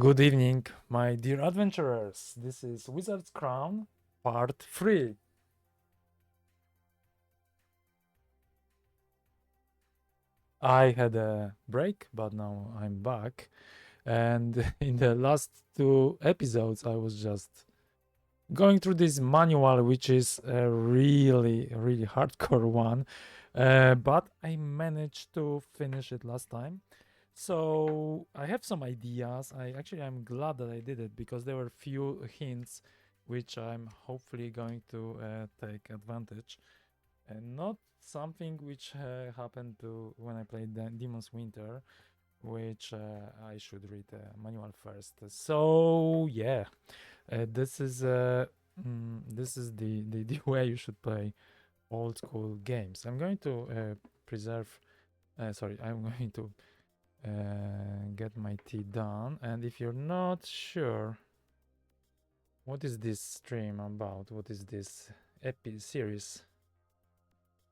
Good evening, my dear adventurers. This is Wizard's Crown, part 3. I had a break, but now I'm back. And in the last two episodes, I was just going through this manual, which is a really hardcore one. But I managed to finish it last time. So I have some ideas. I'm glad that I did it because there were few hints which I'm hopefully going to take advantage, and not something which happened to when I played Demon's Winter, which I should read the manual first. So yeah, this is the way you should play old school games. I'm going to preserve. Sorry, I'm going to get my tea done. And if you're not sure what is this stream about, what is this series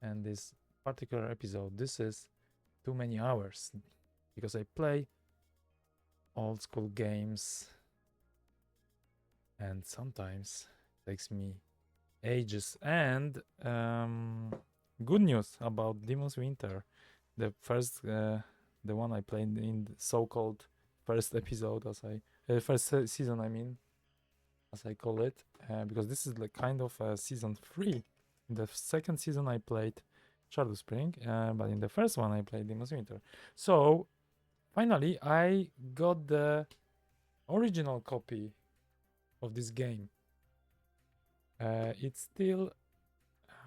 and this particular episode, this is too many hours because I play old school games and sometimes it takes me ages. And good news about Demon's Winter, the first the one I played in the so-called first episode, as I first season, I mean, as I call it, because this is like kind of season 3. In the second season I played Shadow Spring, but in the first one I played Demon's Winter. So finally I got the original copy of this game. It's still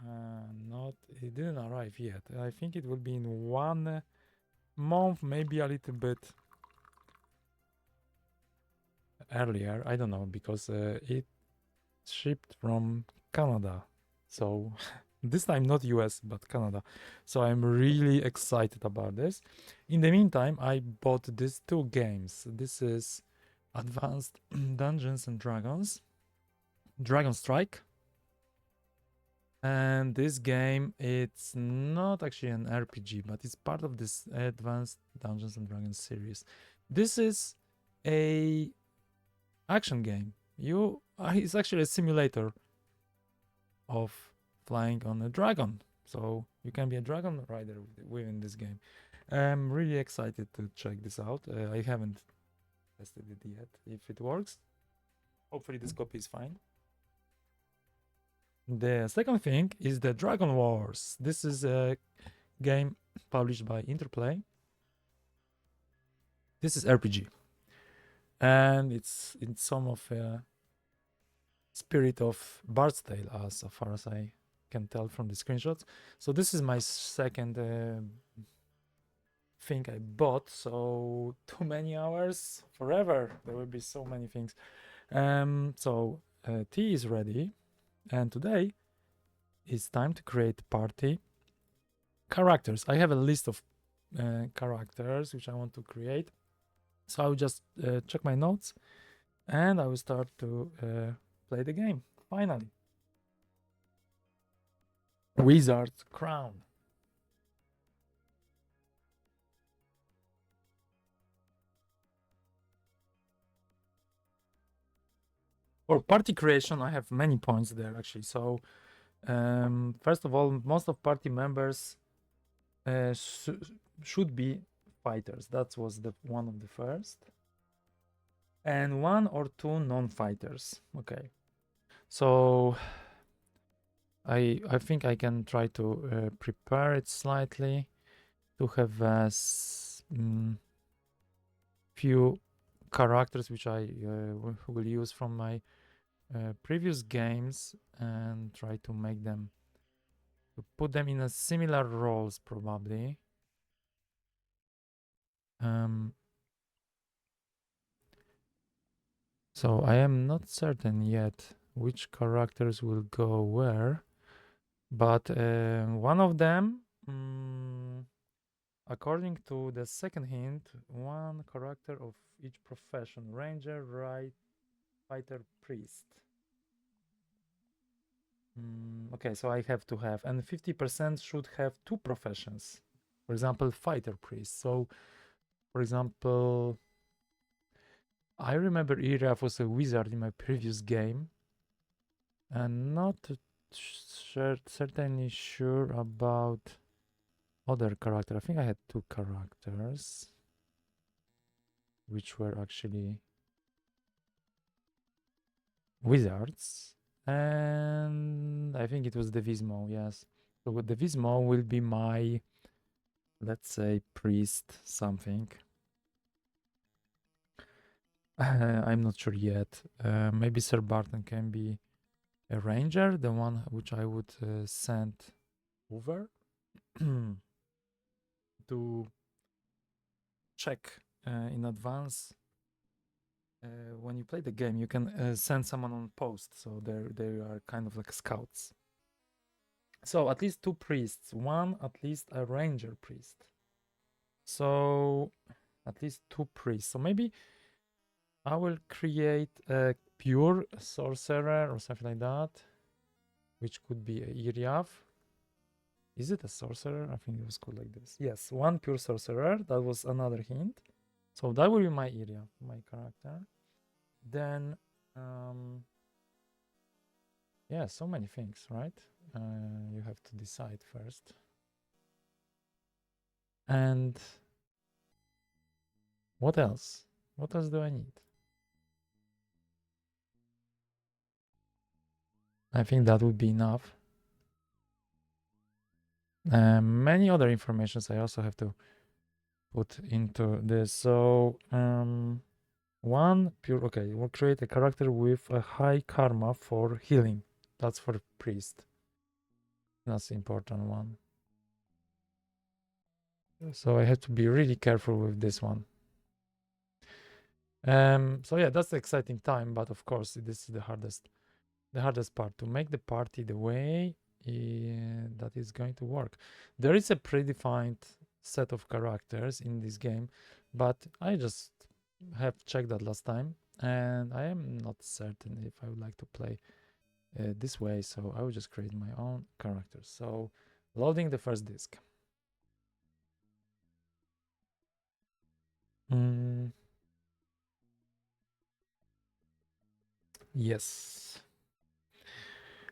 not, it didn't arrive yet. I think it will be in 1 month, maybe a little bit earlier. I don't know, because it shipped from Canada. So this time not US, but Canada. So I'm really excited about this. In the meantime, I bought these 2 games. This is Advanced Dungeons and Dragons, Dragon Strike. And this game, it's not actually an RPG, but it's part of this Advanced Dungeons and Dragons series. This is a action game. It's actually a simulator of flying on a dragon. So you can be a dragon rider within this game. I'm really excited to check this out. I haven't tested it yet. If it works, hopefully this copy is fine. The second thing is the Dragon Wars. This is a game published by Interplay. This is RPG, and it's in some of spirit of Bard's Tale, as far as I can tell from the screenshots. So this is my second thing I bought. So too many hours forever. There will be so many things. So tea is ready, and today it's time to create party characters. I have a list of characters which I want to create. So I will just check my notes and I will start to play the game. Finally. Wizard's Crown. For party creation, I have many points there actually. So first of all, most of party members should be fighters. That was one of the first. And 1 or 2 non-fighters. Okay. So I think I can try to prepare it slightly to have a few characters which I will use from my previous games and try to make them, to put them in a similar roles probably. So I am not certain yet which characters will go where, but one of them, according to the second hint, one character of each profession: ranger, fighter, priest. Okay, so I have to have, and 50% should have 2 professions. For example, fighter, priest. So, for example, I remember Iraf was a wizard in my previous game, and not certainly sure about other character. I think I had two characters, which were actually wizards, and I think it was Devismo. Yes, so Devismo will be my, let's say, priest something. I'm not sure yet. Maybe Sir Barton can be a ranger, the one which I would send over to check in advance. When you play the game, you can send someone on post, so they are kind of like scouts. So at least two priests, one at least a ranger priest. So at least two priests. So maybe I will create a pure sorcerer or something like that, which could be a Iriav. Is it a sorcerer? I think it was called like this. Yes, one pure sorcerer. That was another hint. So that will be my area, my character. Then, yeah, so many things, right? You have to decide first. And what else? What else do I need? I think that would be enough. Many other informations I also have to put into this. So, one pure, okay, we'll create a character with a high karma for healing. That's for priest. That's the important one. So I have to be really careful with this one. So yeah, that's the exciting time, but of course this is the hardest part, to make the party the way that is going to work. There is a predefined set of characters in this game, but I just have checked that last time, and I am not certain if I would like to play this way, so I will just create my own characters. So loading the first disk. Yes.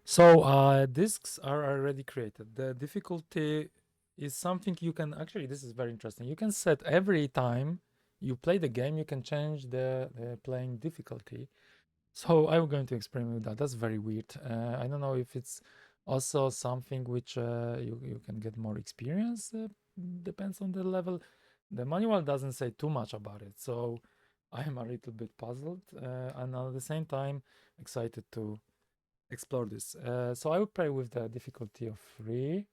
So discs are already created. The difficulty is something you can actually, this is very interesting. You can set every time you play the game, you can change the playing difficulty. So I'm going to experiment with that. That's very weird. I don't know if it's also something which you can get more experience. Depends on the level. The manual doesn't say too much about it. So I am a little bit puzzled and at the same time excited to explore this. So I will play with the difficulty of 3.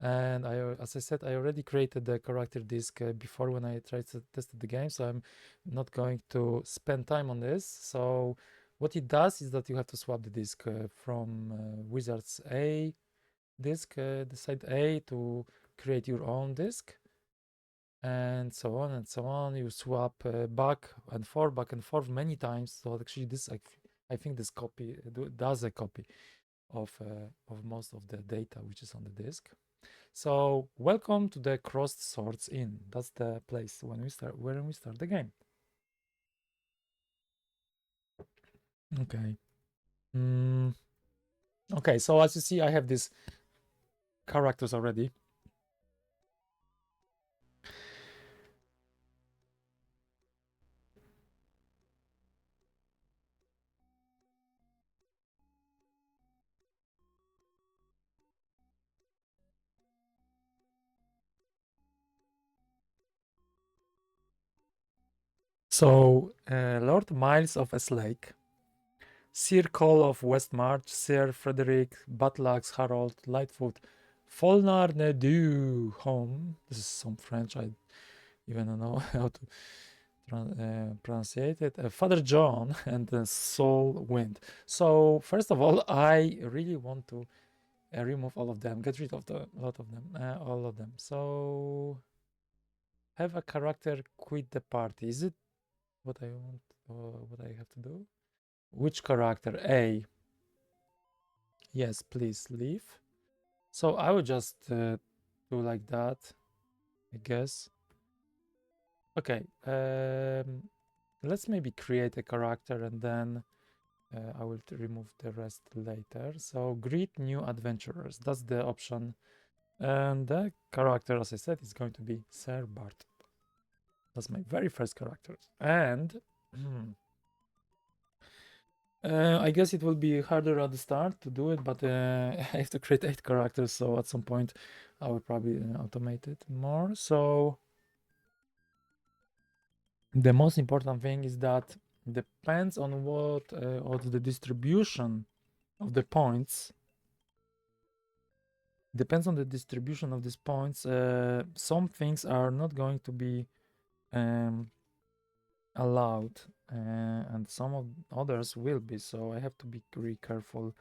And as I said, I already created the character disk before when I tried to test the game, so I'm not going to spend time on this. So what it does is that you have to swap the disk from Wizards A disk, the side A, to create your own disk, and so on and so on. You swap back and forth many times. So actually, this I think this copy does a copy of most of the data which is on the disk. So welcome to the Crossed Swords Inn. That's the place when we start the game. Okay. Okay, so as you see, I have these characters already. So Lord Miles of Eslake, Sir Cole of Westmarch, Sir Frederick, Batlax, Harold, Lightfoot, Folnar Nedu Home. This is some French. I even don't know how to pronounce it. Father John and Soul Wind. So first of all, I really want to remove all of them, get rid of all of them. So have a character quit the party. Is it what I want? What I have to do? Which character? A. Yes, please leave. So I would just do like that, I guess. Okay. let's maybe create a character and then I will remove the rest later. So greet new adventurers. That's the option. And the character, as I said, is going to be Sir Bart. That's my very first character. And I guess it will be harder at the start to do it, but I have to create 8 characters, so at some point I will probably automate it more. So the most important thing is that depends on what of the distribution of the points. Depends on the distribution of these points. Some things are not going to be allowed, and some of others will be. So I have to be very careful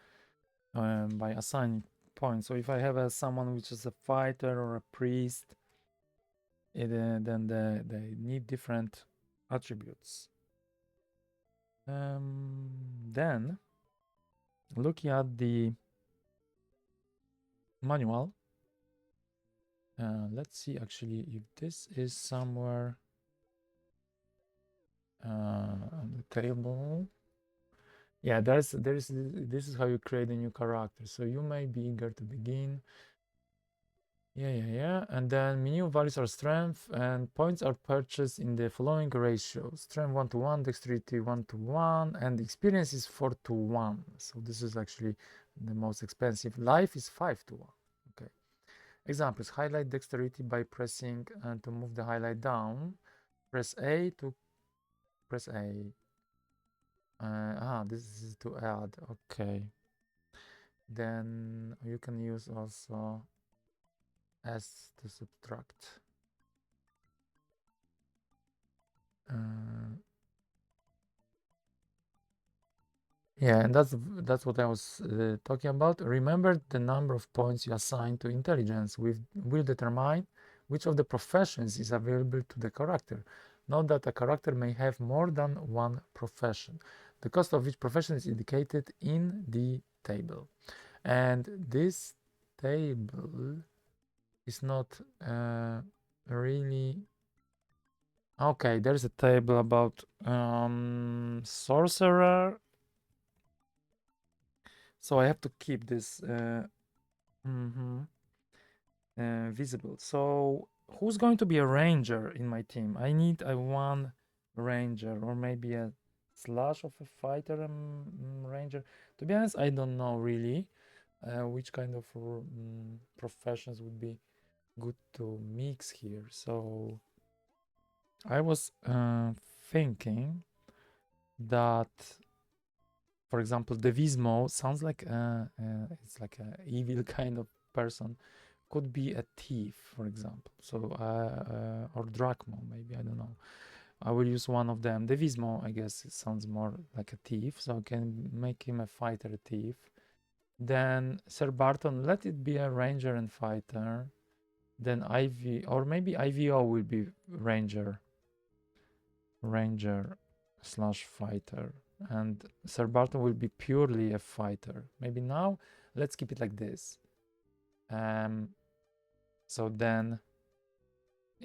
by assigning points. So if I have someone which is a fighter or a priest, then they need different attributes. Then looking at the manual, let's see actually if this is somewhere on the table. Yeah, this is how you create a new character. So you may be eager to begin. Yeah. And then minimum values are strength, and points are purchased in the following ratios: strength 1:1, dexterity 1:1, and experience is 4:1. So this is actually the most expensive. Life is 5:1. Okay. Examples: highlight dexterity by pressing and to move the highlight down. Press A to press A. This is to add. Okay. Then you can use also S to subtract. Yeah, and that's what I was talking about. Remember, the number of points you assign to intelligence will determine which of the professions is available to the character. Note that a character may have more than one profession. The cost of each profession is indicated in the table. And this table is not really... Okay, there's a table about sorcerer. So I have to keep this visible. So who's going to be a ranger in my team? I need a one ranger or maybe a slash of a fighter ranger. To be honest, I don't know really which kind of professions would be good to mix here. So I was thinking that, for example, Devismo sounds like it's like an evil kind of person. Could be a thief, for example. So or Drachmo, maybe, I don't know. I will use one of them. Devismo, I guess it sounds more like a thief, so I can make him a fighter, a thief. Then Sir Barton, let it be a ranger and fighter. Then IV, or maybe IVO will be ranger slash fighter, and Sir Barton will be purely a fighter. Maybe now let's keep it like this. So then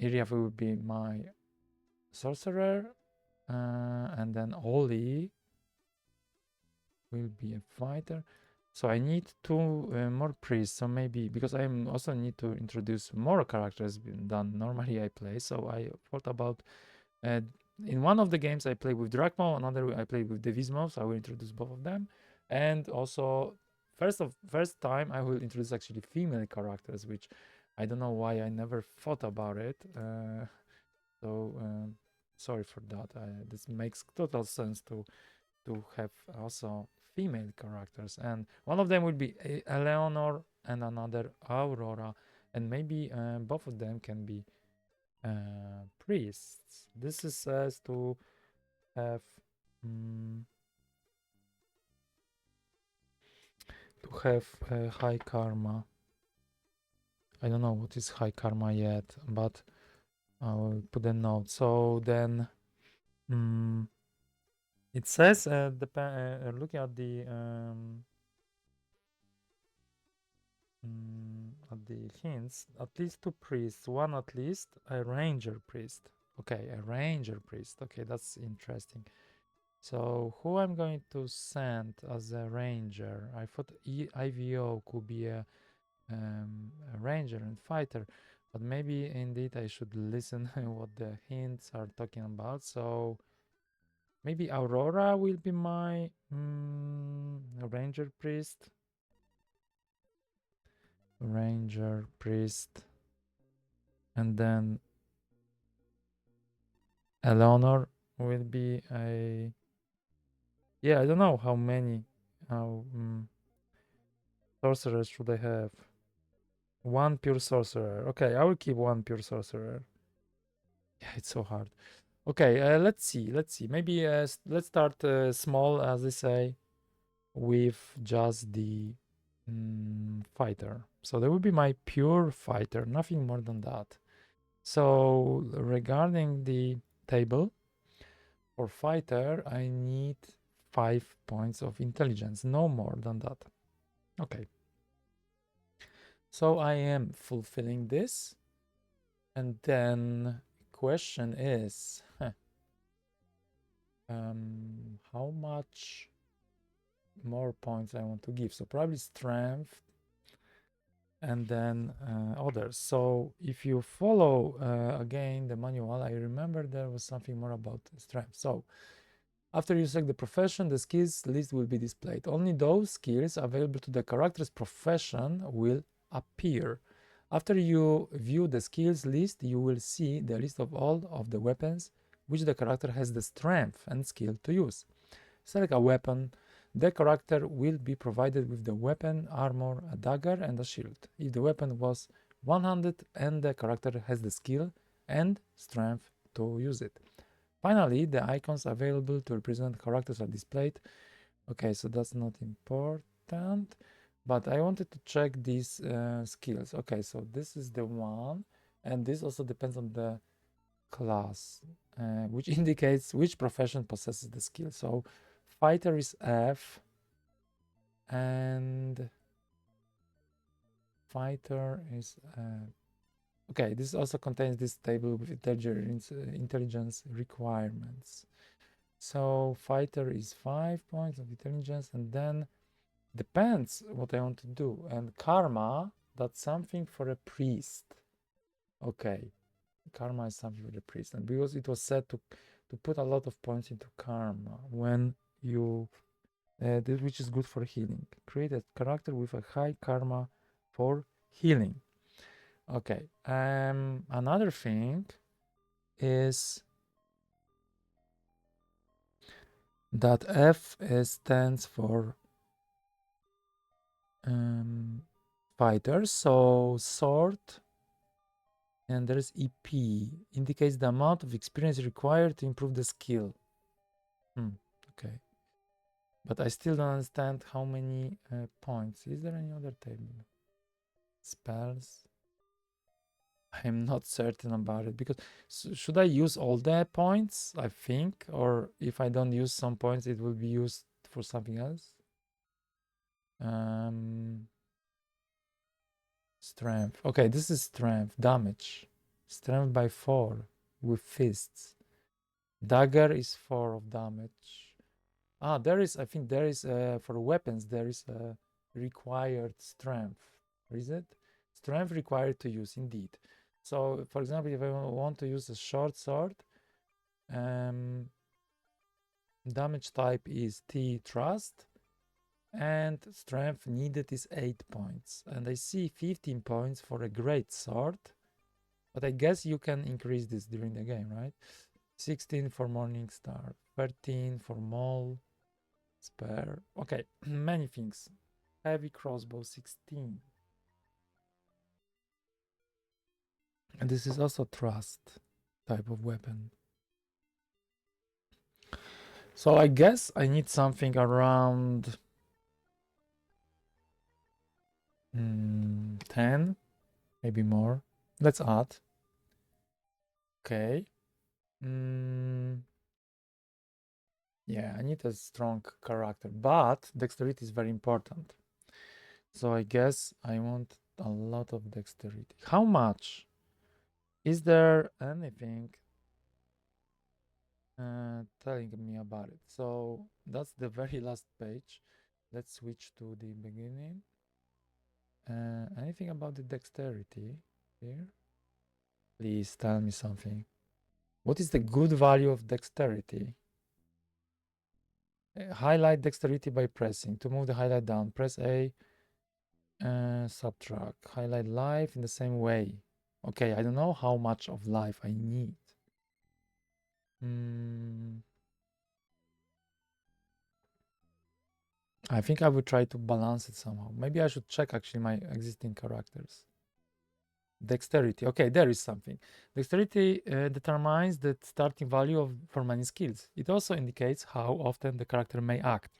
Iriaf will be my sorcerer, and then Oli will be a fighter. So I need 2 more priests. So maybe, because I also need to introduce more characters than normally I play. So I thought about in one of the games I played with Drachmo, another I played with Devismo. So I will introduce both of them, and also first time I will introduce actually female characters, which I don't know why I never thought about it. So sorry for that. This makes total sense to have also female characters, and one of them will be Eleanor and another Aurora, and maybe both of them can be priests. This is says to have high karma. I don't know what is high karma yet, but I will put a note. So then it says looking at the hints, at least 2 priests, one at least a ranger priest. Okay, a ranger priest. Okay, that's interesting. So who I'm going to send as a ranger? I thought IVO could be a ranger and fighter, but maybe indeed I should listen what the hints are talking about. So maybe Aurora will be my ranger priest. Ranger priest, and then Eleanor will be a, yeah, I don't know how many how sorcerers should I have. One pure sorcerer. Okay, I will keep one pure sorcerer. Yeah, it's so hard. Okay, let's see. Let's see. Maybe let's start small, as they say, with just the fighter. So that would be my pure fighter, nothing more than that. So regarding the table for fighter, I need 5 points of intelligence, no more than that. Okay. So I am fulfilling this. And then question is, how much more points I want to give? So probably strength and then others. So if you follow again the manual, I remember there was something more about strength. So after you select the profession, the skills list will be displayed. Only those skills available to the character's profession will appear. After you view the skills list, you will see the list of all of the weapons which the character has the strength and skill to use. Select a weapon. The character will be provided with the weapon, armor, a dagger, and a shield. If the weapon was 100 and the character has the skill and strength to use it. Finally, the icons available to represent characters are displayed. Okay, so that's not important, but I wanted to check these skills. Okay, so this is the one, and this also depends on the class, which indicates which profession possesses the skill. So fighter is F, and fighter is okay. This also contains this table with intelligence requirements. So fighter is 5 points of intelligence, and then depends what I want to do. And karma, that's something for a priest. Okay, karma is something for the priest, and because it was said to put a lot of points into karma when you which is good for healing. Create a character with a high karma for healing. Okay. Another thing is that F stands for fighters. So sword, and there's EP, indicates the amount of experience required to improve the skill. Okay. But I still don't understand how many points. Is there any other table? Spells. I'm not certain about it because should I use all the points, I think, or if I don't use some points, it will be used for something else. Strength. Okay, this is strength. Damage. Strength by 4 with fists. Dagger is 4 of damage. There is, I think there is, for weapons, there is a required strength. Or is it? Strength required to use, indeed. So, for example, if I want to use a short sword, damage type is T Trust, and strength needed is 8 points. And I see 15 points for a great sword, but I guess you can increase this during the game, right? 16 for Morning Star, 13 for Maul, Spare. Okay, many things. Heavy crossbow, 16. And this is also Trust type of weapon. So I guess I need something around 10, maybe more. Let's add. Okay. Yeah, I need a strong character, but dexterity is very important. So I guess I want a lot of dexterity. How much? Is there anything telling me about it. So that's the very last page. Let's switch to the beginning. Anything about the dexterity here? Please tell me something. What is the good value of dexterity? Highlight dexterity by pressing. To move the highlight down, press A. Subtract. Highlight life in the same way. Okay, I don't know how much of life I need. I think I would try to balance it somehow. Maybe I should check actually my existing characters. Dexterity. Okay, there is something. Dexterity determines the starting value for many skills. It also indicates how often the character may act.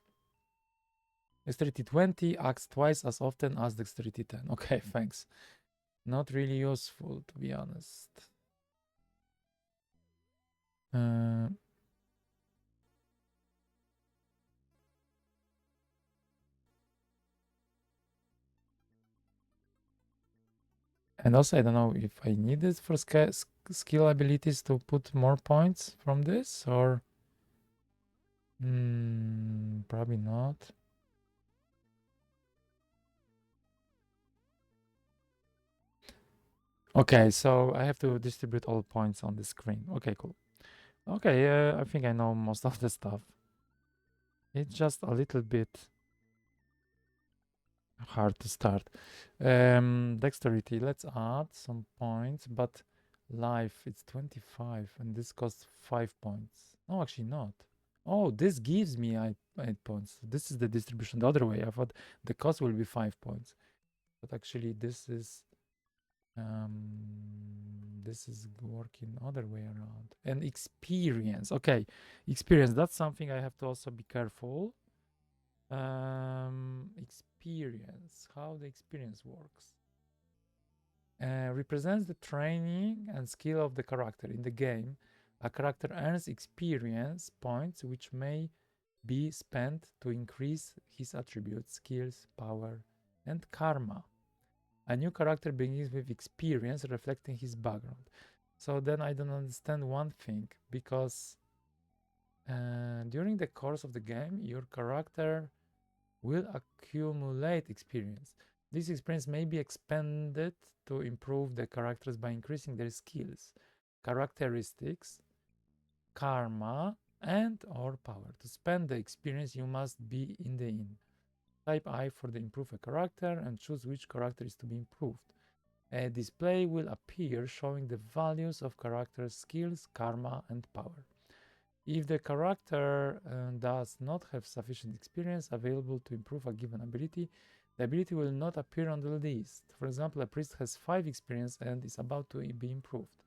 Dexterity 20 acts twice as often as Dexterity 10. Okay, thanks. Not really useful, to be honest. And also, I don't know if I need it for skill abilities to put more points from this, or probably not. Okay, so I have to distribute all points on the screen. Okay, cool. Okay, I think I know most of the stuff. It's just a little bit hard to start. Dexterity, let's add some points, but life, it's 25, and this costs 5 points. No, actually not. Oh, this gives me 8 points. This is the distribution the other way. I thought the cost will be 5 points. But actually this is working other way around. And experience. Okay, experience. That's something I have to also be careful. Experience. How the experience works. Represents the training and skill of the character in the game. A character earns experience points which may be spent to increase his attributes, skills, power, and karma. A new character begins with experience reflecting his background. So then I don't understand one thing, because during the course of the game, your character will accumulate experience. This experience may be expended to improve the characters by increasing their skills, characteristics, karma, and or power. To spend the experience, you must be in the inn. Type I for the improve a character and choose which character is to be improved. A display will appear showing the values of characters' skills, karma, and power. If the character does not have sufficient experience available to improve a given ability, the ability will not appear on the list. For example, a priest has 5 experience and is about to be improved.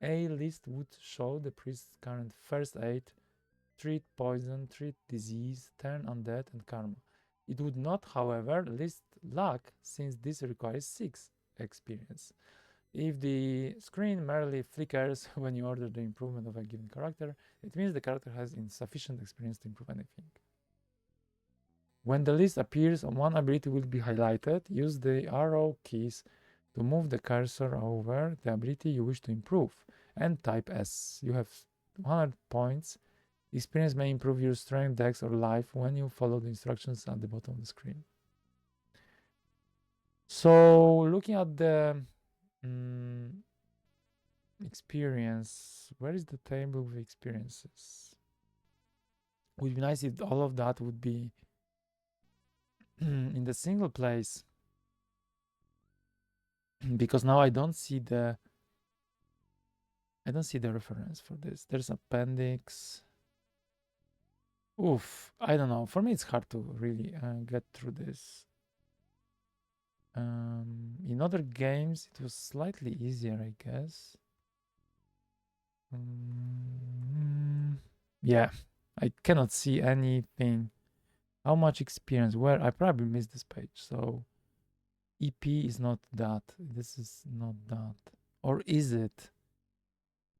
A list would show the priest's current first aid, treat poison, treat disease, turn undead, and karma. It would not, however, list luck, since this requires 6 experience. If the screen merely flickers when you order the improvement of a given character, it means the character has insufficient experience to improve anything. When the list appears, one ability will be highlighted. Use the arrow keys to move the cursor over the ability you wish to improve and type S. You have 100 points. Experience may improve your strength, dex, or life when you follow the instructions at the bottom of the screen. So, looking at the experience, where is the table with experiences? Would be nice if all of that would be in the single place, because now I don't see the reference for this. There's appendix. Oof, I don't know. For me, it's hard to really get through this. In other games, it was slightly easier, I guess. Yeah, I cannot see anything. How much experience? Where? I probably missed this page. So EP is not that. This is not that. Or is it?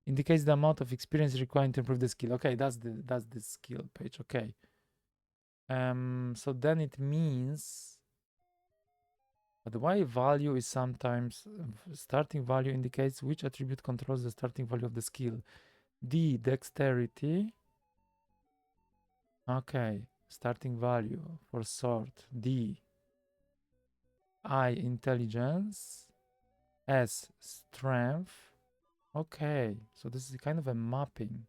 Indicates the amount of experience required to improve the skill. Okay, that's the skill page. Okay. So then it means the Y value is sometimes starting value indicates which attribute controls the starting value of the skill. D, dexterity. Okay, starting value for sword. D. I, intelligence. S, strength. Okay, so this is kind of a mapping.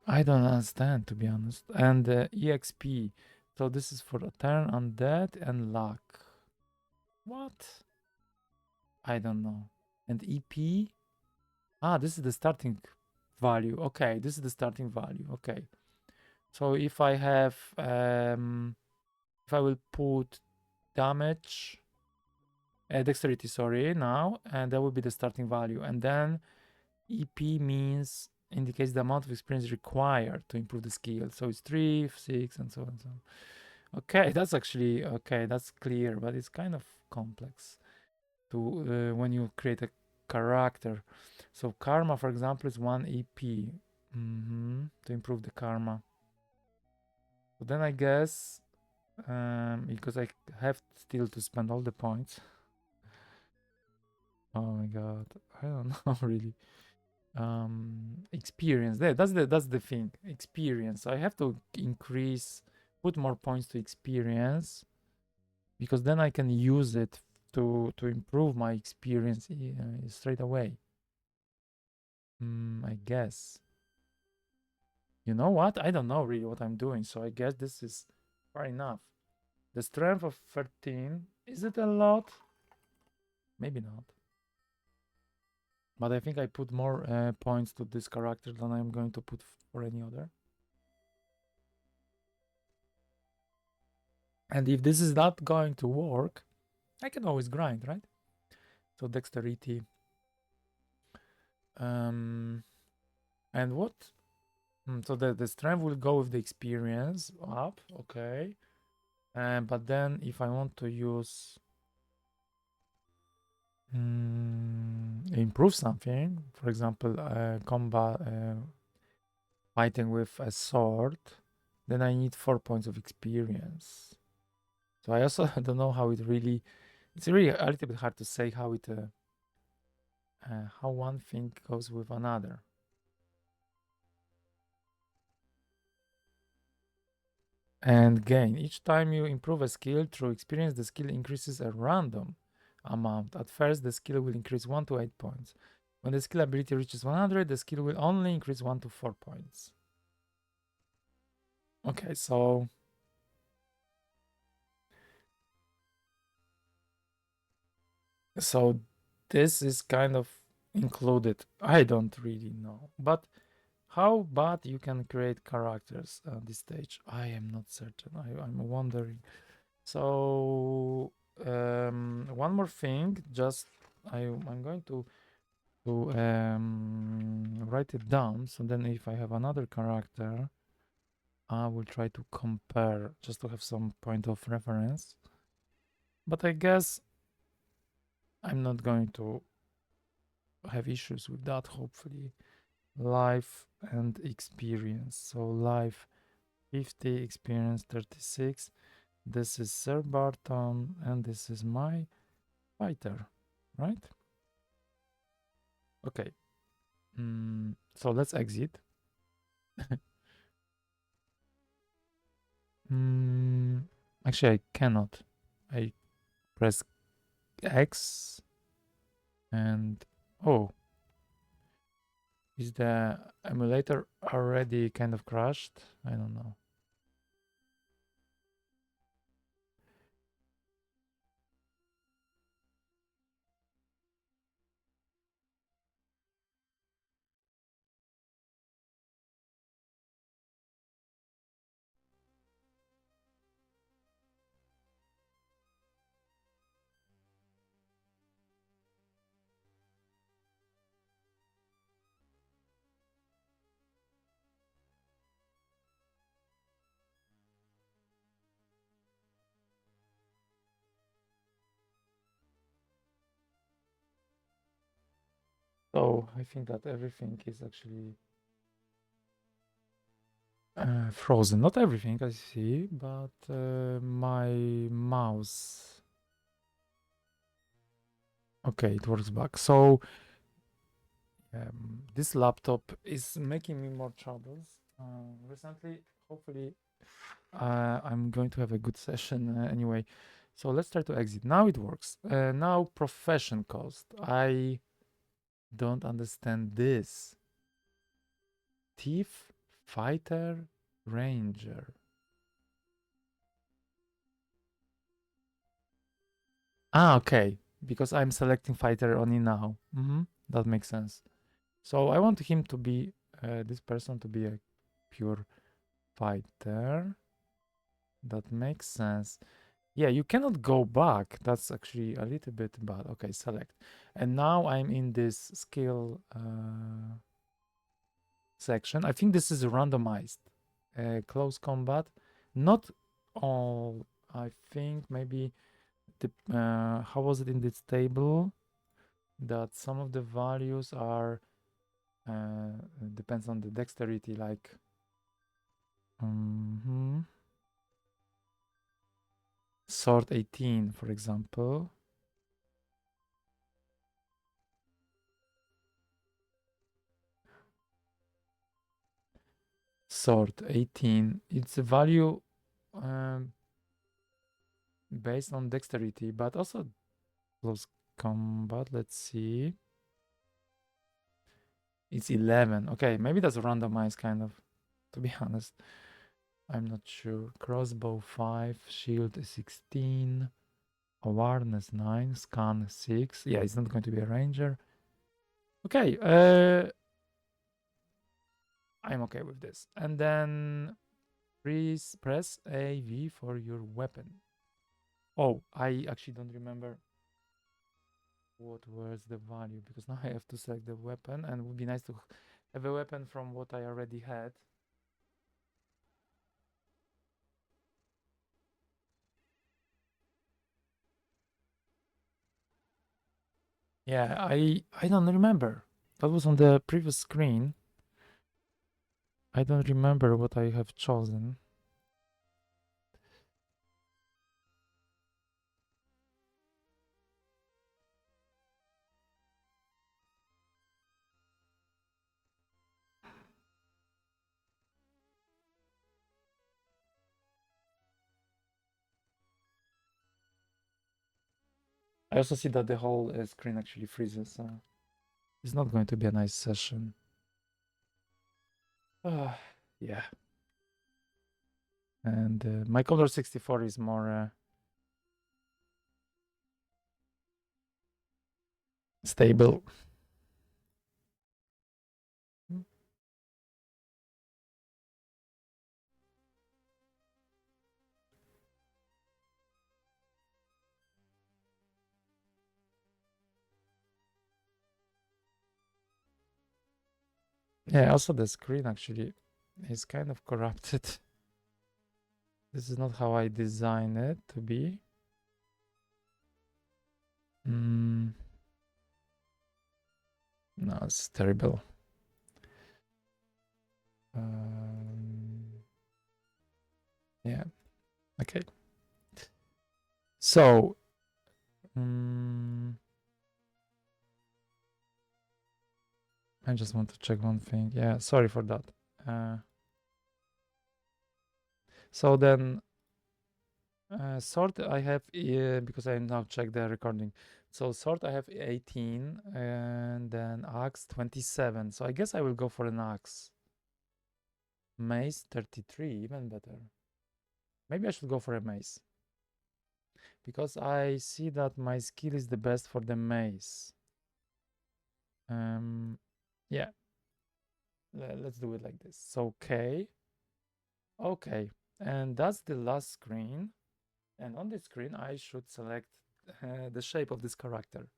I don't understand, to be honest. And EXP. So this is for a turn, undead, and luck. What? I don't know. And EP? Ah, this is the starting value. Okay, this is the starting value. Okay. So if I have, if I will put damage, dexterity, sorry, now, and that will be the starting value. And then EP means indicates the amount of experience required to improve the skill. So it's 3, 6, and so on and so on. Okay, that's actually okay. That's clear, but it's kind of complex to when you create a character. So karma, for example, is 1 EP to improve the karma. So then I guess because I have still to spend all the points. Oh my god, I don't know really. Experience. That's the thing. Experience. I have to put more points to experience because then I can use it to improve my experience straight away. I guess. You know what? I don't know really what I'm doing, so I guess this is far enough. The strength of 13, is it a lot? Maybe not. But I think I put more points to this character than I'm going to put for any other. And if this is not going to work, I can always grind, right? So dexterity. And what? So the strength will go with the experience up, okay. But then if I want to use improve something, for example, combat fighting with a sword, then I need 4 points of experience. So I also don't know how it really. It's really a little bit hard to say how it how one thing goes with another. And gain. Each time you improve a skill through experience, the skill increases a random amount. At first, the skill will increase 1 to 8 points. When the skill ability reaches 100, the skill will only increase 1 to 4 points. Okay, so this is kind of included. I don't really know, but how bad you can create characters at this stage, I am not certain. I'm wondering. So one more thing, just I'm going to write it down. So then, if I have another character, I will try to compare just to have some point of reference. But I guess I'm not going to have issues with that. Hopefully, life and experience. So life 50, experience 36. This is Sir Barton, and this is my fighter, right? Okay. So let's exit. Actually, I cannot. I press X and oh, is the emulator already kind of crashed? I don't know. So I think that everything is actually frozen. Not everything I see, but my mouse. Okay, it works back. So this laptop is making me more troubles recently. Hopefully, I'm going to have a good session anyway. So let's try to exit. Now it works. Now profession cost. I don't understand this. Thief, fighter, ranger. Ah, okay. Because I'm selecting fighter only now. That makes sense. So I want him to be this person to be a pure fighter. That makes sense. Yeah, you cannot go back. That's actually a little bit bad. Okay, select. And now I'm in this skill section. I think this is randomized. Close combat. Not all. I think maybe the how was it in this table? That some of the values are depends on the dexterity, like sword 18, for example. Sword 18. It's a value um, based on dexterity, but also close combat. Let's see. It's 11. Okay, maybe that's randomized, kind of. To be honest, I'm not sure. Crossbow 5, shield 16, awareness 9, scan 6. Yeah, it's not going to be a ranger. Okay, I'm okay with this. And then please press AV for your weapon. Oh, I actually don't remember what was the value, because now I have to select the weapon, and it would be nice to have a weapon from what I already had. Yeah, I don't remember. That was on the previous screen. I don't remember what I have chosen. I also see that the whole screen actually freezes. It's not going to be a nice session. Yeah. And my Commodore 64 is more stable. Yeah, also the screen actually is kind of corrupted. This is not how I designed it to be. No, it's terrible. Yeah, okay. So, I just want to check one thing. Yeah, sorry for that. So then, sword I have, because I now check the recording. So sword I have 18, and then axe 27. So I guess I will go for an axe. Mace 33, even better. Maybe I should go for a mace, because I see that my skill is the best for the mace. Yeah, let's do it like this. So okay, and that's the last screen. And on this screen, I should select the shape of this character.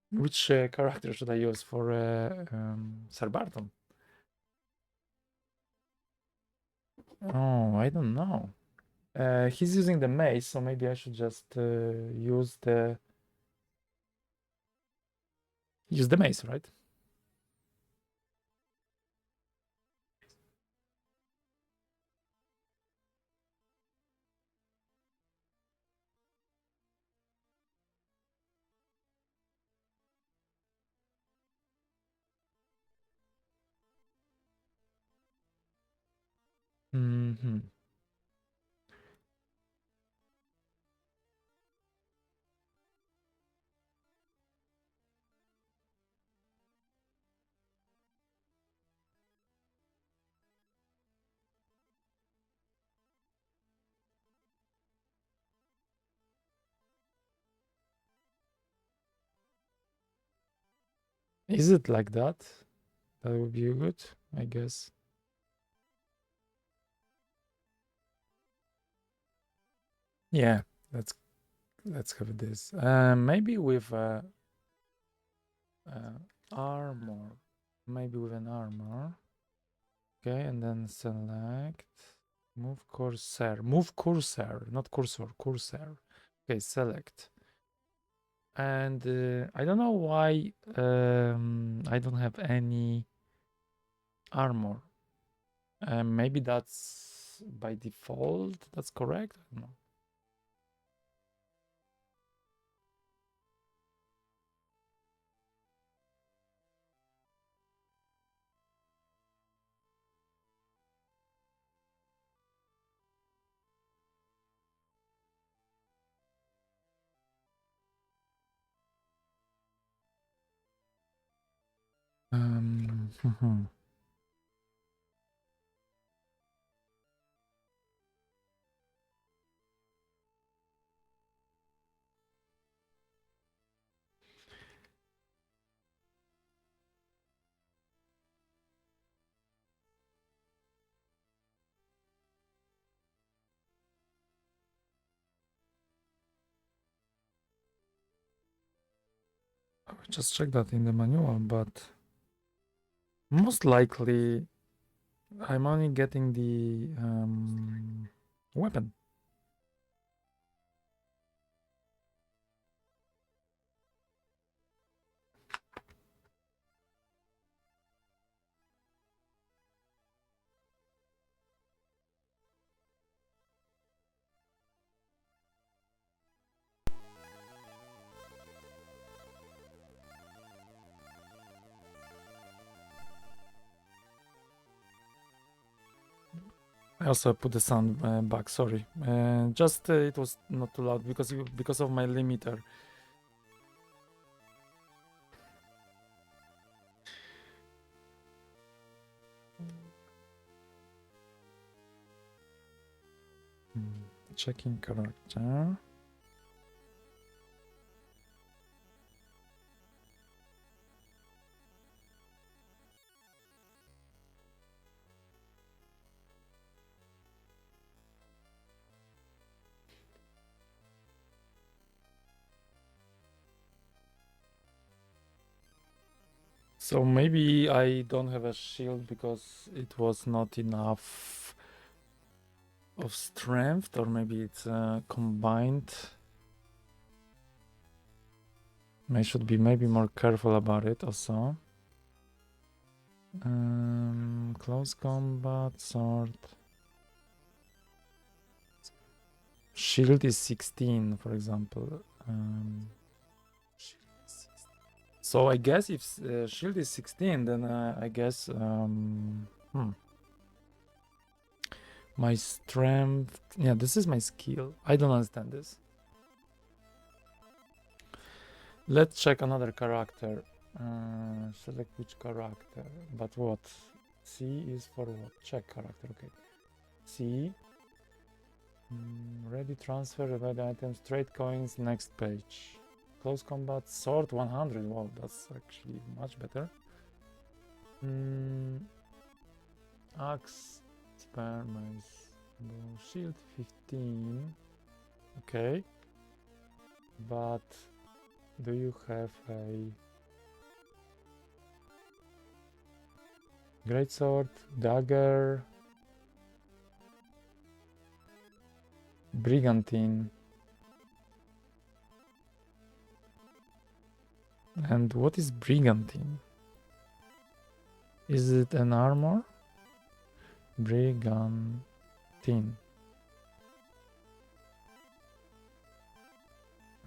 Which character should I use for Sir Barton? Oh, I don't know. He's using the mace, so maybe I should just use the mace, right? Mm-hmm. Is it like that? That would be good, I guess. Yeah, let's have this. Maybe with armor. Maybe with an armor. Okay, and then select. Move cursor. Move cursor, not cursor. Cursor. Okay, select. And I don't know why I don't have any armor. Maybe that's by default. That's correct. I don't know. I will just check that in the manual, but most likely I'm only getting the weapon. I also put the sound back. Sorry, just it was not too loud because of my limiter. Checking character. So maybe I don't have a shield because it was not enough of strength, or maybe it's combined. I should be maybe more careful about it also. Close combat, sword. Shield is 16, for example. So I guess if shield is 16, then I guess my strength. Yeah, this is my skill. I don't understand this. Let's check another character. Select which character. But what? C is for what? Check character. Okay. C. Ready transfer, ready items, trade coins, next page. Close combat, sword 100. Wow, that's actually much better. Axe, spear, mace, bow, shield 15. Okay. But do you have a greatsword, dagger? Brigantine. And what is brigantine? Is it an armor? Brigantine.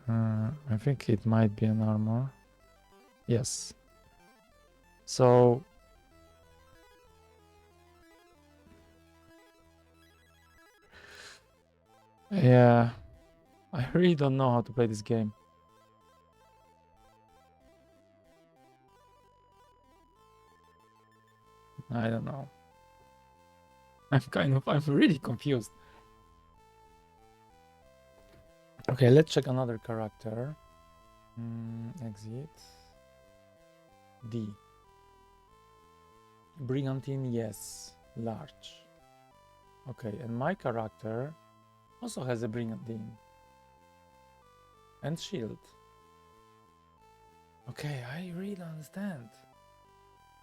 I think it might be an armor. Yes. So yeah, I really don't know how to play this game. I don't know. I'm really confused. Okay, let's check another character. Exit. D. Brigantine, yes. Large. Okay, and my character also has a brigantine. And shield. Okay, I really don't understand.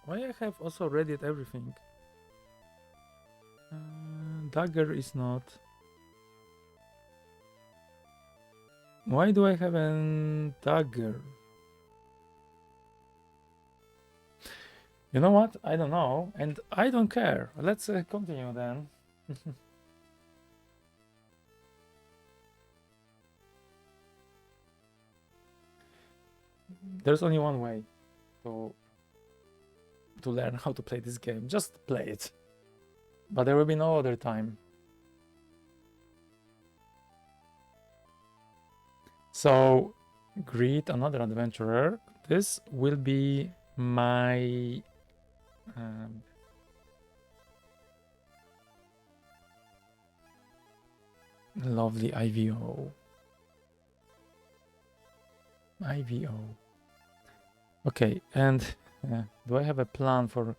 Why I have also read it everything? Dagger is not. Why do I have a dagger? You know what? I don't know, and I don't care. Let's continue then. There's only one way to learn how to play this game. Just play it. But there will be no other time. So, greet another adventurer. This will be my lovely IVO. IVO. Okay, and do I have a plan for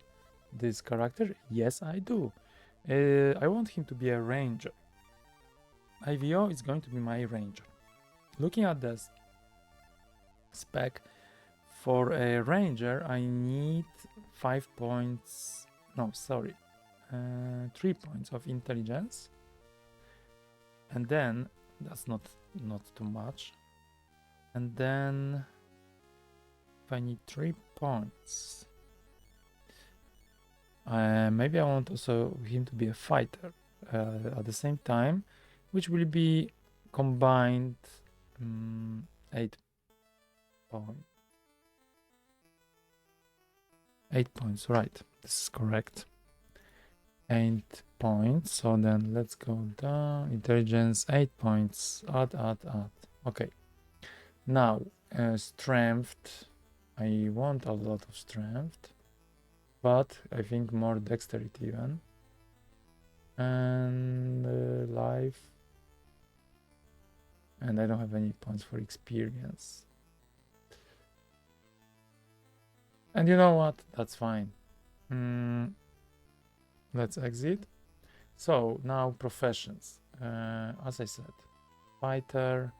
this character? Yes, I do. I want him to be a ranger. IVO is going to be my ranger. Looking at this spec, for a ranger, I need 5 points. No, sorry. 3 points of intelligence. And then, that's not too much. And then, if I need 3 points, maybe I want also him to be a fighter at the same time, which will be combined 8 points. 8 points, right? This is correct. 8 points. So then let's go down. Intelligence, 8 points. Add. Okay. Now, strength. I want a lot of strength, but I think more dexterity even. And life. And I don't have any points for experience. And you know what? That's fine. Let's exit. So now professions. As I said, fighter,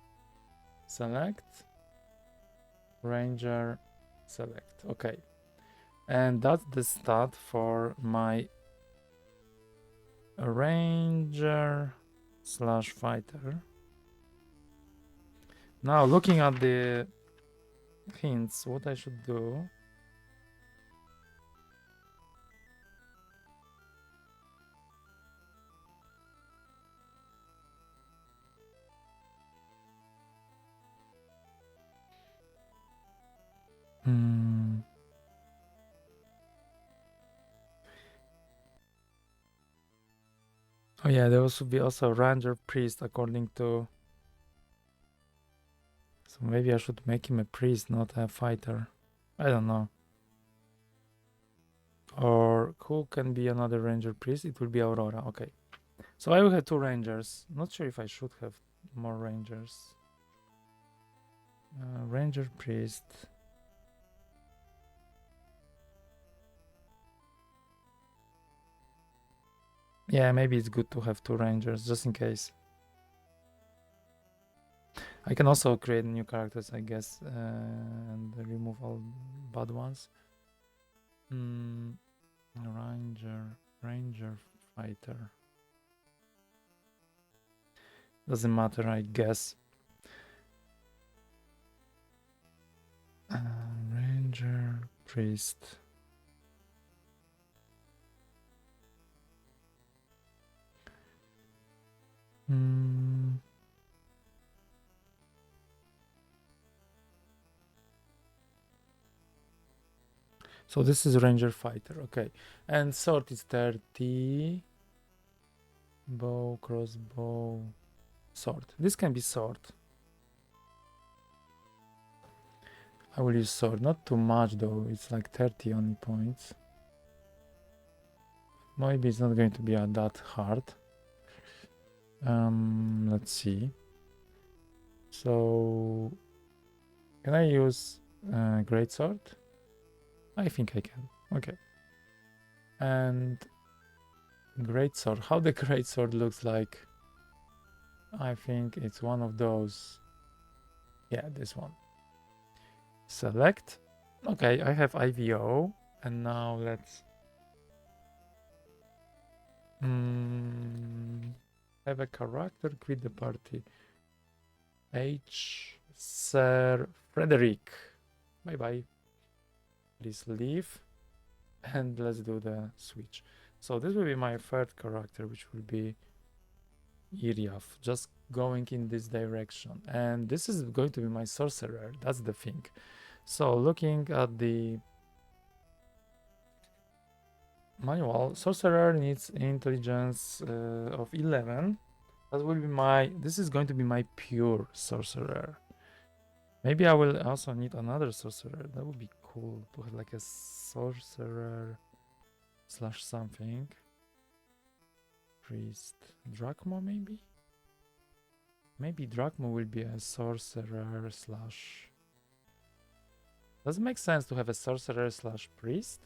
select, ranger, select. Okay. And that's the stat for my ranger / fighter. Now looking at the hints, what I should do. Oh yeah, there should be also ranger priest according to. So maybe I should make him a priest, not a fighter. I don't know. Or who can be another ranger priest? It will be Aurora. Okay. So I will have 2 rangers. Not sure if I should have more rangers. Ranger priest. Yeah, maybe it's good to have 2 rangers just in case. I can also create new characters, I guess, and remove all bad ones. Ranger fighter. Doesn't matter, I guess. Ranger, priest. So this is ranger fighter, okay. And sword is 30. Bow, crossbow, sword. This can be sword. I will use sword, not too much though. It's like 30 only points. Maybe it's not going to be that hard. Let's see. So, can I use great sword? I think I can. Okay. And great sword. How the great sword looks like? I think it's one of those. Yeah, this one. Select. Okay, I have IVO, and now let's have a character quit the party. H. Sir Frederick. Bye bye. Please leave. And let's do the switch. So this will be my third character, which will be Iriaf, just going in this direction. And this is going to be my sorcerer. That's the thing. So looking at the manual, sorcerer needs intelligence of 11. That will be this is going to be my pure sorcerer. Maybe I will also need another sorcerer. That would be cool to have like a sorcerer slash something. Priest. Drachma maybe? Maybe Drachma will be a sorcerer slash... Does it make sense to have a sorcerer slash priest?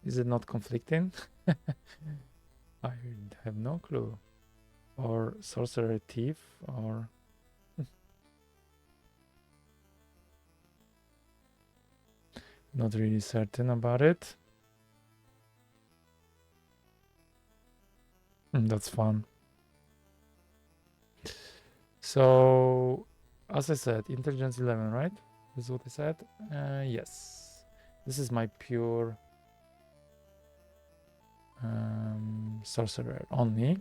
Is it not conflicting? I have no clue. Or sorcerer thief, or... Not really certain about it. That's fun. So, as I said, intelligence 11, right? This is what I said? Yes. This is my pure sorcerer only.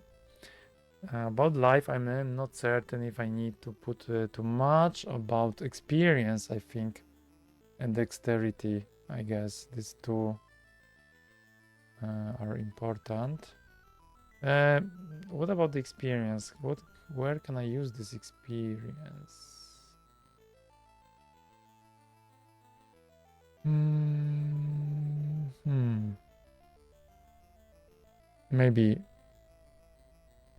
About life, I'm not certain if I need to put too much. About experience, I think, and dexterity, I guess. These two are important. What about the experience? Where can I use this experience? Maybe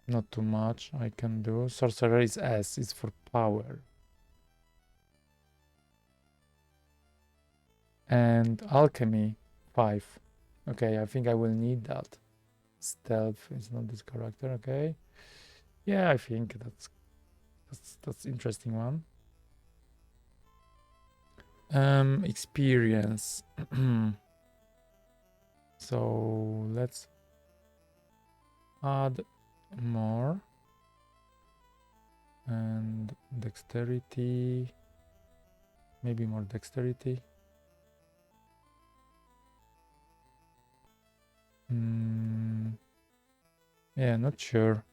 not too much I can do. Sorcerer is S, it's for power. And alchemy, 5. Okay, I think I will need that. Stealth is not this character, okay. Yeah, I think that's interesting one. Experience. So let's add more. And dexterity. Maybe more dexterity. Yeah, not sure.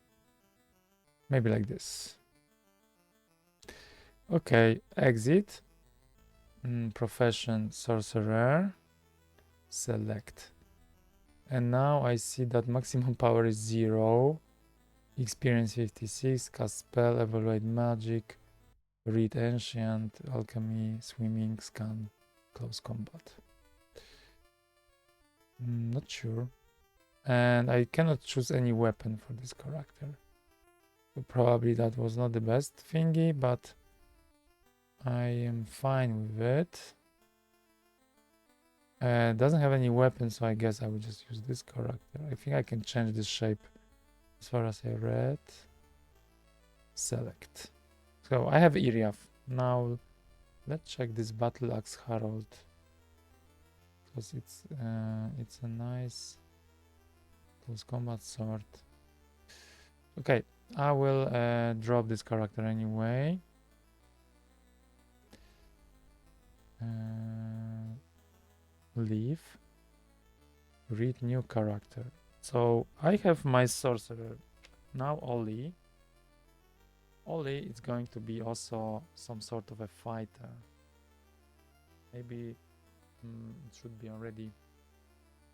Maybe like this. Okay, exit. Profession, sorcerer. Select. And now I see that maximum power is 0. Experience 56. Cast spell, evaluate magic, read ancient, alchemy, swimming, scan, close combat. Not sure. And I cannot choose any weapon for this character. So probably that was not the best thingy, but I am fine with it. Doesn't have any weapons, so I guess I will just use this character. I think I can change this shape as far as I read. Select. So I have Iriaf. Now let's check this Battle Axe Herald. Because it's a nice close combat sword. Okay, I will drop this character anyway. Leave. Read new character. So I have my sorcerer. Now Oli. Oli is going to be also some sort of a fighter. Maybe it should be already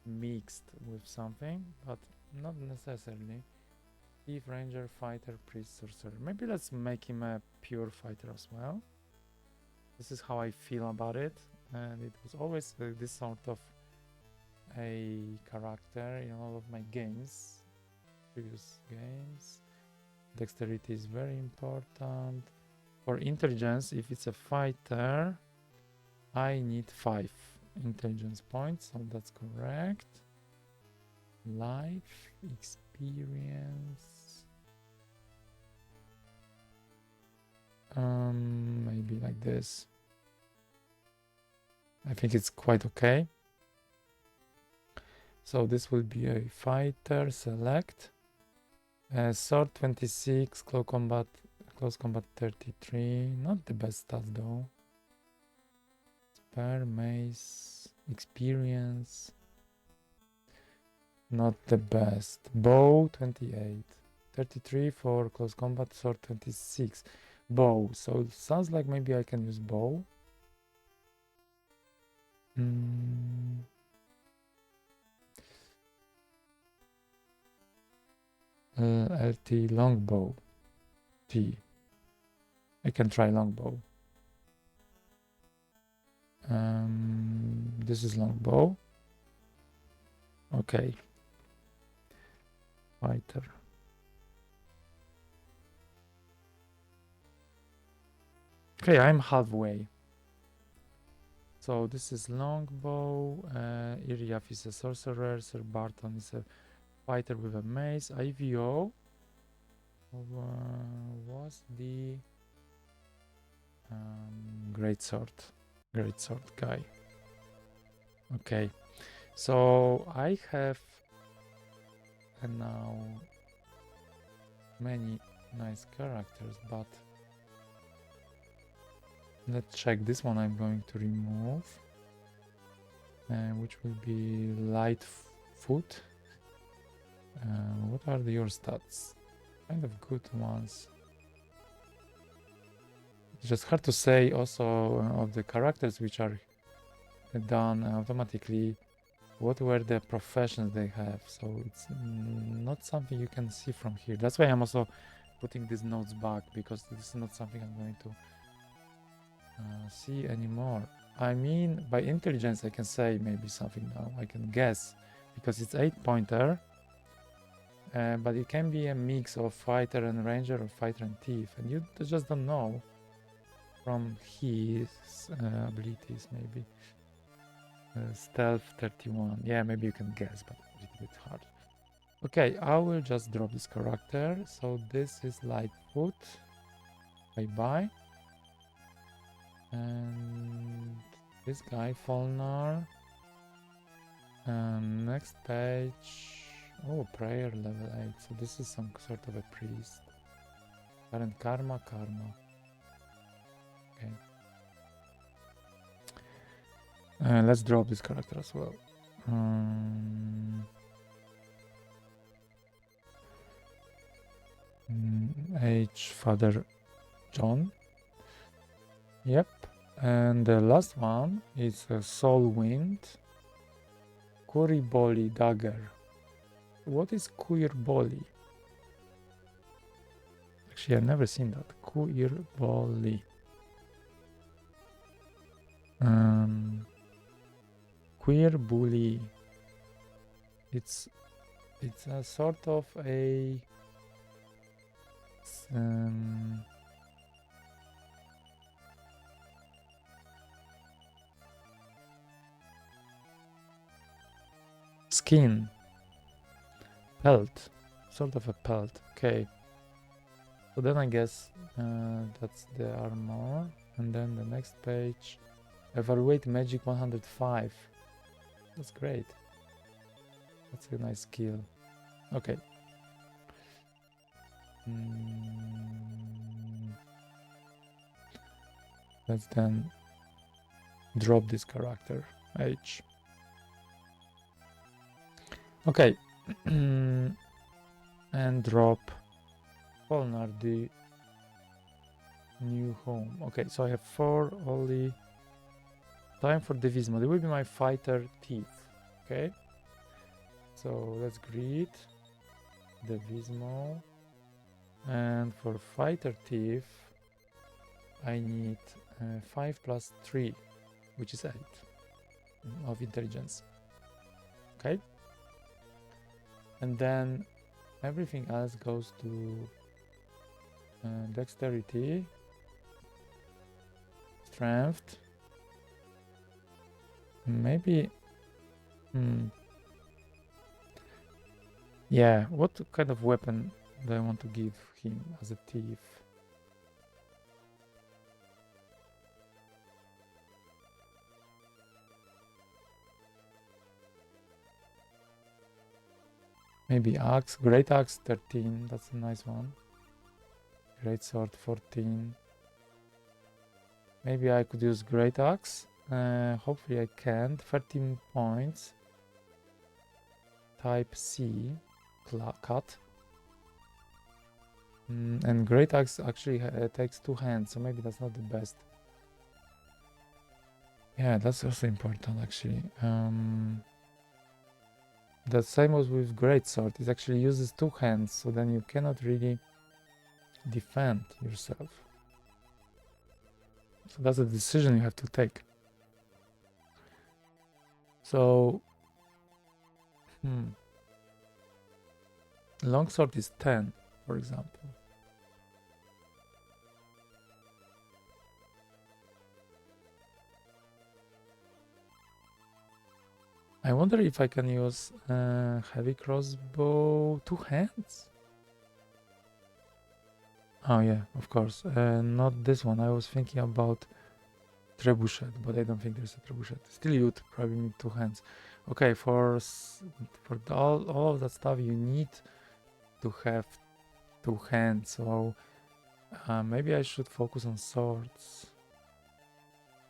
mixed with something, but not necessarily. Thief, ranger, fighter, priest, sorcerer. Maybe let's make him a pure fighter as well. This is how I feel about it, and it was always this sort of a character in all of my games, previous games. Dexterity is very important. For intelligence, if it's a fighter, I need 5 intelligence points, so that's correct. Life, experience. Maybe like this. I think it's quite okay. So this will be a fighter, select. Sword 26, close combat 33. Not the best stats though. Spare, mace, experience. Not the best. Bow 28. 33 for close combat, sword 26. Bow. So it sounds like maybe I can use bow. LT longbow. T. I can try longbow. This is longbow. Okay. Fighter. Okay, I'm halfway. So this is longbow. Iriaf is a sorcerer. Sir Barton is a fighter with a mace. IVO was the greatsword guy. Okay, so I have now many nice characters, but let's check this one. I'm going to remove, which will be Lightfoot. What are your stats? Kind of good ones. It's just hard to say also of the characters which are done automatically what were the professions they have, so it's not something you can see from here. That's why I'm also putting these notes back, because this is not something I'm going to see anymore. I mean, by intelligence I can say maybe something now. I can guess, because it's 8-pointer, but it can be a mix of fighter and ranger or fighter and thief, and you just don't know from his abilities. Maybe stealth 31. Yeah, maybe you can guess, but a little bit hard. Okay, I will just drop this character. So this is Lightfoot. Bye-bye. And this guy, Folnar. Next page. Oh, prayer level 8. So this is some sort of a priest. Current karma. Okay. Let's drop this character as well. H. Father John. Yep. And the last one is a Soul Wind. Kuriboli Dagger. What is Kuirboli? Actually, I've never seen that. Kuirboli. Queerbully. It's a sort of a skin pelt, sort of a pelt. Okay, so then I guess that's the armor, and then the next page, evaluate magic 105. That's great. That's a nice skill. Okay. Let's then drop this character H. Okay. And drop Polnardi new home. Okay, so I have 4 only. Time for Devismo. They will be my fighter thief. Okay. So let's greet Devismo. And for fighter thief, I need 5 plus 3, which is 8 of intelligence. Okay. And then everything else goes to dexterity, strength, maybe. Yeah, what kind of weapon do I want to give him as a thief? Maybe axe, great axe 13, that's a nice one. Great sword 14. Maybe I could use great axe. Hopefully I can. 13 points. Type C, cut. And great axe actually takes 2 hands, so maybe that's not the best. Yeah, that's also important actually. The same was with great sword. It actually uses 2 hands, so then you cannot really defend yourself. So that's a decision you have to take. So, longsword is 10, for example. I wonder if I can use heavy crossbow 2 hands. Oh yeah, of course. Not this one. I was thinking about trebuchet, but I don't think there's a trebuchet. Still, you'd probably need 2 hands. Okay, for all of that stuff, you need to have 2 hands. So maybe I should focus on swords,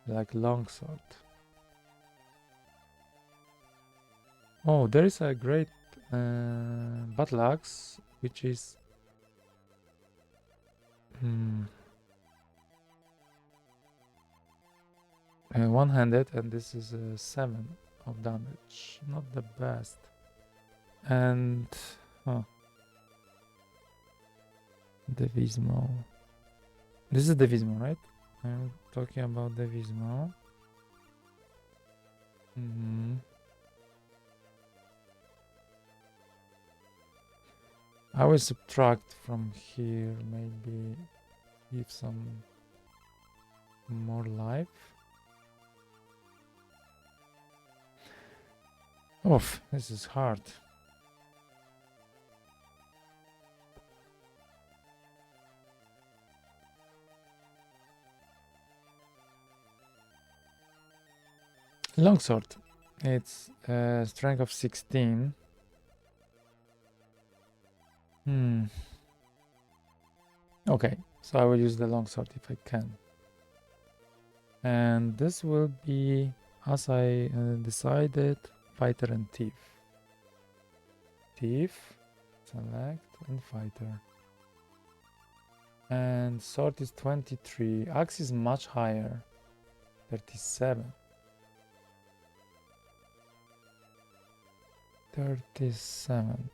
like longsword. Oh, there is a great battle axe, which is one-handed, and this is 7 of damage. Not the best. And Devismo. This is Devismo, right? I'm talking about Devismo. I will subtract from here, maybe give some more life. Oof, this is hard. Longsword. It's strength of 16. Okay, so I will use the longsword if I can. And this will be, as I decided, fighter and thief. Thief, select, and fighter. And sword is 23. Axe is much higher, 37. 37.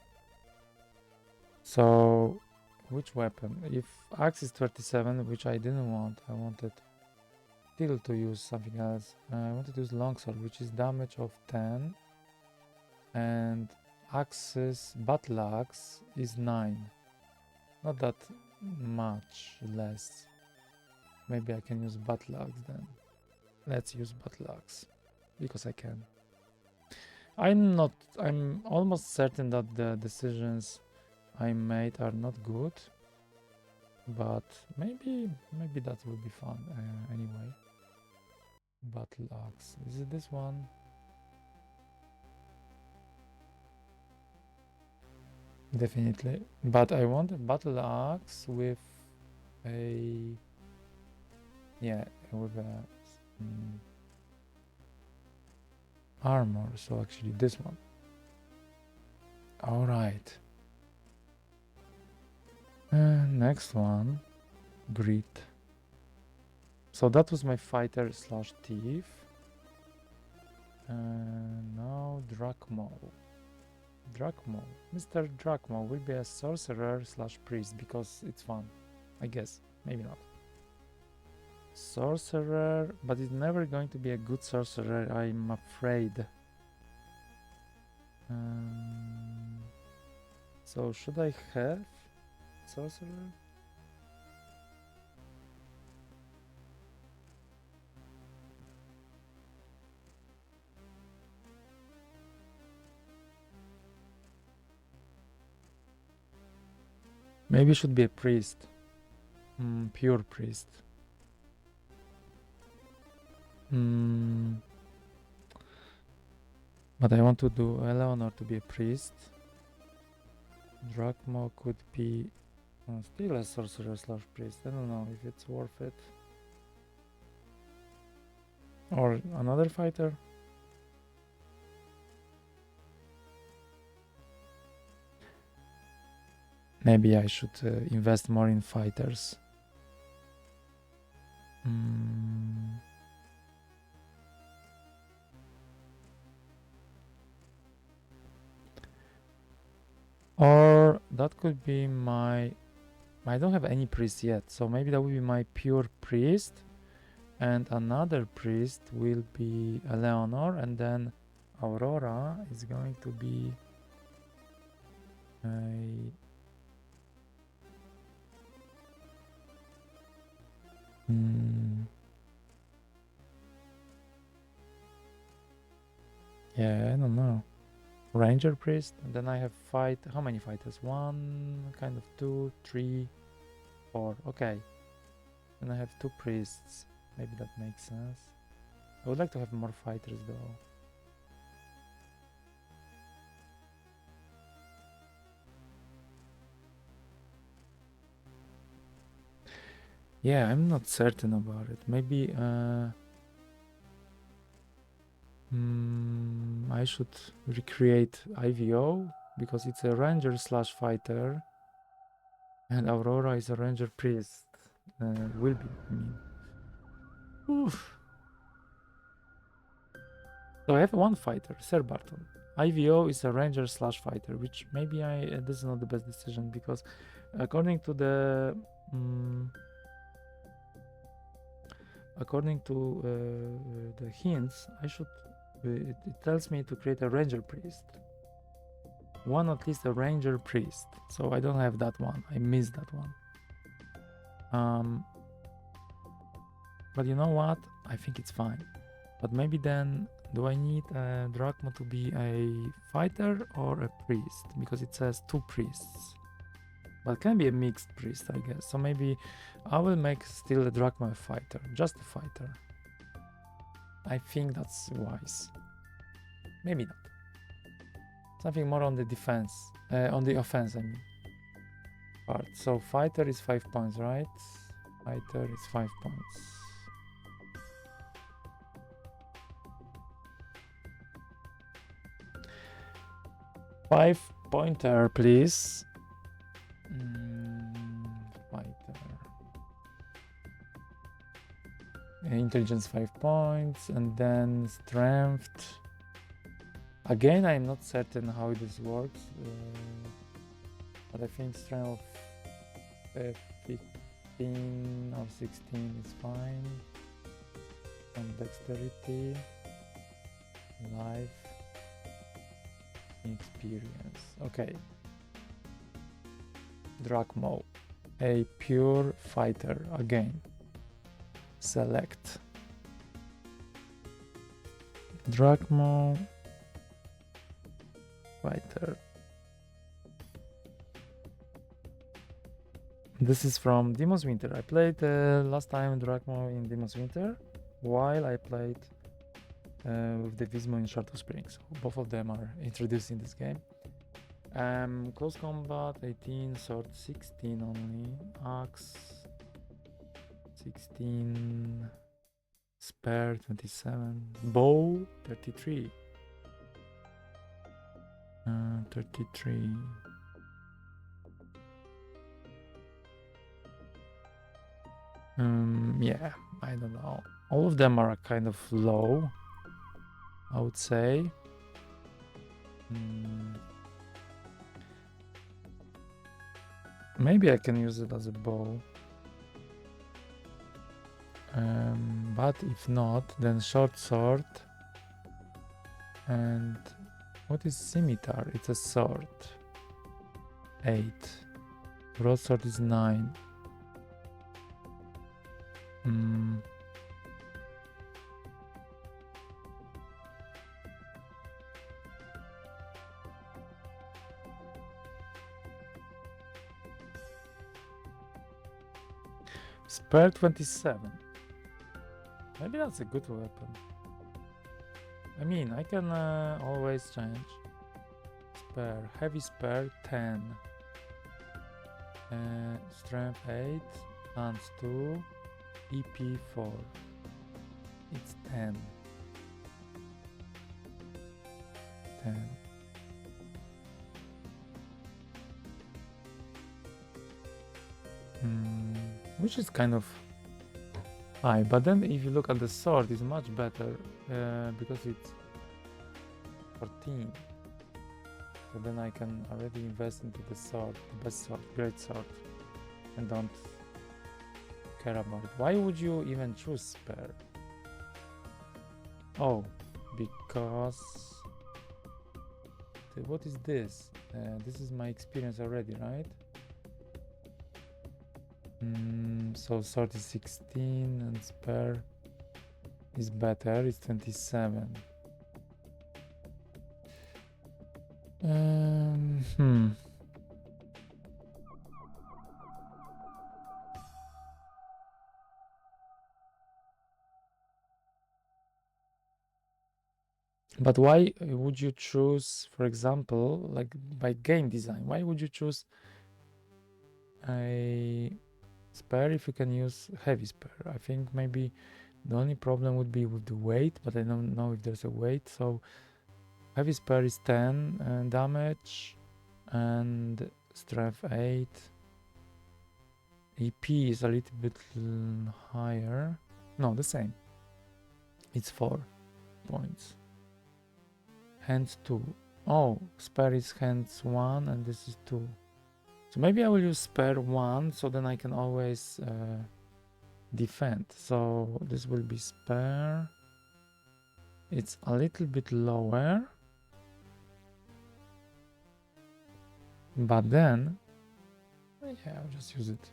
So, which weapon? If axe is 37, which I didn't want, I wanted still to use something else. I wanted to use longsword, which is damage of 10. And axes, battle axe is 9. Not that much less. Maybe I can use battle axe then. Let's use battle axe because I can. I'm almost certain that the decisions I made are not good, but maybe that will be fun anyway. Battle axe. Is it this one? Definitely. But I want a battle axe with a... Yeah, with a... armor. So actually this one. Alright. Next one. Grit. So that was my fighter slash thief. Now Drachmo. Drachmo. Mr. Drachmo will be a sorcerer slash priest because it's fun. I guess. Maybe not. Sorcerer, but it's never going to be a good sorcerer, I'm afraid. So should I have sorcerer? Maybe it should be a priest. Pure priest. But I want to do Eleanor to be a priest. Drachmo could be still a sorcerer slash priest. I don't know if it's worth it. Or another fighter. Maybe I should invest more in fighters. Or that could be my... I don't have any priest yet, so maybe that will be my pure priest. And another priest will be Eleanor, and then Aurora is going to be a... Yeah, I don't know. Ranger priest, and then I have how many fighters? 1, kind of 2, 3, 4. Okay. And I have 2 priests. Maybe that makes sense. I would like to have more fighters though. Yeah, I'm not certain about it. Maybe I should recreate IVO because it's a ranger slash fighter, and Aurora is a ranger priest. Will be, I mean. Oof. So I have one fighter, Sir Barton. IVO is a ranger slash fighter, which maybe this is not the best decision because according to the the hints, I should it tells me to create a ranger priest. One at least a ranger priest. So I don't have that one. I missed that one. But you know what? I think it's fine. But maybe then, do I need Drachma to be a fighter or a priest? Because it says 2 priests. But it can be a mixed priest, I guess. So maybe I will make still a Drachma a fighter. Just a fighter. I think that's wise. Maybe not. Something more on the defense. On the offense, I mean. Part. So fighter is 5 points, right? Fighter is 5 points. Five pointer, please. Fighter. Intelligence 5 points, and then strength. Again, I'm not certain how this works, but I think strength of 15 or 16 is fine. And dexterity, life, experience. Okay. Drachmo, a pure fighter again. Select. Drachmo, fighter. This is from Demon's Winter. I played last time Drachmo in Demon's Winter, while I played with the Vismo in Shadow Springs. So both of them are introduced in this game. Close combat 18, sword 16 only, axe 16, spare 27, bow 33. 33. Yeah, I don't know. All of them are kind of low, I would say. Maybe I can use it as a bow. But if not, then short sword. And what is scimitar? It's a sword. 8. Broadsword is 9. Spare 27. Maybe that's a good weapon. I mean, I can always change. Spare. Heavy spare 10. Strength 8. Hands 2. EP 4. It's 10. 10. Which is kind of high, but then if you look at the sword, it's much better because it's 14. So then I can already invest into the sword, the best sword, great sword, and don't care about it. Why would you even choose spare? Oh, because what is this? This is my experience already, right? So sword is 16 and spare is better, it's 27. But why would you choose, for example, like by game design, why would you choose a spare if you can use heavy spare? I think maybe the only problem would be with the weight, but I don't know if there's a weight. So heavy spare is 10 damage and strength 8. AP is a little bit higher. No, the same. It's 4 points. Hands 2. Oh, spare is hands 1 and this is 2. So maybe I will use spare 1 so then I can always defend. So this will be spare. It's a little bit lower. But then, yeah, I'll just use it.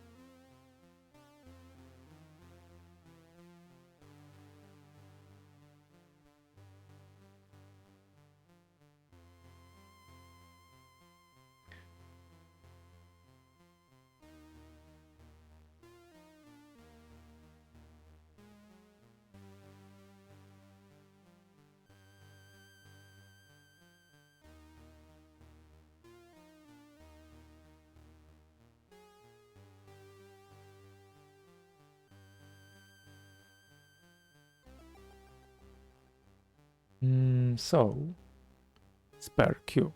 So, spare Q.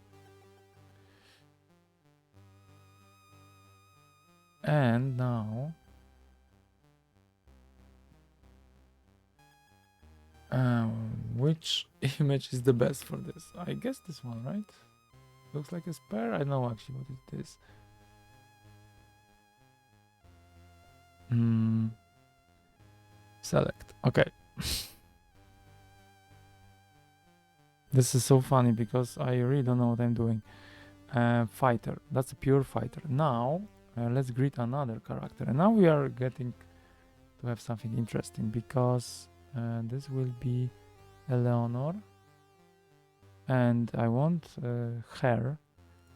And now, which image is the best for this? I guess this one, right? Looks like a spare. I know actually what it is. Select. Okay. This is so funny because I really don't know what I'm doing. Fighter. That's a pure fighter. Now, let's greet another character. And now we are getting to have something interesting because this will be Eleanor. And I want her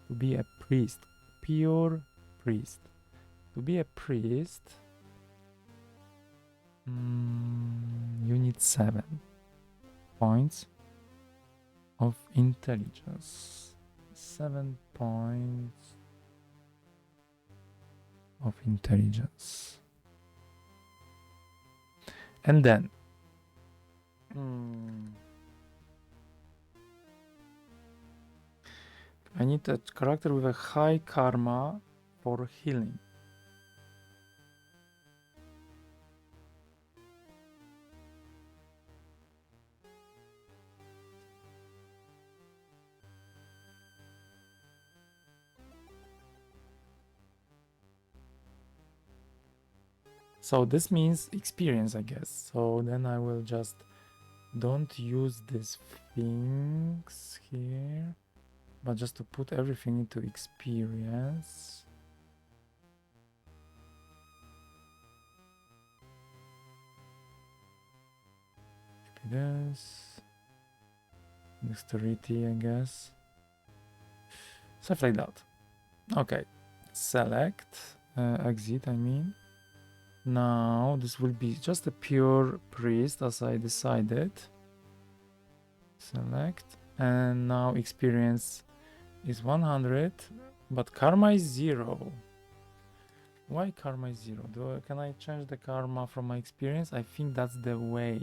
to be a priest. Pure priest. To be a priest, you need 7 points of intelligence. 7 points of intelligence. And then I need a character with a high karma for healing. So this means experience, I guess. So then I will just don't use these things here, but just to put everything into experience. This dexterity, I guess. Stuff like that. Okay. Select, exit, I mean. Now this will be just a pure priest as I decided. Select, and now experience is 100, but karma is 0. Why karma is 0? Can I change the karma from my experience? I think that's the way.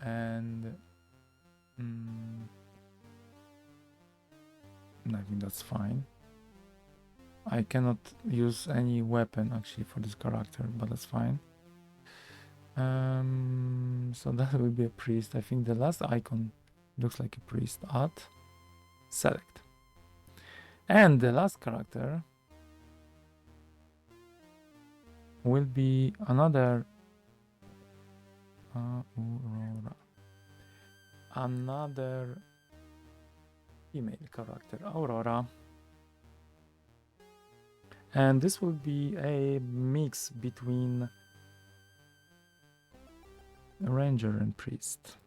And I think that's fine. I cannot use any weapon actually for this character, but that's fine. So that will be a priest. I think the last icon looks like a priest. Add, select. And the last character will be another Aurora. Another female character, Aurora. And this will be a mix between ranger and priest.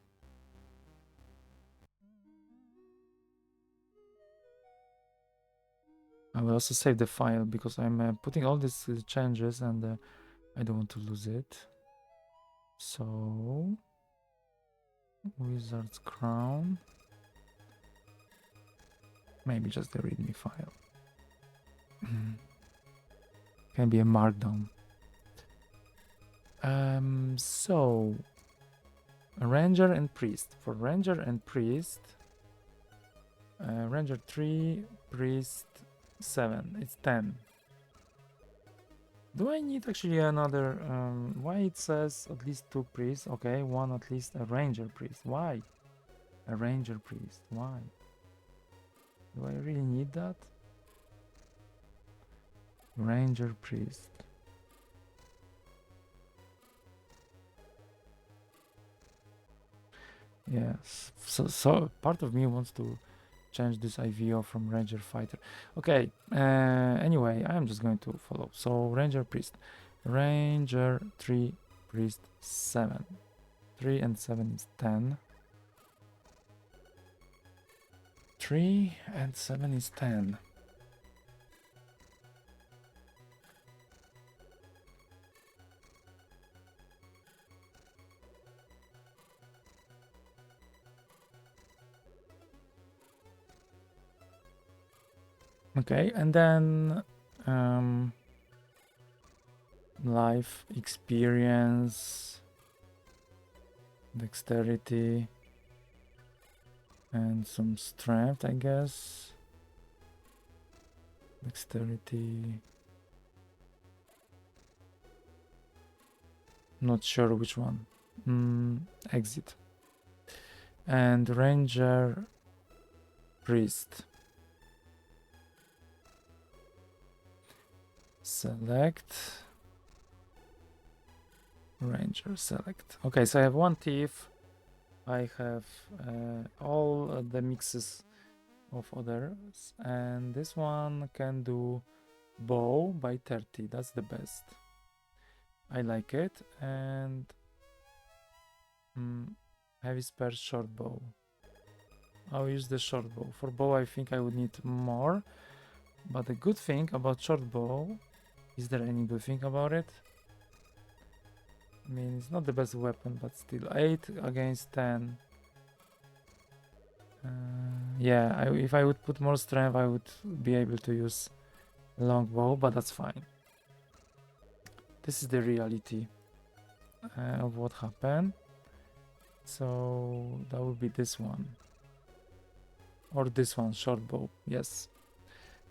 I will also save the file because I'm putting all these changes and I don't want to lose it. So, Wizard's Crown. Maybe just the README file. Can be a markdown. So, Ranger and Priest. For Ranger and Priest, Ranger 3, Priest 7. It's 10. Do I need actually another? Why it says at least 2 priests? Okay, one at least a Ranger Priest. Why? A Ranger Priest. Why? Do I really need that? Ranger Priest. Yes. So part of me wants to change this IVO from Ranger Fighter. Okay. Anyway, I am just going to follow. So Ranger Priest. Ranger 3, Priest 7. 3 and 7 is 10. 3 and 7 is 10. Okay, and then life experience, dexterity, and some strength, I guess. Dexterity. Not sure which one. Exit. And Ranger Priest. Select. Ranger select. Okay, so I have one thief. I have all the mixes of others, and this one can do bow by 30. That's the best. I like it. And heavy spare short bow. I'll use the short bow. For bow I think I would need more, but the good thing about short bow, is there any good thing about it? I mean, it's not the best weapon, but still 8 against 10. Yeah, if I would put more strength, I would be able to use longbow, but that's fine. This is the reality of what happened. So that would be this one. Or this one, short bow. Yes.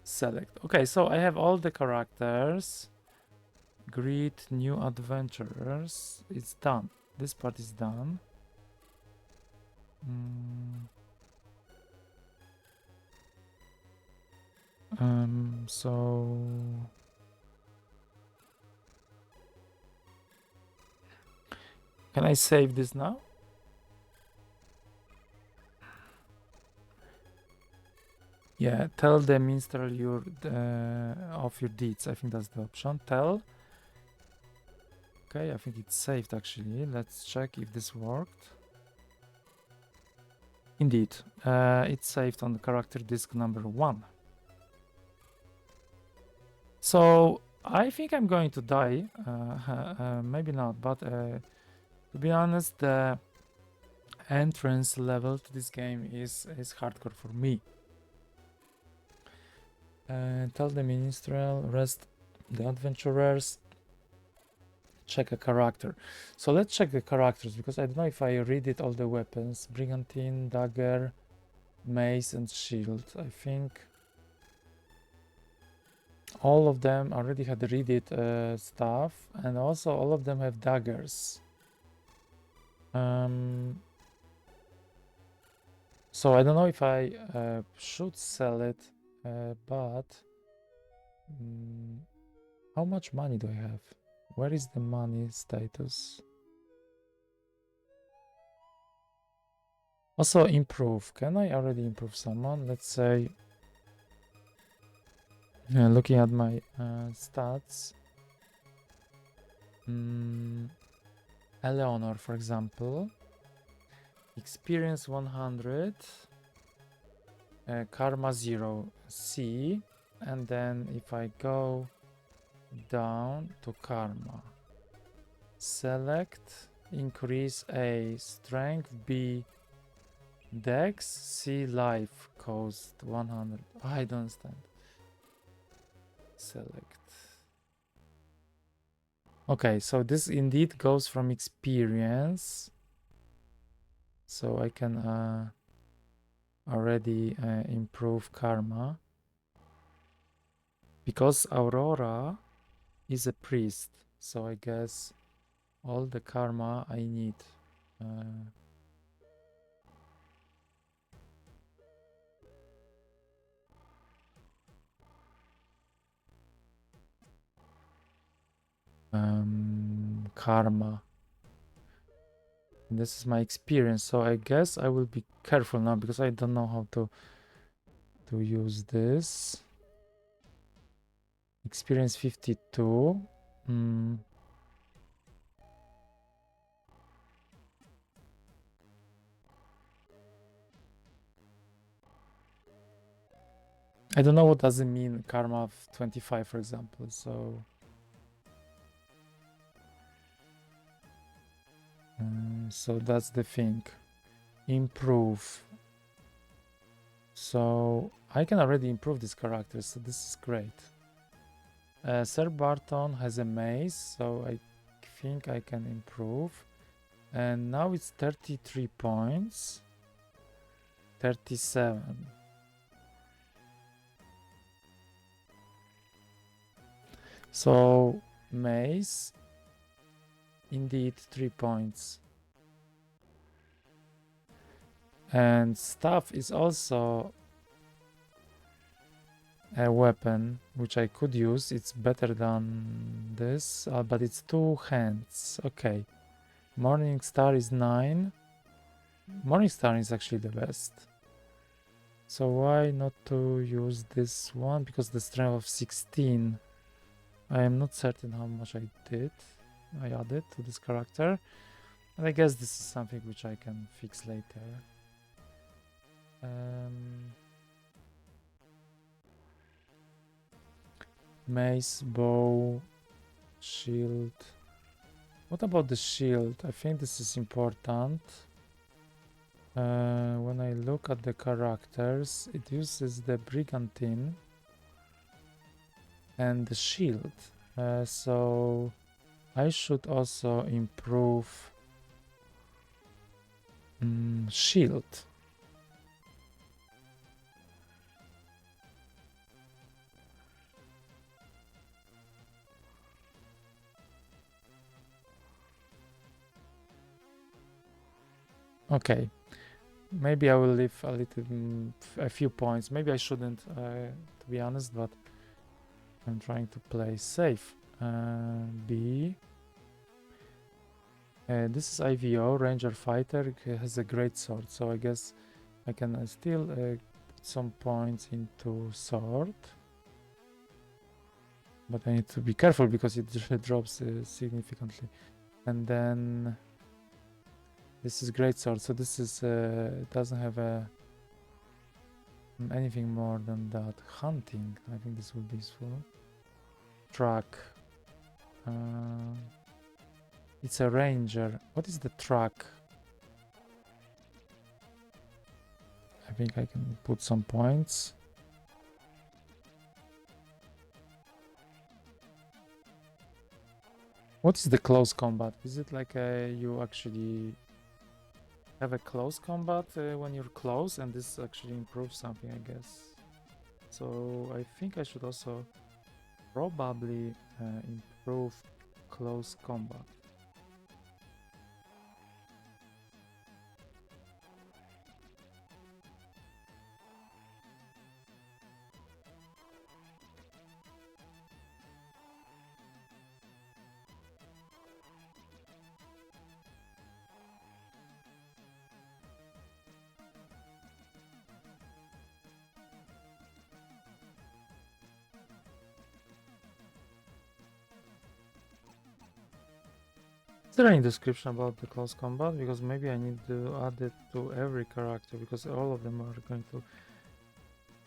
Select. Okay, so I have all the characters. Greet new adventurers. It's done. This part is done. So can I save this now? Yeah, tell the minstrel your of your deeds. I think that's the option. Tell. Okay, I think it's saved actually. Let's check if this worked. Indeed, it's saved on the character disk number 1. So I think I'm going to die. Maybe not, but to be honest, the entrance level to this game is hardcore for me. Tell the minstrel, rest the adventurers, check a character. So let's check the characters, because I don't know if I read it all the weapons. Brigantine, dagger, mace and shield. I think all of them already had read it stuff, and also all of them have daggers. So I don't know if I should sell it, but how much money do I have? Where is the money status? Also improve. Can I already improve someone? Let's say, looking at my stats. Eleanor, for example. Experience 100. Karma 0. C. And then if I go down to karma. Select. Increase A. Strength. B. Dex. C. Life. Cost 100. I don't understand. Select. Okay, so this indeed goes from experience. So I can already improve karma. Because Aurora is a priest. So I guess all the karma I need. Karma. And this is my experience. So I guess I will be careful now, because I don't know how to use this. Experience 52. I don't know what does it mean, karma of 25, for example. So so that's the thing. Improve. So I can already improve this character, so this is great. Sir Barton has a mace, so I think I can improve. And now it's 33 points. 37. So mace, indeed 3 points. And staff is also a weapon which I could use. It's better than this, but it's 2 hands. Okay. Morning Star is 9. Morning Star is actually the best. So why not to use this one? Because the strength of 16. I am not certain how much I added to this character. And I guess this is something which I can fix later. Mace, bow, shield. What about the shield? I think this is important. When I look at the characters, it uses the brigantine and the shield. So I should also improve shield. Okay, maybe I will leave a little, a few points. Maybe I shouldn't, to be honest, but I'm trying to play safe. B. This is IVO, Ranger Fighter. He has a great sword, so I guess I can still put some points into sword. But I need to be careful because it drops significantly. And then this is great sword, so this is it doesn't have anything more than that. Hunting, I think this would be useful. Track. It's a ranger. What is the track? I think I can put some points. What is the close combat? Is it like you actually have a close combat when you're close, and this actually improves something, I guess. So I think I should also probably improve close combat. Is there any description about the close combat? Because maybe I need to add it to every character, because all of them are going to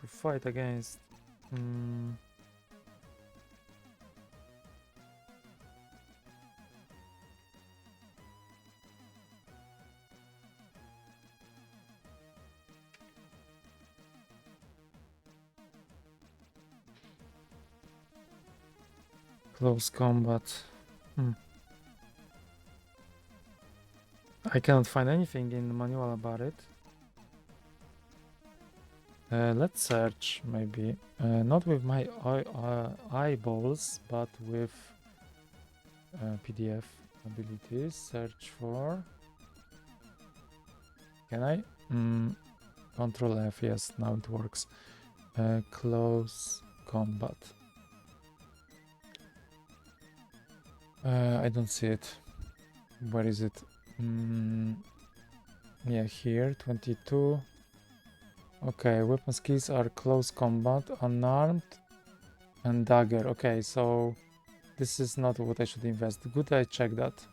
fight against. Close combat. I cannot find anything in the manual about it. Let's search, maybe. Not with my eyeballs, but with PDF abilities. Search for. Can I? Control F, yes, now it works. Close combat. I don't see it. Where is it? Yeah, here, 22. Okay, weapon skills are close combat, unarmed, and dagger. Okay, so this is not what I should invest. Good, I check that.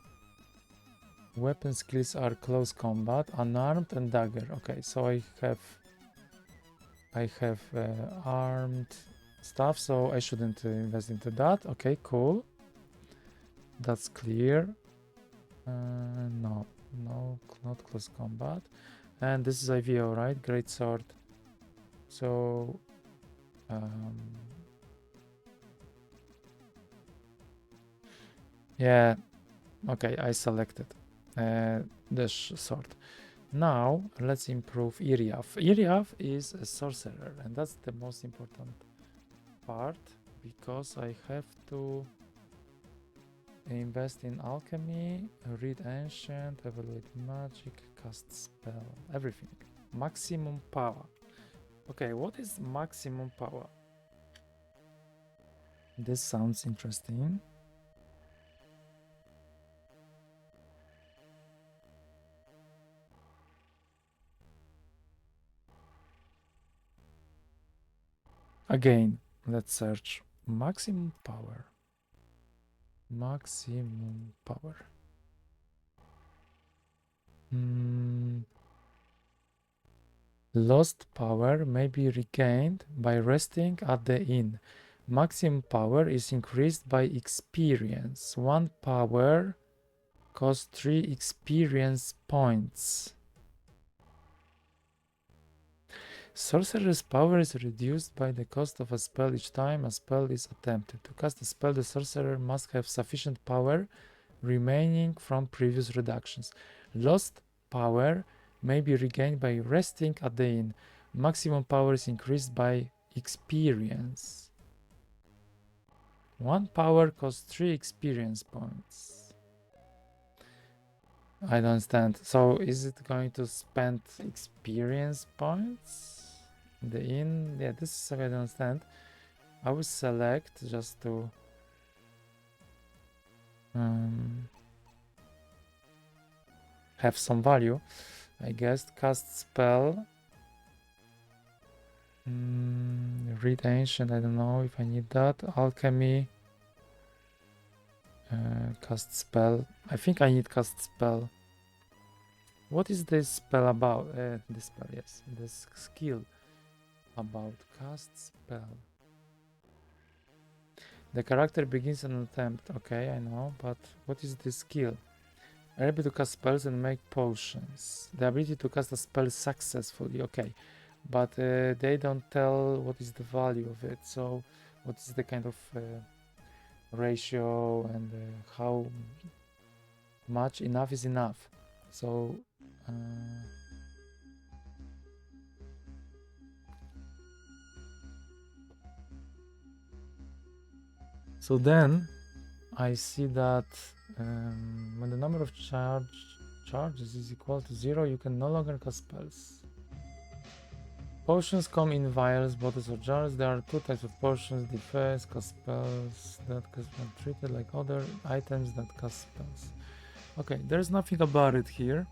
Weapon skills are close combat, unarmed, and dagger. Okay, so I have armed stuff, so I shouldn't invest into that. Okay, cool. That's clear. No, not close combat. And this is IVO, right? Great sword. So, yeah, okay, I selected this sword. Now, let's improve Iriaf. Iriaf is a sorcerer, and that's the most important part, because I have to invest in alchemy, read ancient, evaluate magic, cast spell, everything. Maximum power. Okay, what is maximum power? This sounds interesting. Again, let's search maximum power. Maximum power. Lost power may be regained by resting at the inn. Maximum power is increased by experience. 1 power costs 3 experience points. Sorcerer's power is reduced by the cost of a spell each time a spell is attempted. To cast a spell, the sorcerer must have sufficient power remaining from previous reductions. Lost power may be regained by resting at the inn. Maximum power is increased by experience. One power costs 3 experience points. I don't understand. So is it going to spend experience points in the inn? Yeah, this is what I don't understand. I will select just to have some value. I guess cast spell. Read ancient. I don't know if I need that. Alchemy. Cast spell. I think I need cast spell. What is this spell about? This spell, yes. This skill about cast spell. The character begins an attempt. Okay, I know, but what is this skill? Able to cast spells and make potions. The ability to cast a spell successfully. Okay, but they don't tell what is the value of it. So, what is the kind of ratio and how much enough is enough? So. So then I see that when the number of charges is equal to 0, you can no longer cast spells. Potions come in vials, bottles, or jars. There are 2 types of potions: defense, cast spells that can be treated like other items that cast spells. Okay, there's nothing about it here.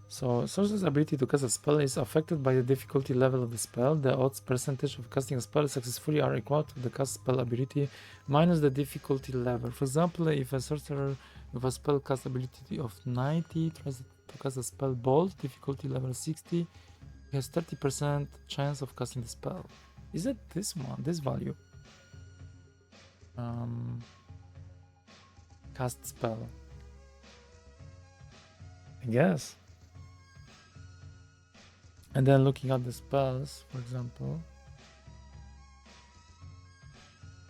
So, sorcerer's ability to cast a spell is affected by the difficulty level of the spell. The odds percentage of casting a spell successfully are equal to the cast spell ability minus the difficulty level. For example, if a sorcerer with a spell cast ability of 90 tries to cast a spell bolt, difficulty level 60, he has 30% chance of casting the spell. Is it this one, this value? Cast spell. I guess. And then looking at the spells, for example,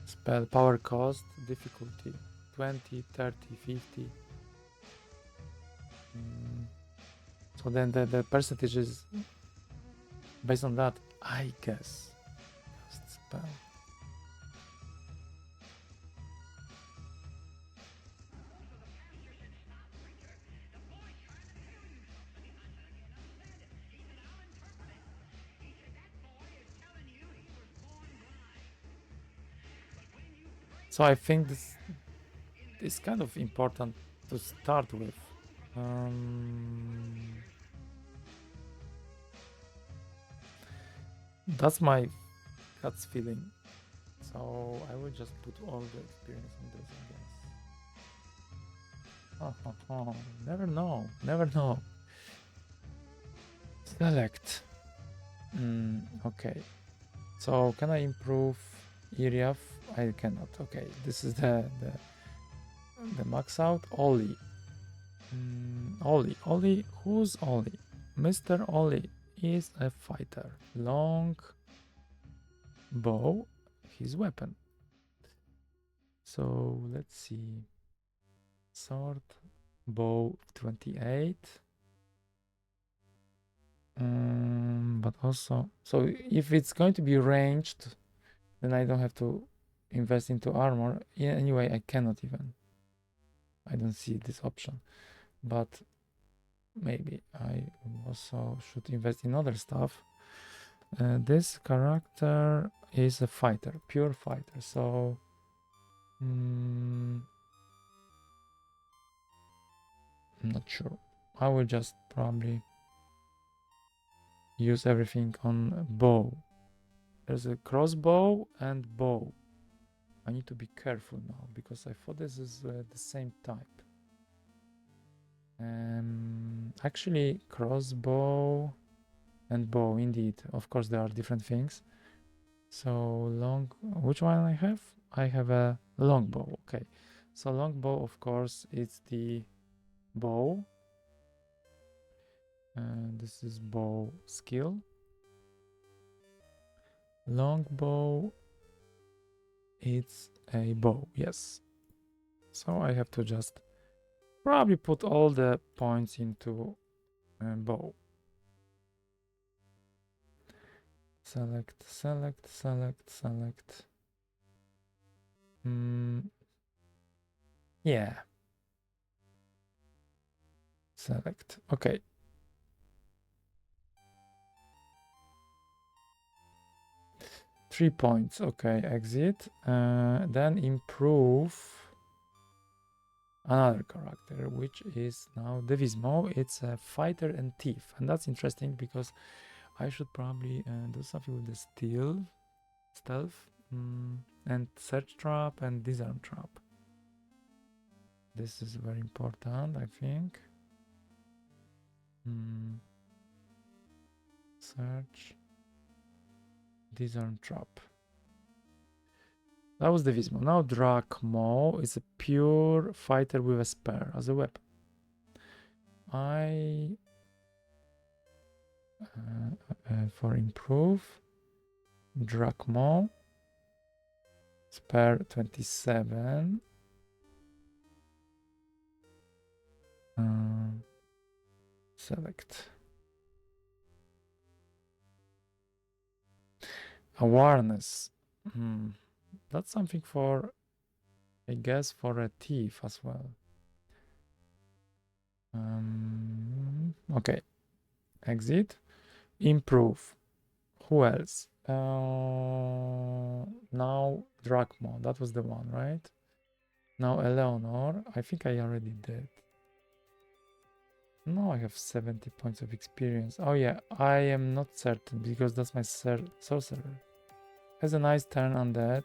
spell power cost, difficulty 20, 30, 50. So then the percentage is based on that, I guess. Cast spell. So I think this is kind of important to start with. That's my gut's feeling. So I will just put all the experience on this, I guess. Never know. Never know. Select. Okay. So can I improve area? I cannot. Okay. This is the max out. Ollie. Ollie. Who's Ollie? Mr. Ollie is a fighter. Long bow, his weapon. So let's see. Sword, bow, 28. But also, so if it's going to be ranged, then I don't have to invest into armor. Yeah, anyway, I cannot even. I don't see this option. But maybe I also should invest in other stuff. This character is a fighter, pure fighter. So I'm not sure. I will just probably use everything on bow. There's a crossbow and bow. I need to be careful now because I thought this is the same type. Actually, crossbow and bow, indeed. Of course, there are different things. So which one I have? I have a longbow. Okay, so longbow, of course, it's the bow. And this is bow skill. Longbow, it's a bow, yes. So I have to just probably put all the points into bow. Select. Yeah. Select. Okay. Three points. Okay, exit. Then improve another character, which is now Devismo. It's a fighter and thief. And that's interesting because I should probably do something with the stealth, and search trap and disarm trap. This is very important, I think. Search, disarm trap. That was the Vismo. Now Drachmo is a pure fighter with a spear as a weapon. For improve, Drachmo, spear 27. Select. Awareness. That's something for, I guess, for a thief as well. Okay. Exit. Improve. Who else? Now Drachmo. That was the one, right? Now Eleanor. I think I already did. No, I have 70 points of experience. Oh yeah, I am not certain because that's my sorcerer. Has a nice turn on that.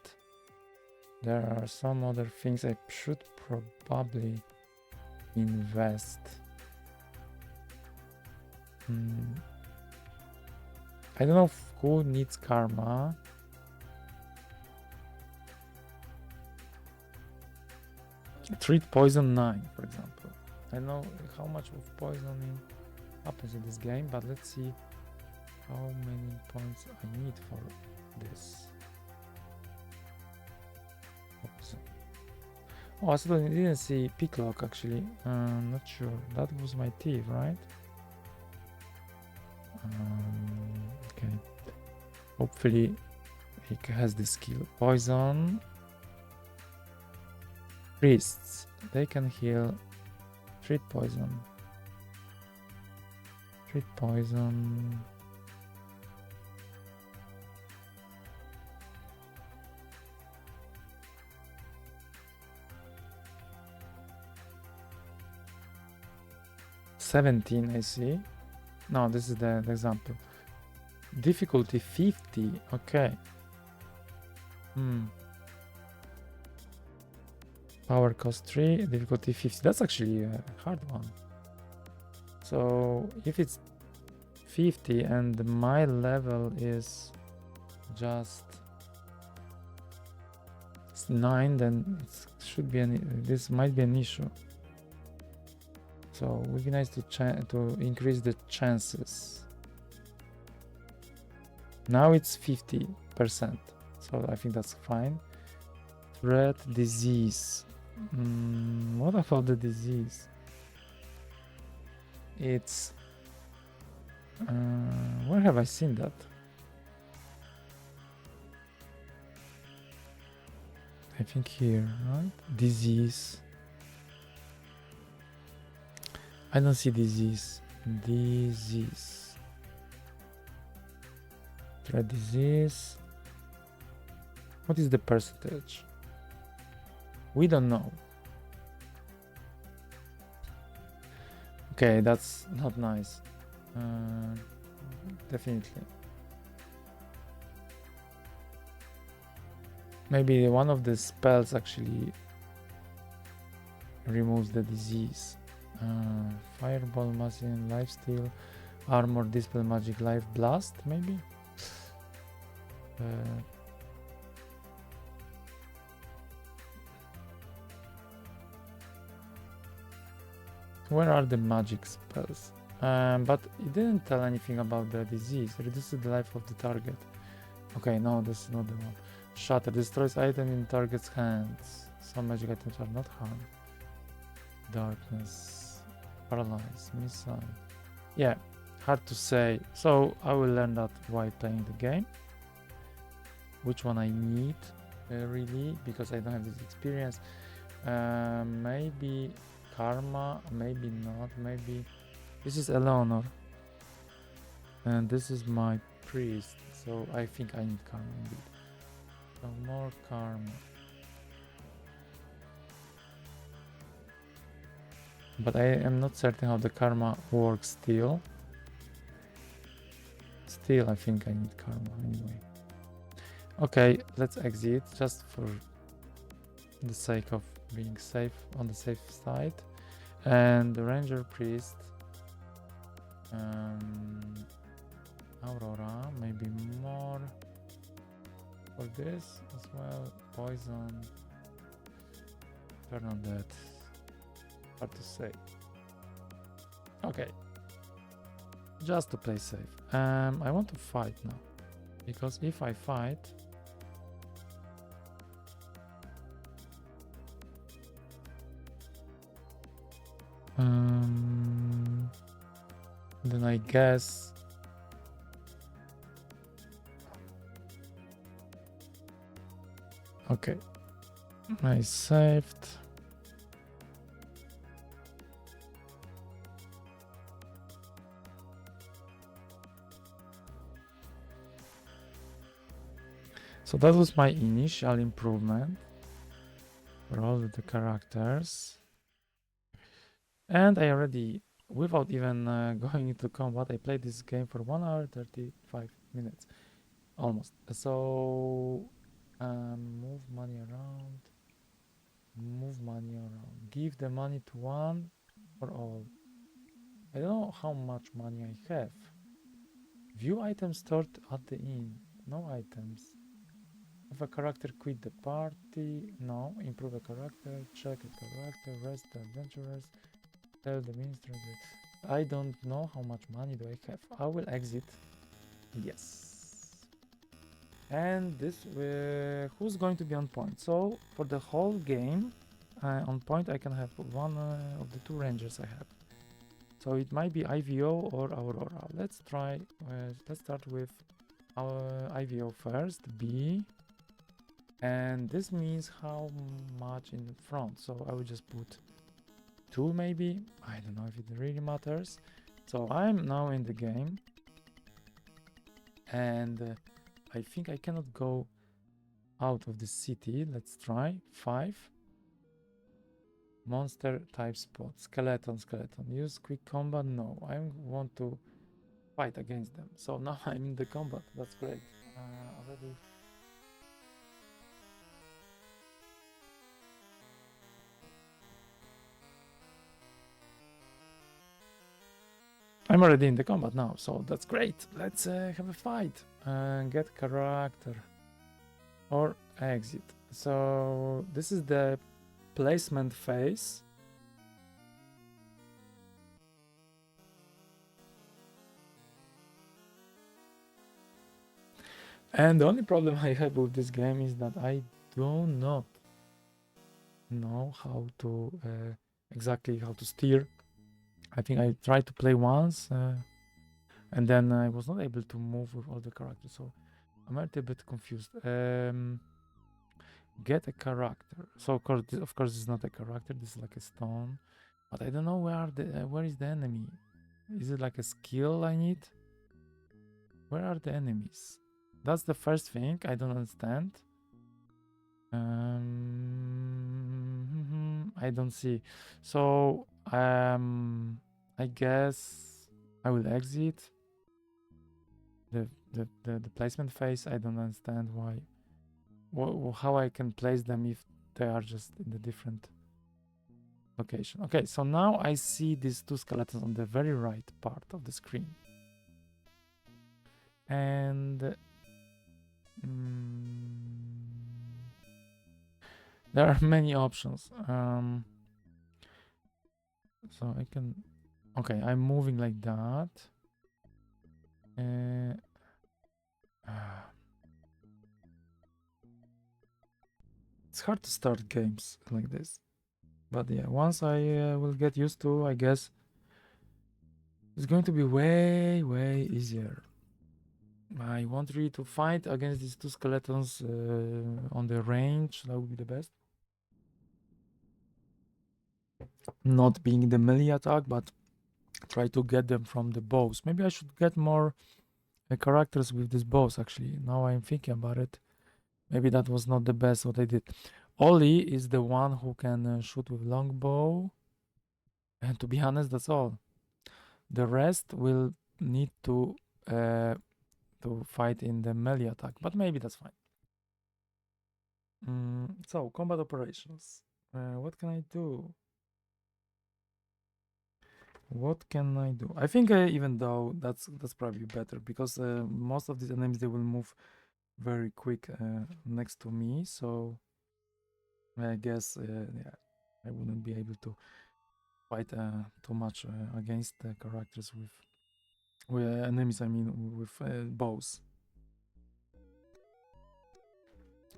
There are some other things I should probably invest. I don't know who needs karma. Treat poison 9, for example. I know how much of poisoning happens in this game, but let's see how many points I need for this. Oh, I still didn't see Picklock actually. Not sure. That was my thief, right? Okay. Hopefully he has the skill. Poison. Priests. They can heal. Treat poison. Treat poison. $17, I see. No, this is the example. Difficulty 50. Okay. Power cost 3, difficulty 50. That's actually a hard one. So if it's 50 and my level is just 9, then it should be this might be an issue. So it would be nice to increase the chances. Now it's 50%, so I think that's fine. Threat, disease. What about the disease? It's where have I seen that? I think here, right? Disease. I don't see disease. Disease. Threat, disease. What is the percentage? We don't know. Okay, that's not nice. Definitely. Maybe one of the spells actually removes the disease. Fireball, Massive Lifesteal, Armor, Dispel, Magic, Life, Blast, maybe? Where are the magic spells? But it didn't tell anything about the disease. Reduces the life of the target. Okay, no, this is not the one. Shatter destroys item in target's hands. Some magic items are not harmed. Darkness, paralyze, missile. Yeah, hard to say. So I will learn that while playing the game. Which one I need really, because I don't have this experience. Maybe karma, maybe not, maybe this is Eleanor and this is my priest, so I think I need karma indeed. So more karma, but I am not certain how the karma works still. I think I need karma anyway. Okay, let's exit just for the sake of being safe, on the safe side. And the ranger priest, Aurora, maybe more for this as well. Poison, turn on that, hard to say. Okay, just to play safe. I want to fight now, because if I fight, then I guess okay, I saved. So that was my initial improvement for all of the characters. And I already, without even going into combat, I played this game for 1 hour 35 minutes, almost. So move money around, give the money to one or all. I don't know how much money I have. View items stored at the inn, no items. Have a character quit the party, no. Improve a character, check a character, rest the adventurers, tell the minister that I don't know how much money do I have. I will exit. Yes. And this, who's going to be on point? So for the whole game, on point I can have one of the two rangers I have. So it might be IVO or Aurora. Let's try, let's start with our IVO first, B. And this means how much in the front. So I will just put 2 maybe. I don't know if it really matters. So I'm now in the game. And I think I cannot go out of the city. Let's try. 5. Monster type spot. Skeleton. Use quick combat. No, I want to fight against them. So now I'm in the combat. That's great. Already. I'm already in the combat now, so that's great. Let's have a fight. Get character. Or exit. So this is the placement phase. And the only problem I have with this game is that I do not know how to exactly how to steer. I think I tried to play once and then I was not able to move with all the characters, so I'm a little bit confused. Get a character. So of course, this is not a character. This is like a stone, but I don't know where is the enemy. Is it like a skill I need? Where are the enemies? That's the first thing I don't understand. I don't see. So I guess I will exit the placement phase. I don't understand why. How I can place them if they are just in the different location. Okay, so now I see these 2 skeletons on the very right part of the screen. And there are many options. So I can... Okay, I'm moving like that. It's hard to start games like this. But yeah, once I will get used to, I guess it's going to be way, way easier. I want really to fight against these two skeletons on the range. That would be the best. Not being the melee attack, but try to get them from the bows. Maybe I should get more characters with these bows, actually. Now I'm thinking about it. Maybe that was not the best what I did. Ollie is the one who can shoot with longbow. And to be honest, that's all. The rest will need to fight in the melee attack, but maybe that's fine. So combat operations. What can I do? What can I do? I think even though that's probably better because most of these enemies they will move very quick next to me, so I guess yeah, I wouldn't be able to fight too much against the characters with enemies. I mean with bows.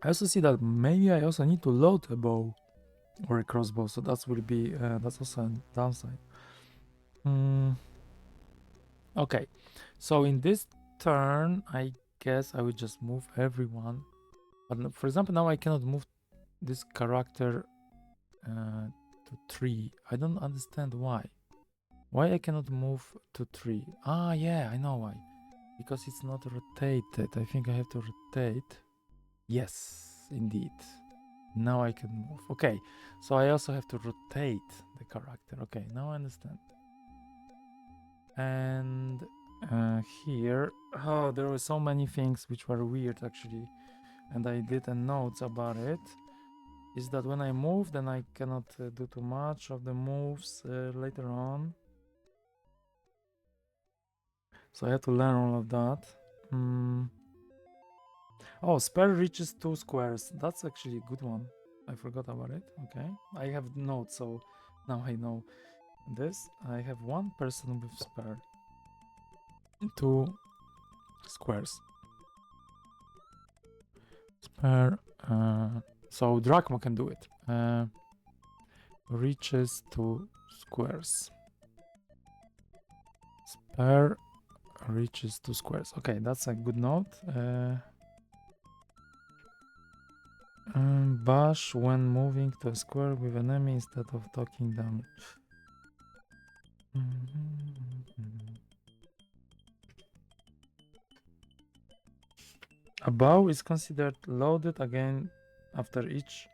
I also see that maybe I also need to load a bow or a crossbow, so that will be that's also a downside. Okay, so in this turn, I guess I will just move everyone. But for example, now I cannot move this character to 3. I don't understand why. Why I cannot move to 3? Ah, yeah, I know why. Because it's not rotated. I think I have to rotate. Yes, indeed. Now I can move. Okay, so I also have to rotate the character. Okay, now I understand. And here, oh, there were so many things which were weird actually, and I did a note about it. Is that when I move, then I cannot do too much of the moves later on. So I have to learn all of that. Oh, spare reaches 2 squares. That's actually a good one. I forgot about it. Okay, I have notes, so now I know this. I have one person with spare 2 squares. Spare. So Drachma can do it. Reaches 2 squares. Spare reaches 2 squares. Okay, that's a good note. Bash when moving to a square with an enemy instead of talking damage. A bow is considered loaded again after each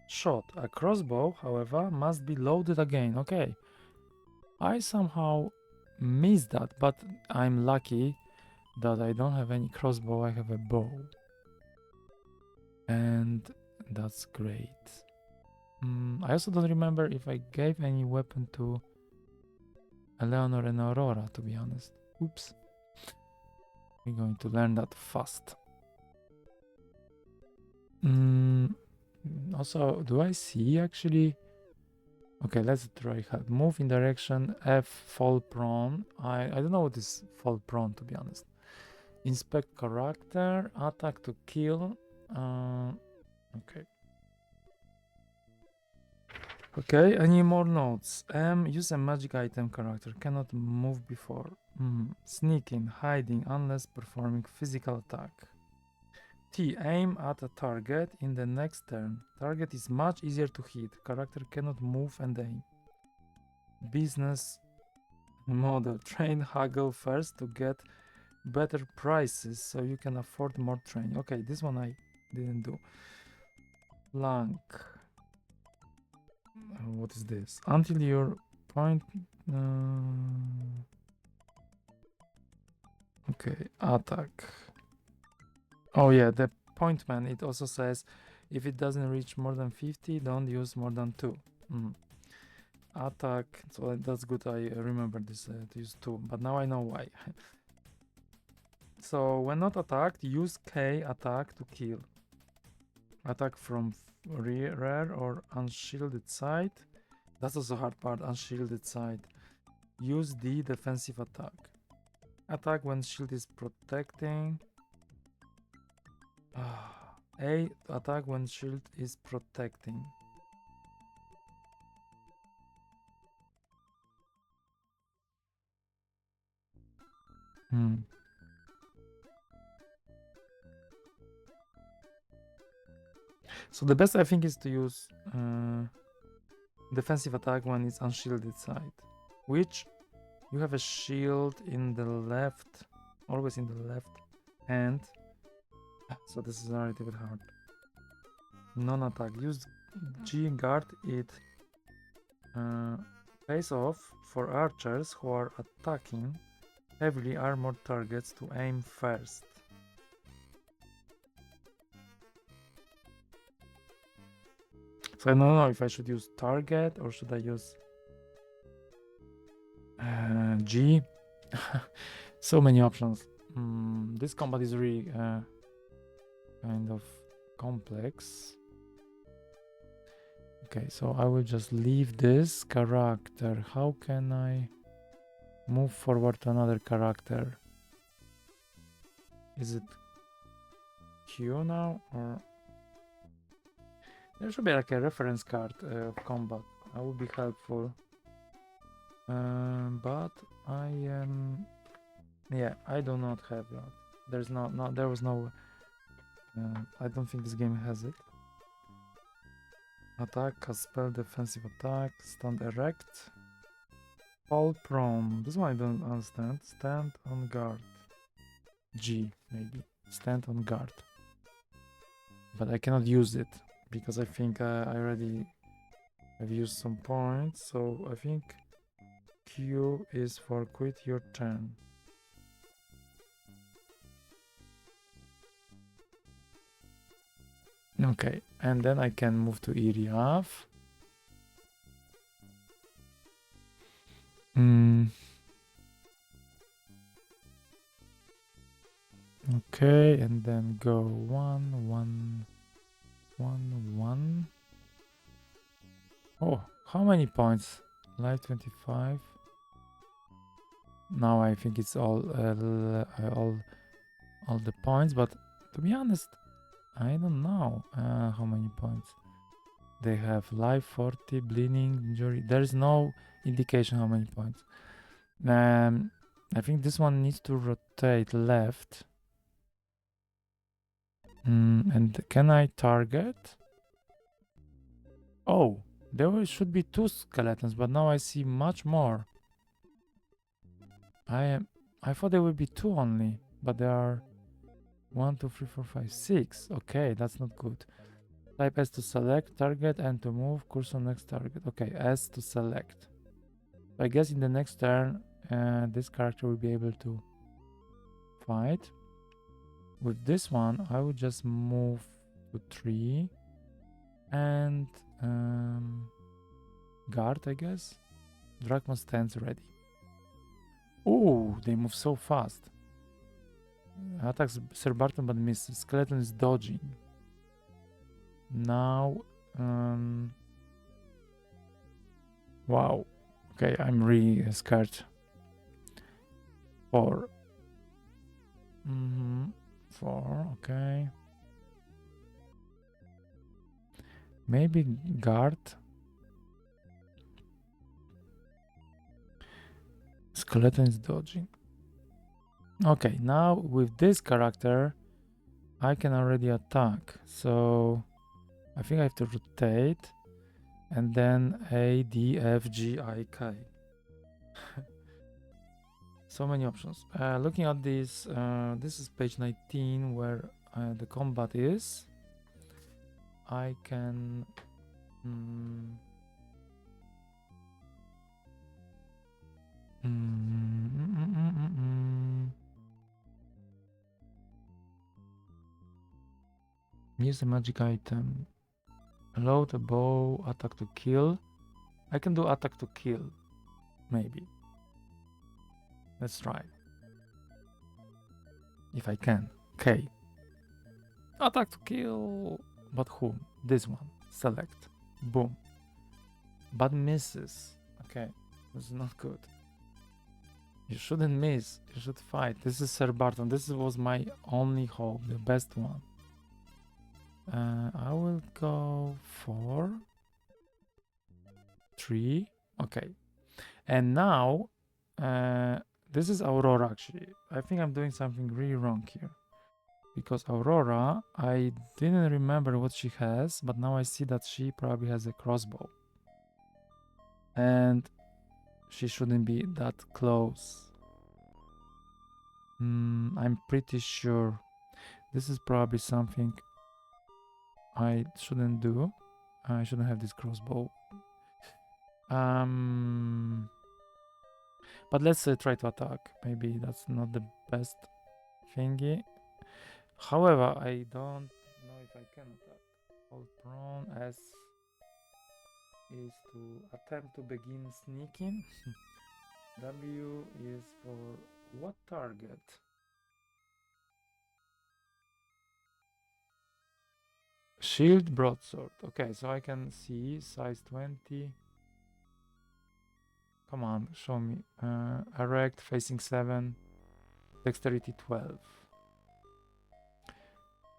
shot. A crossbow, however, must be loaded again. Okay. I somehow missed that, but I'm lucky that I don't have any crossbow, I have a bow. And that's great. I also don't remember if I gave any weapon to Eleanor and Aurora, to be honest. Oops. We're going to learn that fast. Also, do I see actually? Okay, let's try hard. Move in direction F, fall prone. I don't know what is fall prone, to be honest. Inspect character, attack to kill. Okay. Okay, any more notes? Use a magic item character. Cannot move before. Sneaking, hiding, unless performing physical attack. T. Aim at a target in the next turn. Target is much easier to hit. Character cannot move and aim. Business model. Train haggle first to get better prices so you can afford more training. Okay, this one I didn't do. Flank. What is this? Until your point. Okay, attack. Oh yeah, the point man. It also says if it doesn't reach more than 50, don't use more than 2. Attack. So that's good. I remember this to use 2, but now I know why. So when not attacked, use K attack to kill. Attack from rear or unshielded side. That's also hard part. Unshielded side. Use the defensive attack. Attack when shield is protecting. A. Attack when shield is protecting. So the best I think is to use defensive attack when it's unshielded side, which you have a shield in the left, always in the left hand. So this is a little bit hard. Non-attack. Use G guard it. Face off for archers who are attacking heavily armored targets to aim first. So I don't know if I should use target or should I use G. So many options. This combat is really kind of complex. Okay, so I will just leave this character. How can I move forward to another character? Is it Q now or there should be like a reference card of combat? That would be helpful. But I am I do not have that. There's there was no I don't think this game has it. Attack, cast spell, defensive attack, stand erect, fall prone. This one I don't understand. Stand on guard. G maybe. Stand on guard. But I cannot use it because I think I already have used some points. So I think Q is for quit your turn. Okay, and then I can move to Iriaf. Okay, and then go 1, 1, 1, 1. Oh, how many points? Life 25. Now I think it's all the points, but to be honest, I don't know how many points they have. Life 40, bleeding, injury. There's no indication how many points. I think this one needs to rotate left. And can I target? Oh, there should be 2 skeletons, but now I see much more. I thought there would be 2 only, but there are 1, 2, 3, 4, 5, 6. Okay, that's not good. Type S to select target and to move cursor next target. Okay, S to select. I guess in the next turn, this character will be able to fight. With this one, I would just move to 3 and guard, I guess. Drachma stands ready. Oh, they move so fast. Attacks Sir Barton but misses. Skeleton is dodging. Now, wow. Okay, I'm really scared. 4. 4, okay. Maybe guard. Skeleton is dodging. Okay, now with this character, I can already attack. So I think I have to rotate and then A, D, F, G, I, K. So many options. Looking at this, this is page 19 where the combat is. I can use a magic item. Load a bow, attack to kill. I can do attack to kill, maybe. Let's try. If I can. Okay. Attack to kill. But whom? This one. Select. Boom. but misses. Okay, this is not good. You shouldn't miss. You should fight. This is Sir Barton. This was my only hope, the best one. I will go for 3. Okay. And now, this is Aurora actually. I think I'm doing something really wrong here. Because Aurora, I didn't remember what she has, but now I see that she probably has a crossbow. And she shouldn't be that close. I'm pretty sure this is probably something I shouldn't do. I shouldn't have this crossbow. But let's try to attack. Maybe that's not the best thingy. However, I don't know if I can attack. Hold prone S is to attempt to begin sneaking. W is for what target? Shield broadsword. Okay, so I can see size 20. Come on, show me. Erect, facing 7, dexterity 12.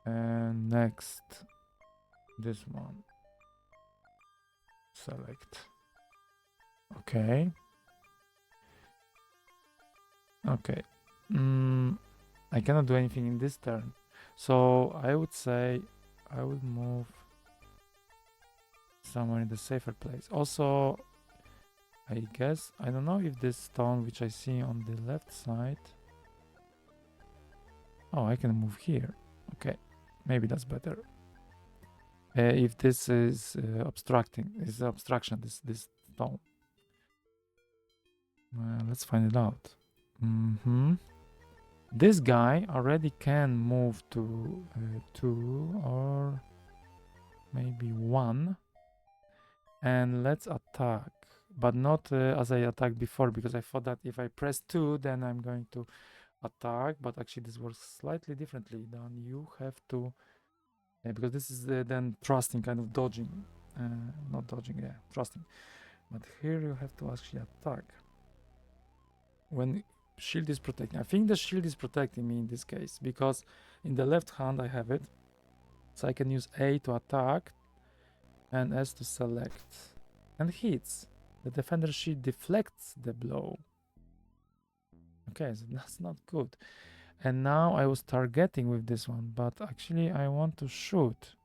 And next, this one. Select. Okay. Okay. I cannot do anything in this turn. So I would say I would move somewhere in the safer place. Also, I guess, I don't know if this stone which I see on the left side. Oh, I can move here. Okay, maybe that's better. If this is obstruction, this stone. Let's find it out. This guy already can move to 2 or maybe 1. And let's attack. But not as I attacked before, because I thought that if I press 2, then I'm going to attack. But actually this works slightly differently. Then you have to... because this is then thrusting, kind of dodging. Not dodging, yeah, thrusting. But here you have to actually attack. When shield is protecting. I think the shield is protecting me in this case, because in the left hand I have it. So I can use A to attack and S to select. And hits. The defender's shield deflects the blow. Okay, so that's not good. And now I was targeting with this one, but actually I want to shoot.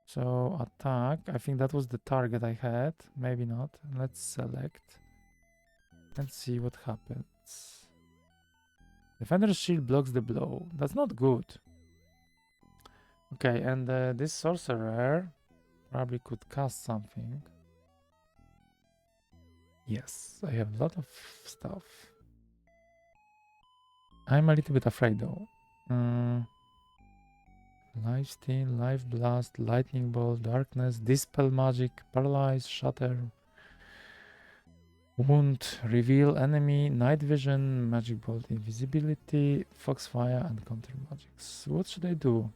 So attack, I think that was the target I had. Maybe not. Let's select. Let's see what happens. Defender's shield blocks the blow. That's not good. Okay, and this sorcerer probably could cast something. Yes, I have a lot of stuff. I'm a little bit afraid though. Life steal, life blast, lightning bolt, darkness, dispel magic, paralyze, shatter, wound, reveal enemy, night vision, magic bolt, invisibility, foxfire, and counter magics. What should I do?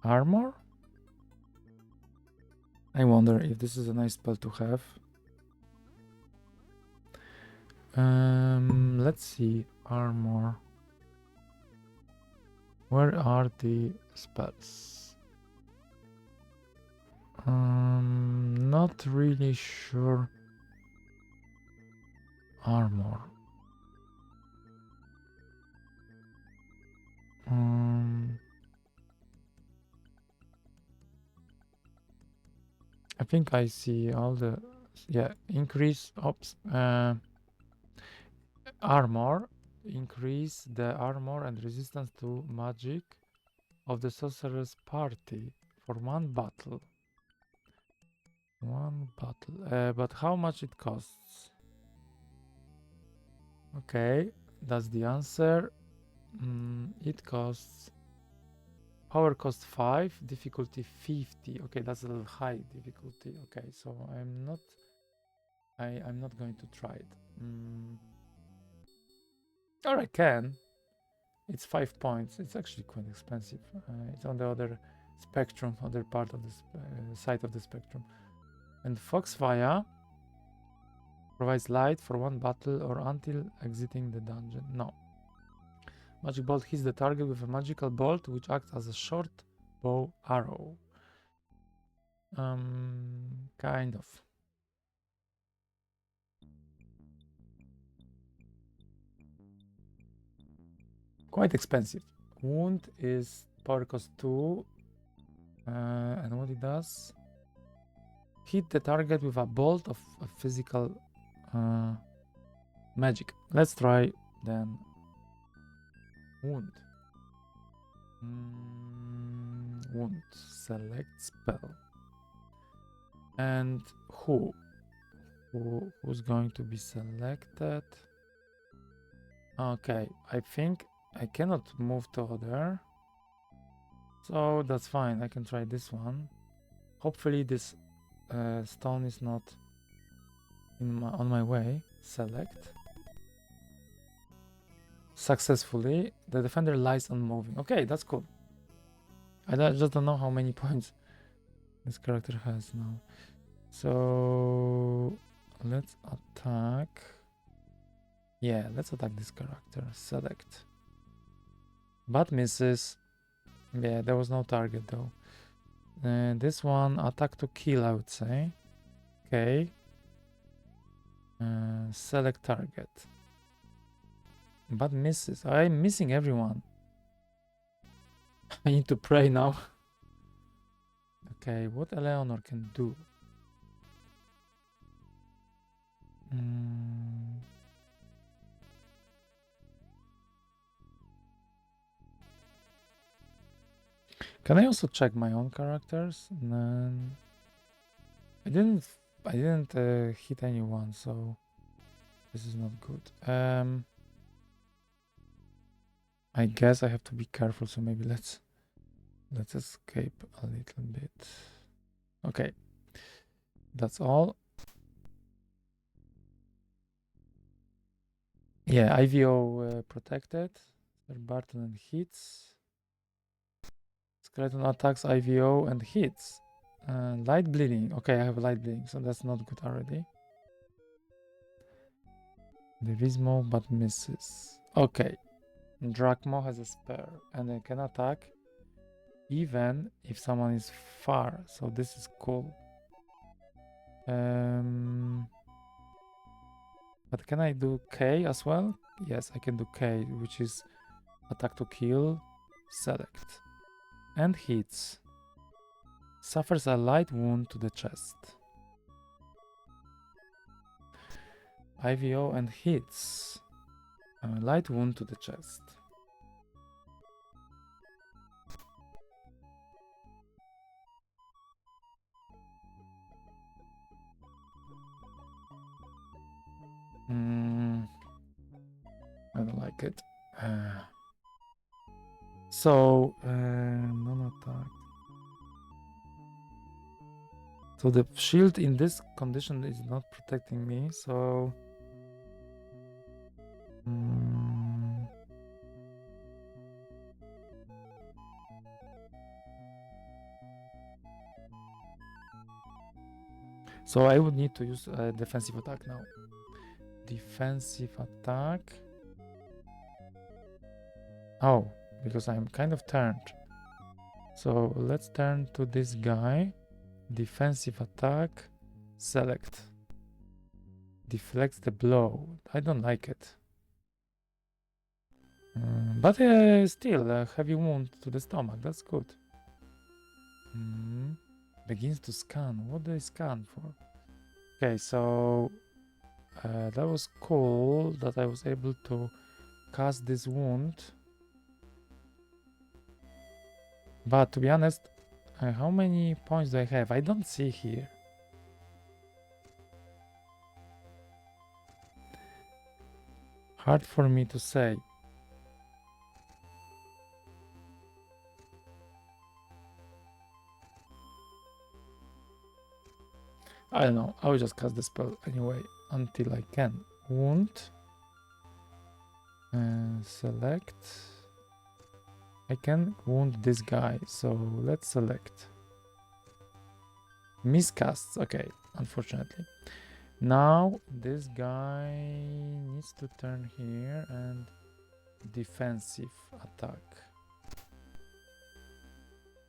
Armor? I wonder if this is a nice spell to have. Let's see. Armor. Where are the spells? Not really sure. Armor. I think I see all the... Yeah, increase ops. Armor. Increase the armor and resistance to magic of the sorcerer's party for one battle. But how much it costs? Okay, that's the answer. It costs... Power cost 5, difficulty 50. Okay, that's a little high difficulty. Okay, so I'm not going to try it. Or I can. It's 5 points. It's actually quite expensive. It's on the other spectrum, other part of the side of the spectrum. And Foxfire provides light for one battle or until exiting the dungeon. No. Magic bolt hits the target with a magical bolt which acts as a short bow arrow. Kind of. Quite expensive. Wound is power cost 2. And what it does? Hit the target with a bolt of a physical magic. Let's try then. Wound. Wound. Select spell. And who's going to be selected? Okay, I think I cannot move to there, so that's fine. I can try this one. Hopefully this stone is not on my way. Select. Successfully, the defender lies unmoving. Okay, that's cool. I just don't know how many points this character has now. So let's attack. Yeah, let's attack this character. Select. But misses. Yeah, there was no target though. This one, attack to kill, I would say. Okay. Select target. But misses. I'm missing everyone. I need to pray now. Okay, what Eleanor can do? Can I also check my own characters? Then I didn't hit anyone, so this is not good. I guess I have to be careful, so maybe let's escape a little bit. Okay, that's all. Yeah, IVO protected. Barton and hits. Skeleton attacks IVO and hits. Light bleeding. Okay, I have light bleeding, so that's not good already. Divismo, but misses. Okay. Drachmo has a spare, and I can attack even if someone is far, so this is cool. But can I do K as well? Yes, I can do K, which is attack to kill. Select. And hits. Suffers a light wound to the chest. IVO and hits. Light wound to the chest. I don't like it. So, non-attack. So the shield in this condition is not protecting me, so... So I would need to use a defensive attack now. Defensive attack. Oh, because I'm kind of turned. So let's turn to this guy. Defensive attack. Select. Deflects the blow. I don't like it. But still, a heavy wound to the stomach. That's good. Begins to scan. What do I scan for? Okay, so that was cool that I was able to cast this wound. But to be honest, how many points do I have? I don't see here. Hard for me to say. I don't know. I will just cast the spell anyway until I can. Wound. Select. I can wound this guy, so let's select. Miscasts. Okay, unfortunately. Now this guy needs to turn here and defensive attack.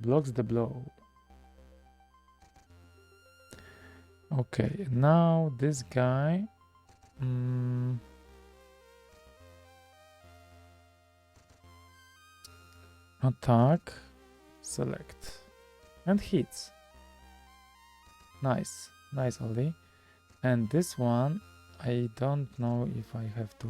Blocks the blow. Okay, now this guy attack, select, and hits. Nice, nice, Ollie. And this one, I don't know if I have to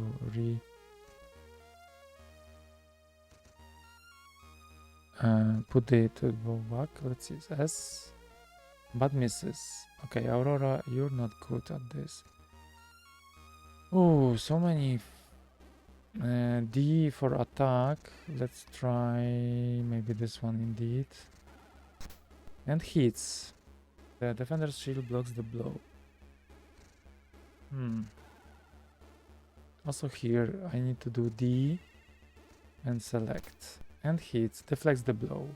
put it to go back. Let's see, S, but misses. Okay, Aurora, you're not good at this. Oh, so many D for attack. Let's try maybe this one indeed. And hits. The defender's shield blocks the blow. Also here I need to do D and select. And hits, deflects the blow.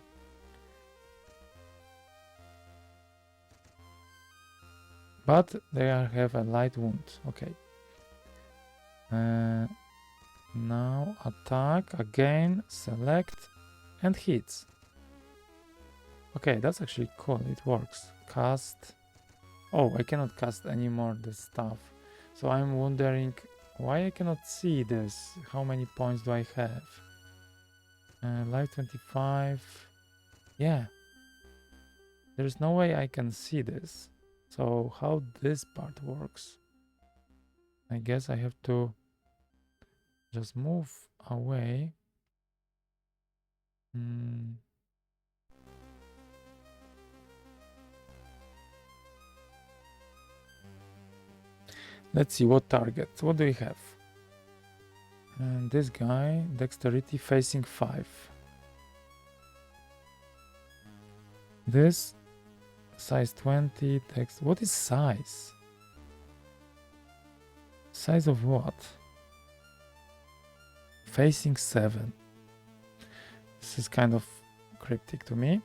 But they have a light wound. Okay. Now attack again, select, and hits. Okay, that's actually cool. It works. Cast. Oh, I cannot cast anymore the stuff. So I'm wondering why I cannot see this. How many points do I have? Life 25. Yeah. There's no way I can see this. So how this part works? I guess I have to just move away. Let's see what target. What do we have? And this guy, dexterity facing 5. This size 20 text. What is size? Size of what? Facing 7. This is kind of cryptic to me.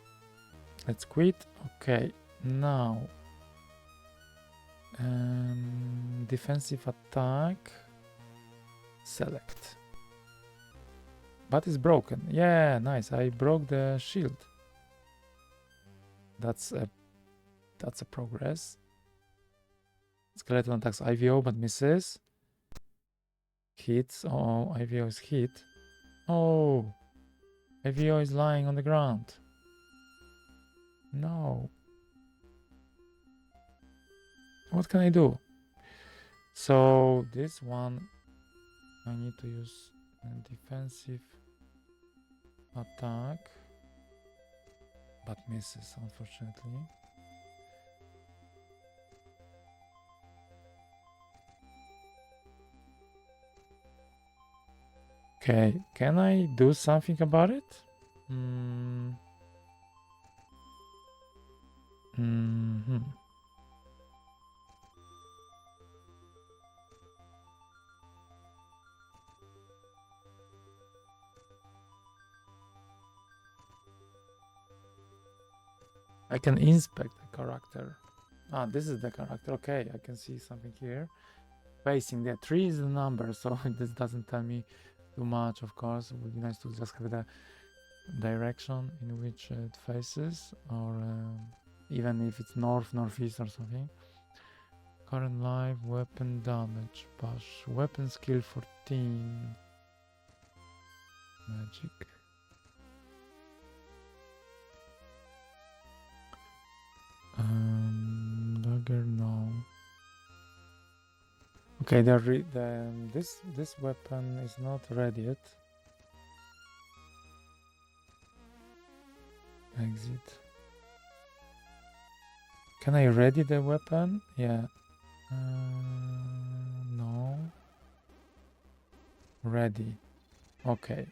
Let's quit. Okay, now defensive attack, select. But it's broken. Yeah, nice. I broke the shield. That's a progress. Skeleton attacks IVO but misses. Hits. Oh, IVO is hit. Oh, IVO is lying on the ground. No. What can I do? So this one, I need to use a defensive attack, but misses, unfortunately. Okay, can I do something about it? I can inspect the character. Ah, this is the character. Okay, I can see something here. Facing the 3 is the number, so this doesn't tell me too much, of course. It would be nice to just have the direction in which it faces, or even if it's north, northeast or something. Current life, weapon damage, push, weapon skill 14. Magic. Dagger, no. Okay, this weapon is not ready yet. Exit. Can I ready the weapon? Yeah. No. Ready. Okay.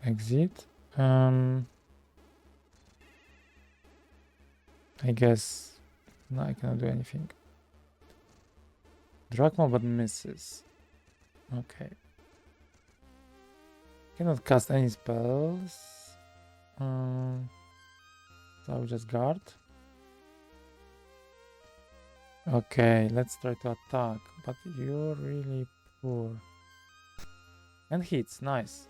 Exit. I guess no, I cannot do anything. Drachma but misses. Okay. Cannot cast any spells. So I'll just guard. Okay, let's try to attack, but you're really poor. And hits, nice.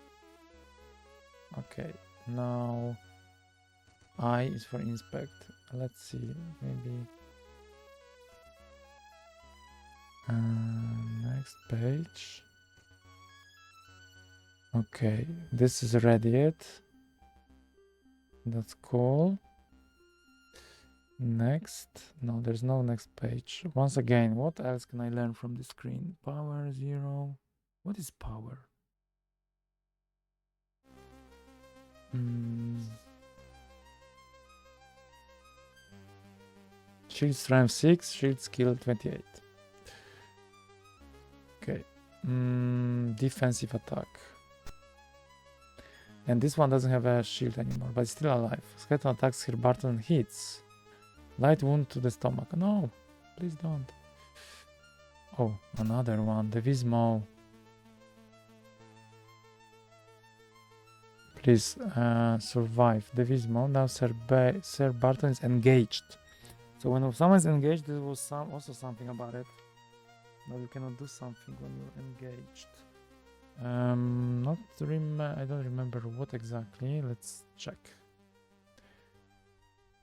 Okay, now I is for inspect. Let's see, maybe next page. Okay, this is ready yet. That's cool. Next. No, there's no next page. Once again, what else can I learn from the screen? Power 0. What is power? Shield strength 6, shield skill 28. Okay. Defensive attack. And this one doesn't have a shield anymore, but it's still alive. Skeleton attacks here, Barton hits. Light wound to the stomach. No, please don't. Oh, another one. The Vismo. Please survive. The Vismo. Now Sir Barton is engaged. So when someone's engaged, there was also something about it. No, you cannot do something when you're engaged. I don't remember what exactly. Let's check.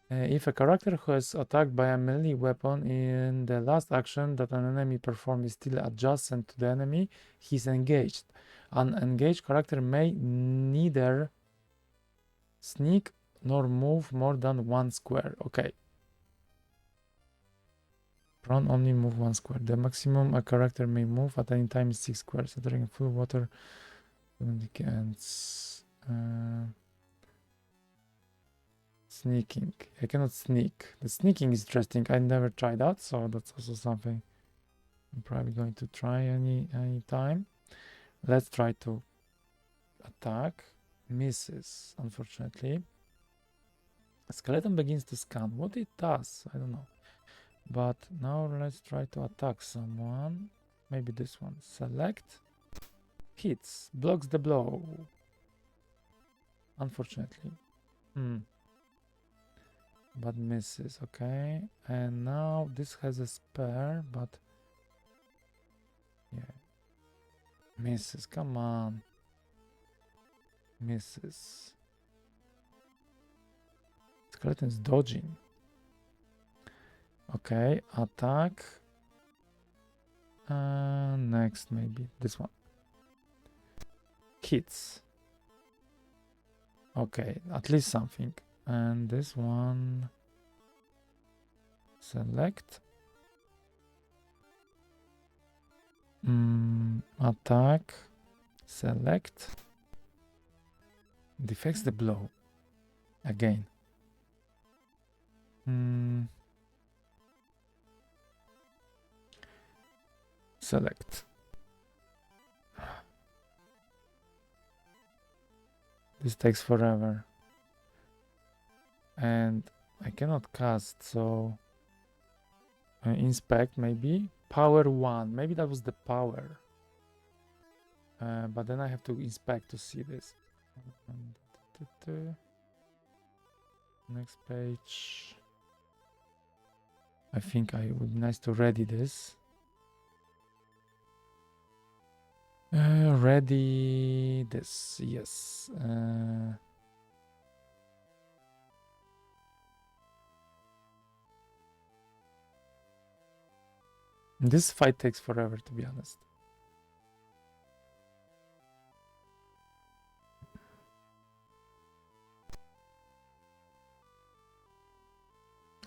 If a character who is attacked by a melee weapon in the last action that an enemy performed is still adjacent to the enemy, he's engaged. An engaged character may neither sneak nor move more than 1 square. Okay. Prone only move 1 square. The maximum a character may move at any time is 6 squares. Entering full water indicates sneaking. I cannot sneak. The sneaking is interesting. I never tried that, so that's also something I'm probably going to try any time. Let's try to attack. Misses, unfortunately. Skeleton begins to scan. What it does, I don't know. But now let's try to attack someone. Maybe this one. Select. Hits. Blocks the blow. Unfortunately. But misses. Okay. And now this has a spare, but yeah. Misses. Come on. Misses. Skeleton's dodging. Okay. Attack. Next, maybe this one. Hits. Okay, at least something. And this one. Select. Attack. Select. Deflects the blow. Again. Select. This takes forever. And I cannot cast, so inspect maybe. Power 1. Maybe that was the power. But then I have to inspect to see this. Next page. I think it would be nice to ready this. Ready this, yes. This fight takes forever, to be honest.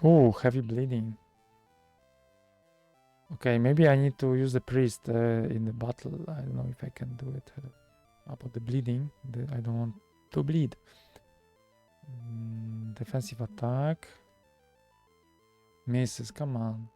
Oh, heavy bleeding. Okay, maybe I need to use the priest in the battle. I don't know if I can do it. About the bleeding, I don't want to bleed. Defensive attack. Misses, come on.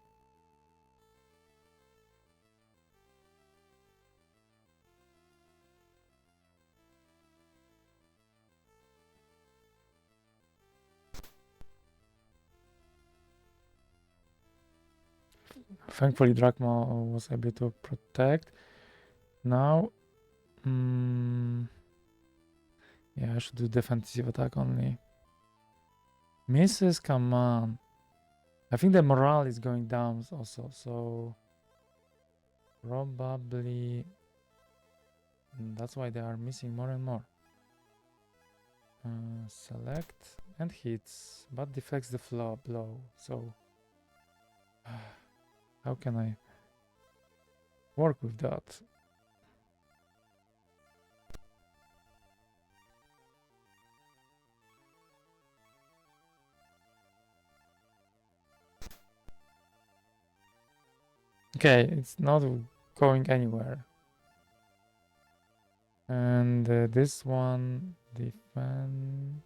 Thankfully, Drachma was able to protect. Now, yeah, I should do defensive attack only. Misses, come on. I think the morale is going down also, so probably that's why they are missing more and more. Select and hits, but deflects the blow. So how can I work with that? Okay, it's not going anywhere. And this one, defend.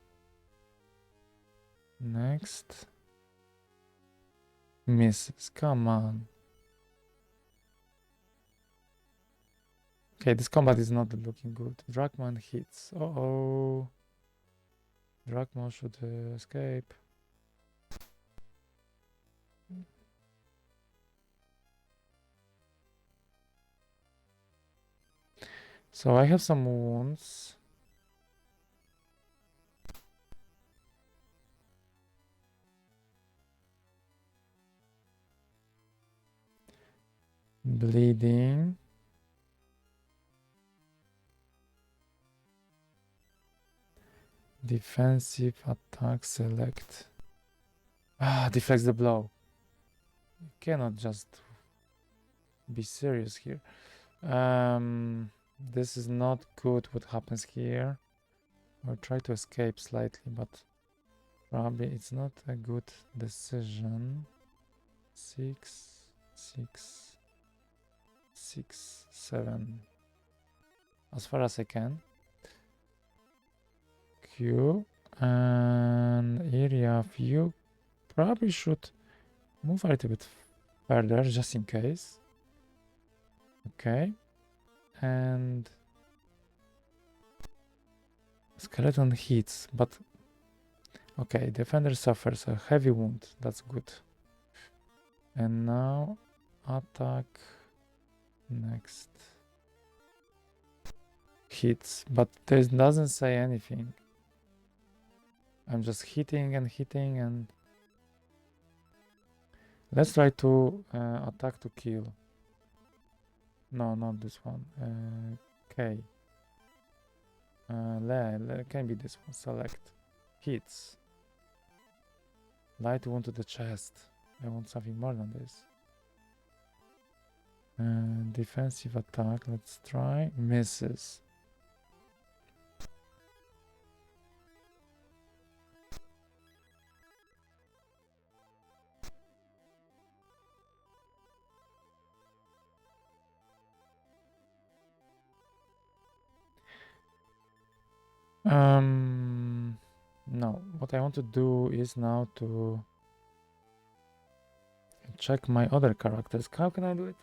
Next. Misses, come on. Okay, this combat is not looking good. Dragman hits. Uh-oh. Dragman should escape. So I have some wounds. Bleeding. Defensive attack select. Deflects the blow. You cannot just be serious here. This is not good what happens here. I'll try to escape slightly, but probably it's not a good decision. 6, 6, 6, 7. As far as I can. Q and area view. Probably should move a little bit further just in case. Okay. And skeleton hits, but okay, defender suffers a heavy wound. That's good. And now attack next. Hits, but this doesn't say anything. I'm just hitting and let's try to attack to kill. No, not this one. Okay. Can be this one. Select. Hits. Light wound to the chest. I want something more than this. Defensive attack. Let's try. Misses. No. What I want to do is now to check my other characters. How can I do it?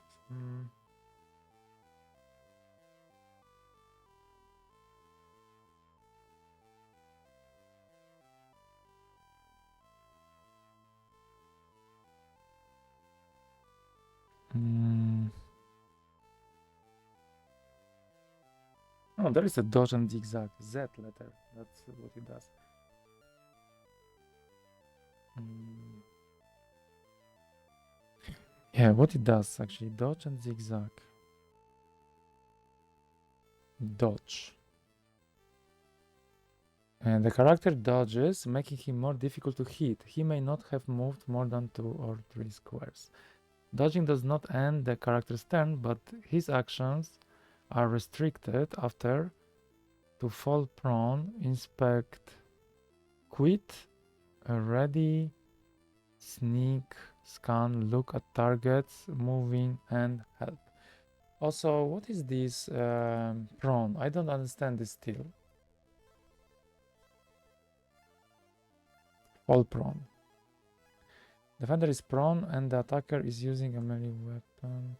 Oh, there is a dodge and zigzag. Z letter. That's what it does. Yeah, what it does actually. Dodge and zigzag. Dodge. And the character dodges, making him more difficult to hit. He may not have moved more than 2 or 3 squares. Dodging does not end the character's turn, but his actions are restricted after to fall prone, inspect, quit, ready, sneak, scan, look at targets, moving, and help. Also, what is this prone? I don't understand this still. Fall prone. Defender is prone and the attacker is using a melee weapon.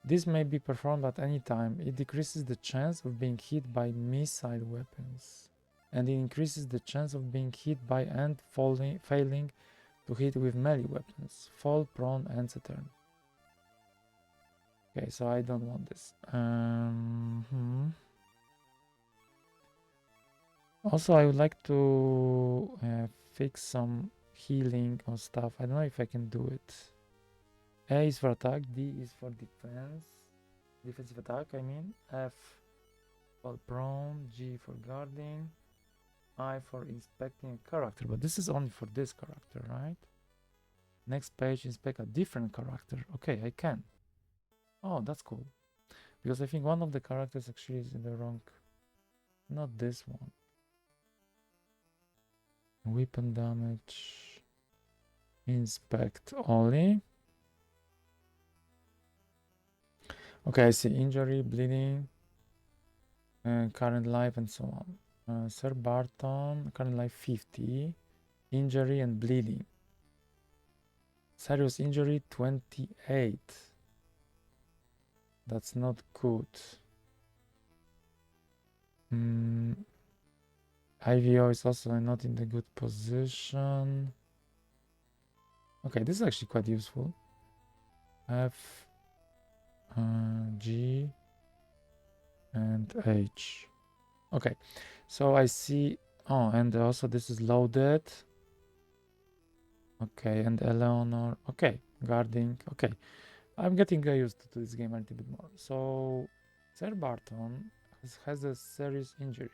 This may be performed at any time. It decreases the chance of being hit by missile weapons. And it increases the chance of being hit by and failing to hit with melee weapons. Fall prone ends a turn. Okay, so I don't want this. Also, I would like to fix some healing or stuff. I don't know if I can do it. A is for attack, D is for defense. Defensive attack, I mean. F for prone, G for guarding, I for inspecting a character. But this is only for this character, right? Next page, inspect a different character. Okay, I can. Oh, that's cool. Because I think one of the characters actually is in the wrong... Not this one. Weapon damage. Inspect only. Okay, I see injury, bleeding, current life, and so on. Sir Barton, current life 50, injury and bleeding. Serious injury 28. That's not good. IVO is also not in the good position. Okay, this is actually quite useful. F, G, and H. Okay, so I see... Oh, and also this is loaded. Okay, and Eleanor. Okay, guarding. Okay, I'm getting used to this game a little bit more. So, Sir Barton has a serious injury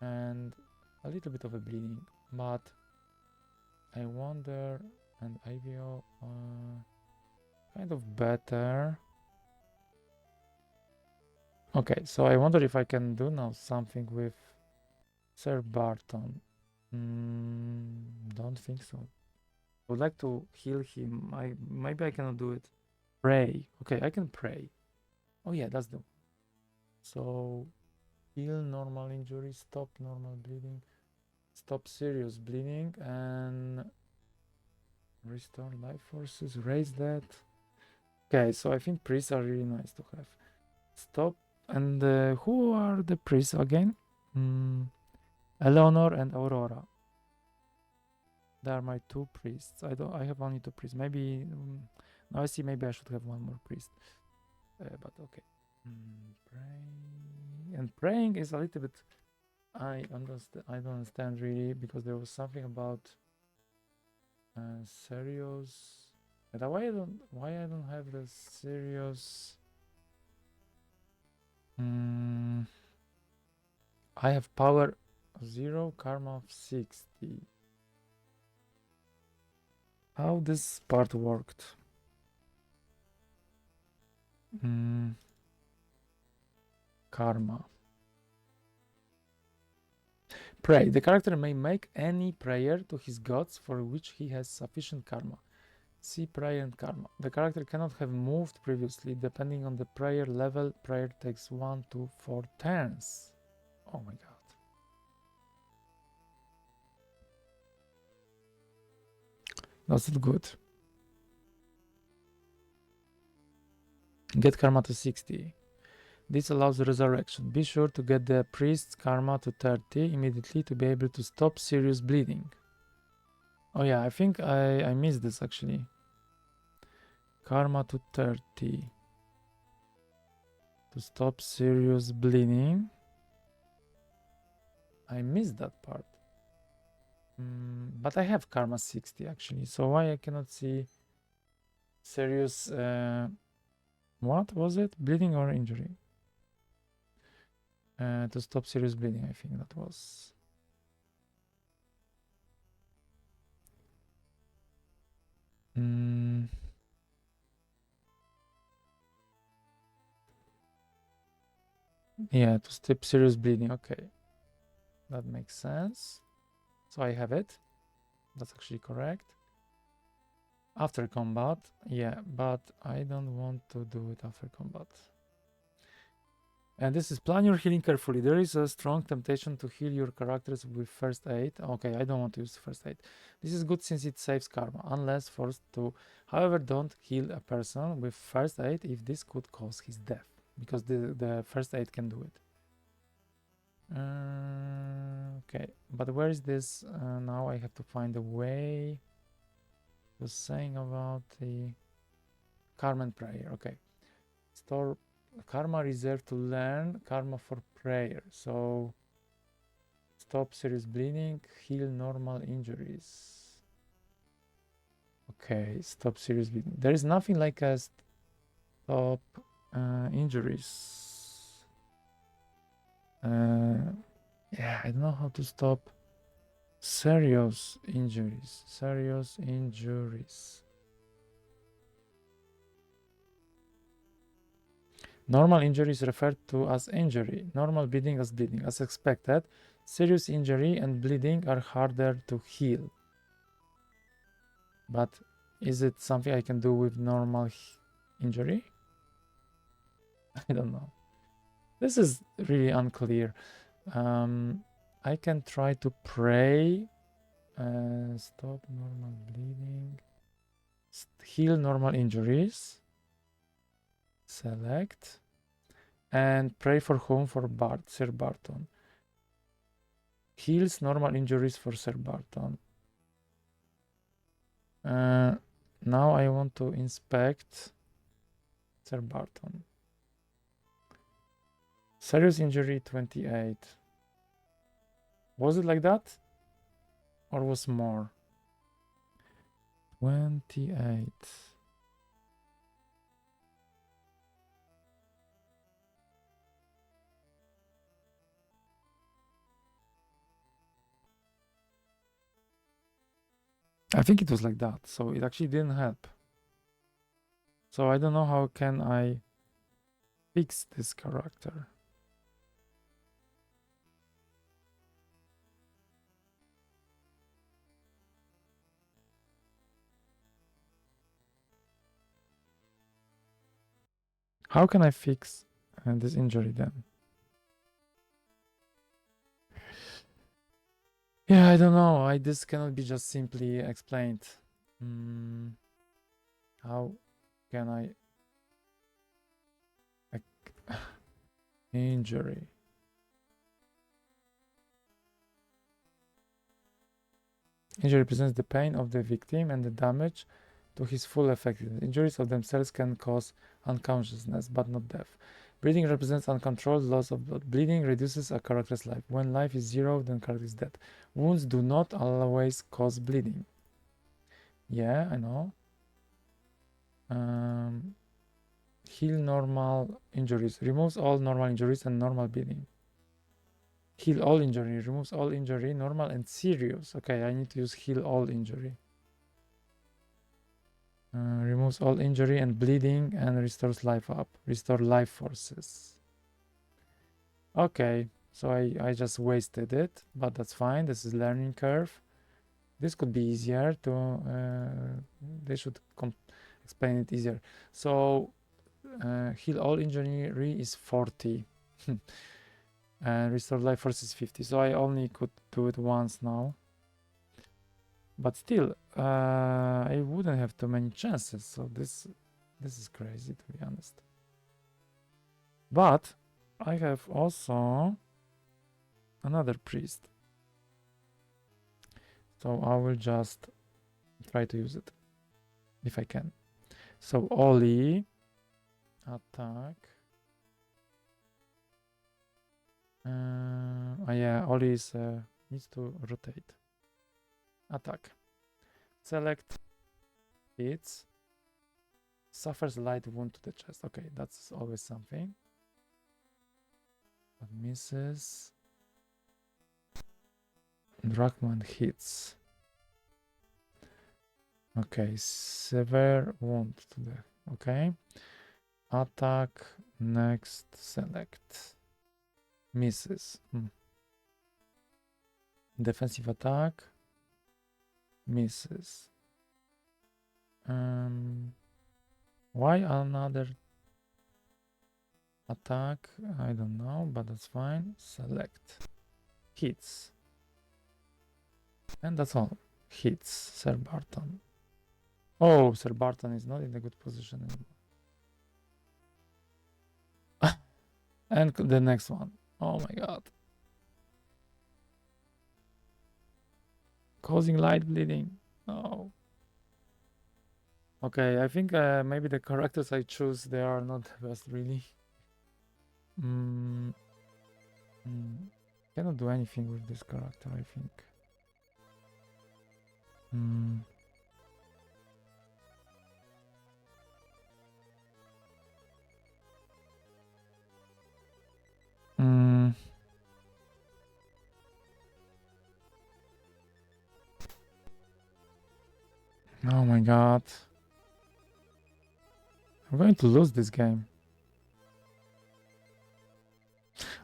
and a little bit of a bleeding, but I wonder, and IVO kind of better. Okay, so I wonder if I can do now something with Sir Barton. Don't think so. I would like to heal him. Maybe I cannot do it. Pray. Okay, I can pray. Oh yeah, that's the... So, heal normal injury, stop normal bleeding, stop serious bleeding, and restore life forces, raise that. Okay, so I think priests are really nice to have. Stop. And who are the priests again? Eleanor and Aurora. They are my two priests. I have only two priests. Maybe now I see. Maybe I should have one more priest. But okay. Pray. And praying is a little bit... I don't understand really, because there was something about serious. But why I don't have the serious? I have power 0, karma of 60. How this part worked? Karma. Pray. The character may make any prayer to his gods for which he has sufficient karma. See prayer and karma. The character cannot have moved previously. Depending on the prayer level, prayer takes 1 to 4 turns. Oh my god. That's not good. Get karma to 60. This allows resurrection. Be sure to get the priest's karma to 30 immediately to be able to stop serious bleeding. Oh yeah, I think I missed this actually. Karma to 30. To stop serious bleeding. I missed that part. But I have karma 60 actually. So why I cannot see serious... what was it? Bleeding or injury? To stop serious bleeding, I think that was... Yeah, to stop serious bleeding. Okay, that makes sense. So I have it. That's actually correct. After combat, yeah, but I don't want to do it after combat. And this is plan your healing carefully. There is a strong temptation to heal your characters with first aid. Okay, I don't want to use first aid. This is good since it saves karma, unless forced to. However, don't heal a person with first aid if this could cause his death, because the first aid can do it. Okay, but where is this? Now I have to find a way. I was saying about the karma and prayer. Okay, store karma reserved to learn, karma for prayer. So Stop serious bleeding. Heal normal injuries. Okay, stop serious bleeding. There is nothing like a stop injuries. Yeah, I don't know how to stop serious injuries. Serious injuries. Normal injury is referred to as injury. Normal bleeding as bleeding. As expected, serious injury and bleeding are harder to heal. But is it something I can do with normal injury? I don't know. This is really unclear. I can try to pray. Stop normal bleeding. Heal normal injuries. Select. And pray for whom? For Sir Barton. Heals normal injuries for Sir Barton. Now I want to inspect Sir Barton. Serious injury 28. Was it like that? Or was more? 28. I think it was like that, so it actually didn't help. So I don't know how can I fix this character. How can I fix this injury then? Yeah, I don't know. This cannot be just simply explained. How can I injury? Injury represents the pain of the victim and the damage to his full effectiveness. Injuries of themselves can cause unconsciousness, but not death. Bleeding represents uncontrolled loss of blood. Bleeding reduces a character's life. When life is zero, then character is dead. Wounds do not always cause bleeding. Yeah, I know. Heal normal injuries. Removes all normal injuries and normal bleeding. Heal all injury. Removes all injury, normal and serious. Okay, I need to use heal all injury. Removes all injury and bleeding and restores life up. Restore life forces. Okay, so I just wasted it, but that's fine. This is learning curve. This could be easier to, they should explain it easier. So heal all injury is 40. And restore life force is 50. So I only could do it once now. But still, I wouldn't have too many chances. So this is crazy, to be honest. But I have also another priest. So I will just try to use it if I can. So Oli, attack. Yeah, Oli is needs to rotate. Attack. Select. Hits. Suffers light wound to the chest. Okay, that's always something. But misses. Drachman hits. Okay, severe wound to the. Okay. Attack. Next. Select. Misses. Defensive attack. Misses. Why another attack? I don't know, but that's fine. Select. Hits. And that's all. Hits Sir Barton. Oh, Sir Barton is not in a good position anymore. And the next one. Oh my god. Causing light bleeding. Oh. Okay, I think maybe the characters I choose, they are not the best, really. Cannot do anything with this character, I think. Hmm. Hmm. Oh my god. I'm going to lose this game.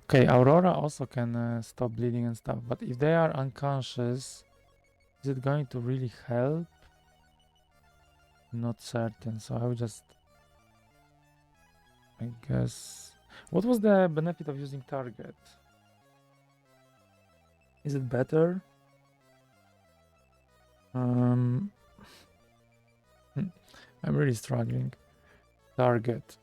Okay, Aurora also can stop bleeding and stuff, but if they are unconscious, is it going to really help? Not certain, so I will just... I guess... What was the benefit of using target? Is it better? Um, I'm really struggling. Target.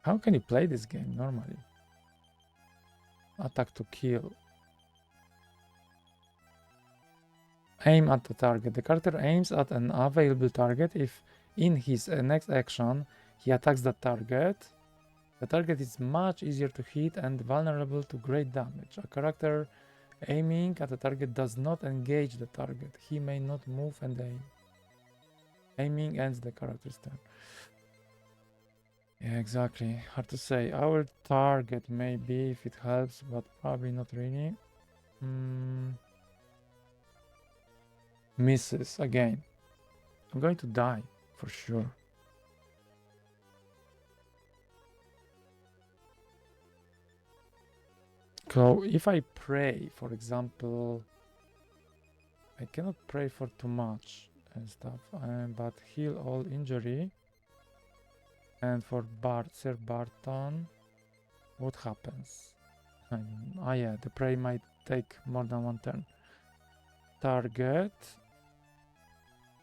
How can you play this game normally? Attack to kill. Aim at the target. The character aims at an available target. If in his next action he attacks that target, the target is much easier to hit and vulnerable to great damage. A character aiming at the target does not engage the target. He may not move and aim. Aiming ends the character's turn. Yeah, exactly. Hard to say. Our target maybe if it helps, but probably not really. Misses again. I'm going to die for sure. So if I pray, for example, I cannot pray for too much and stuff, but heal all injury. And for Sir Barton, what happens? Yeah, the prey might take more than one turn. Target.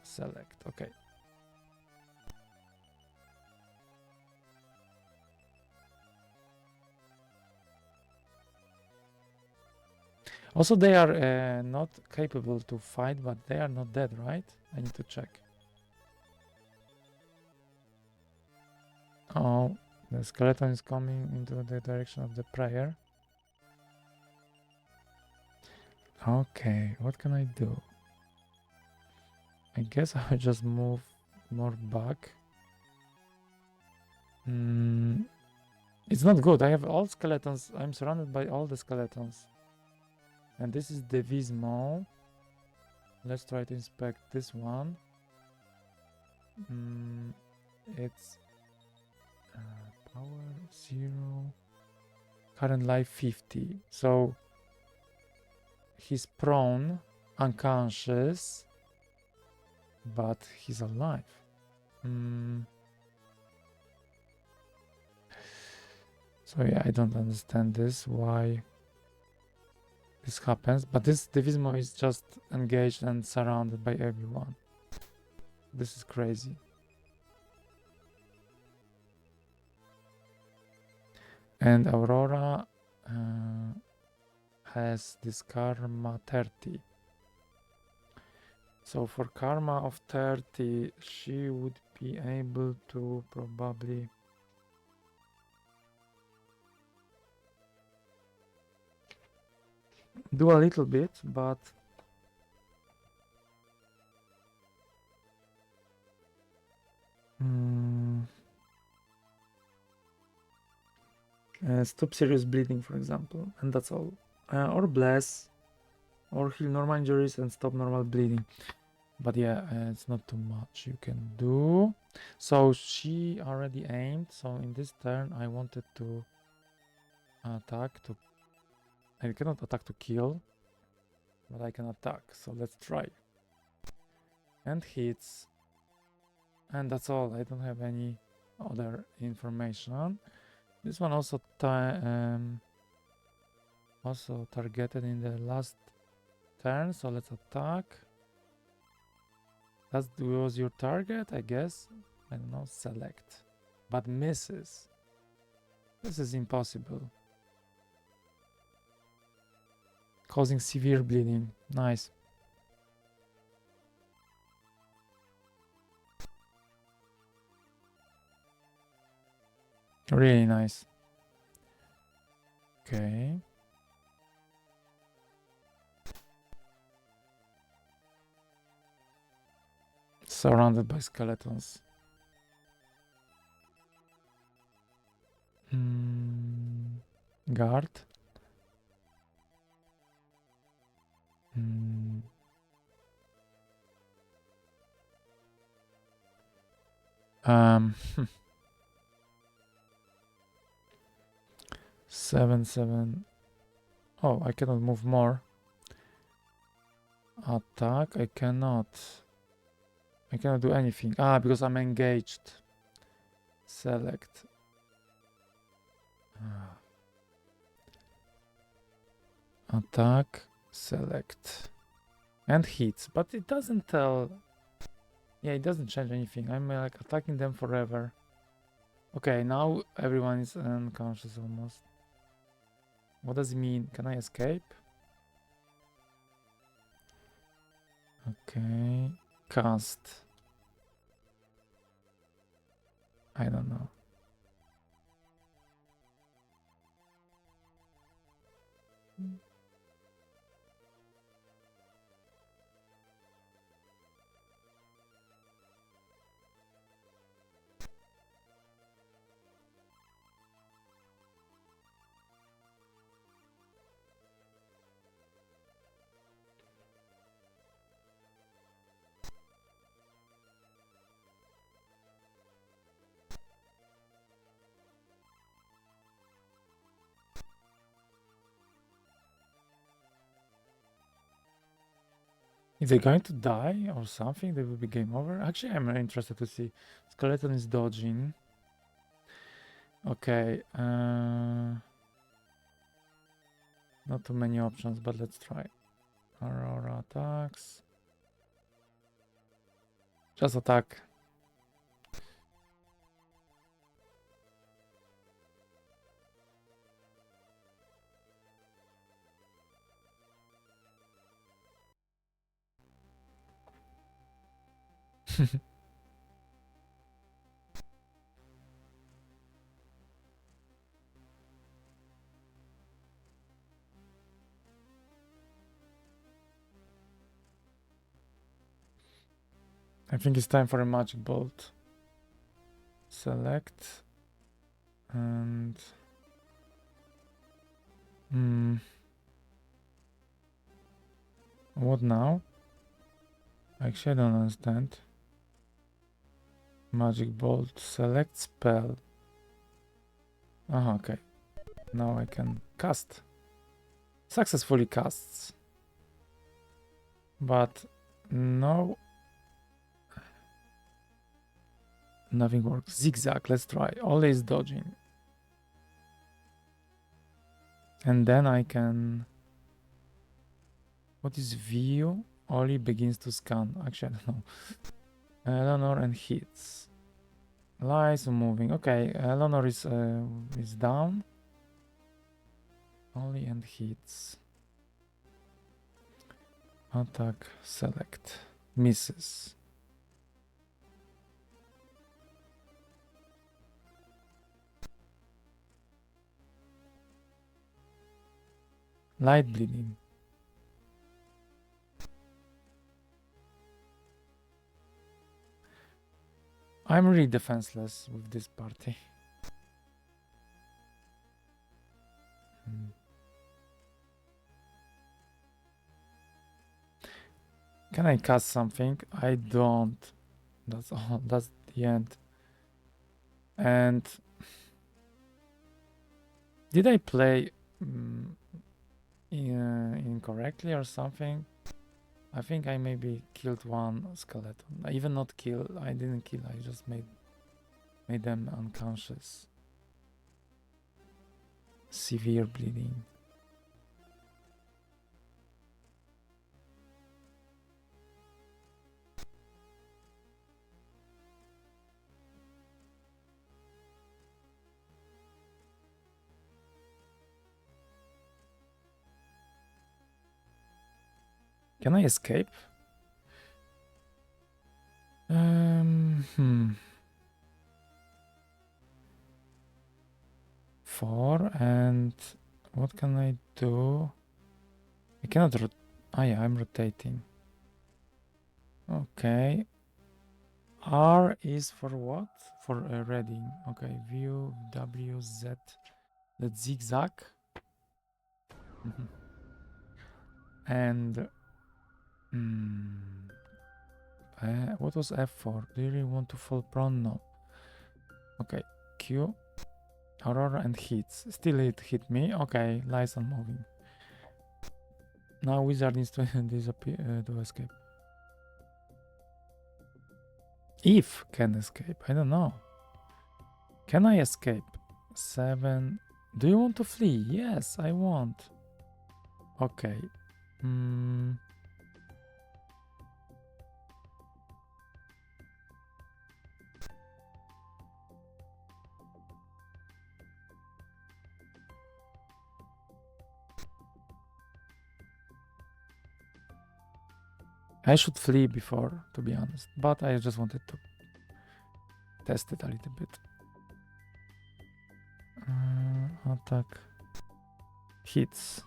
Select. Okay. Also, they are not capable to fight, but they are not dead, right? I need to check. Oh, the skeleton is coming into the direction of the prayer. Okay, what can I do? I guess I'll just move more back. It's not good. I have all skeletons. I'm surrounded by all the skeletons. And this is the Vismo. Let's try to inspect this one. It's power 0. Current life 50. So he's prone, unconscious, but he's alive. So yeah, I don't understand this, why this happens, but this Divismo is just engaged and surrounded by everyone. This is crazy. And Aurora has this karma 30. So for karma of 30, she would be able to probably... do a little bit, but... stop serious bleeding, for example, and that's all. Or bless, or heal normal injuries and stop normal bleeding. But yeah, it's not too much you can do. So she already aimed. So in this turn, I wanted to attack to... I cannot attack to kill, but I can attack. So let's try. And hits. And that's all. I don't have any other information. This one also targeted in the last turn. So let's attack. That was your target, I guess. I don't know. Select. But misses. This is impossible. Causing severe bleeding. Nice. Really nice. Okay. Surrounded by skeletons. Guard. Mm. Um, 7, 7. Oh, I cannot move more. Attack. I cannot do anything. Ah, because I'm engaged. Select. Ah. Attack. Select. And hits. But it doesn't tell. Yeah, it doesn't change anything. I'm like attacking them forever. Okay, now everyone is unconscious almost. What does it mean? Can I escape? Okay. Cast. I don't know. If they're going to die or something, they will be game over. Actually, I'm interested to see. Skeleton is dodging. Okay. Not too many options, but let's try. Aurora attacks. Just attack. I think it's time for a magic bolt. Select. And... What now? Actually, I don't understand. Magic bolt. Select spell. Okay. Now I can cast. Successfully casts. But no. Nothing works. Zigzag. Let's try. Always dodging. And then I can... What is view? Ollie begins to scan. Actually, I don't know. Eleanor and hits. Lies moving. Okay, Eleanor is down. Ollie and hits. Attack. Select. Misses. Light bleeding. I'm really defenseless with this party. Can I cast something? I don't. That's all. That's the end. And did I play incorrectly or something? I think I maybe killed one skeleton. I even not kill. I didn't kill. I just made them unconscious. Severe bleeding. Can I escape? F4, and what can I do? I cannot yeah, I'm rotating. Okay. R is for what? For reading. Okay, view, W, Z. Let's zigzag. And what was F for? Do you really want to fall prone? No. Okay, Q. Aurora and hits. Still it hit me. Okay, lies on moving. Now wizard needs to disappear to escape. If can escape. I don't know. Can I escape? 7. Do you want to flee? Yes, I want. Okay. I should flee before, to be honest, but I just wanted to test it a little bit. Attack. Hits.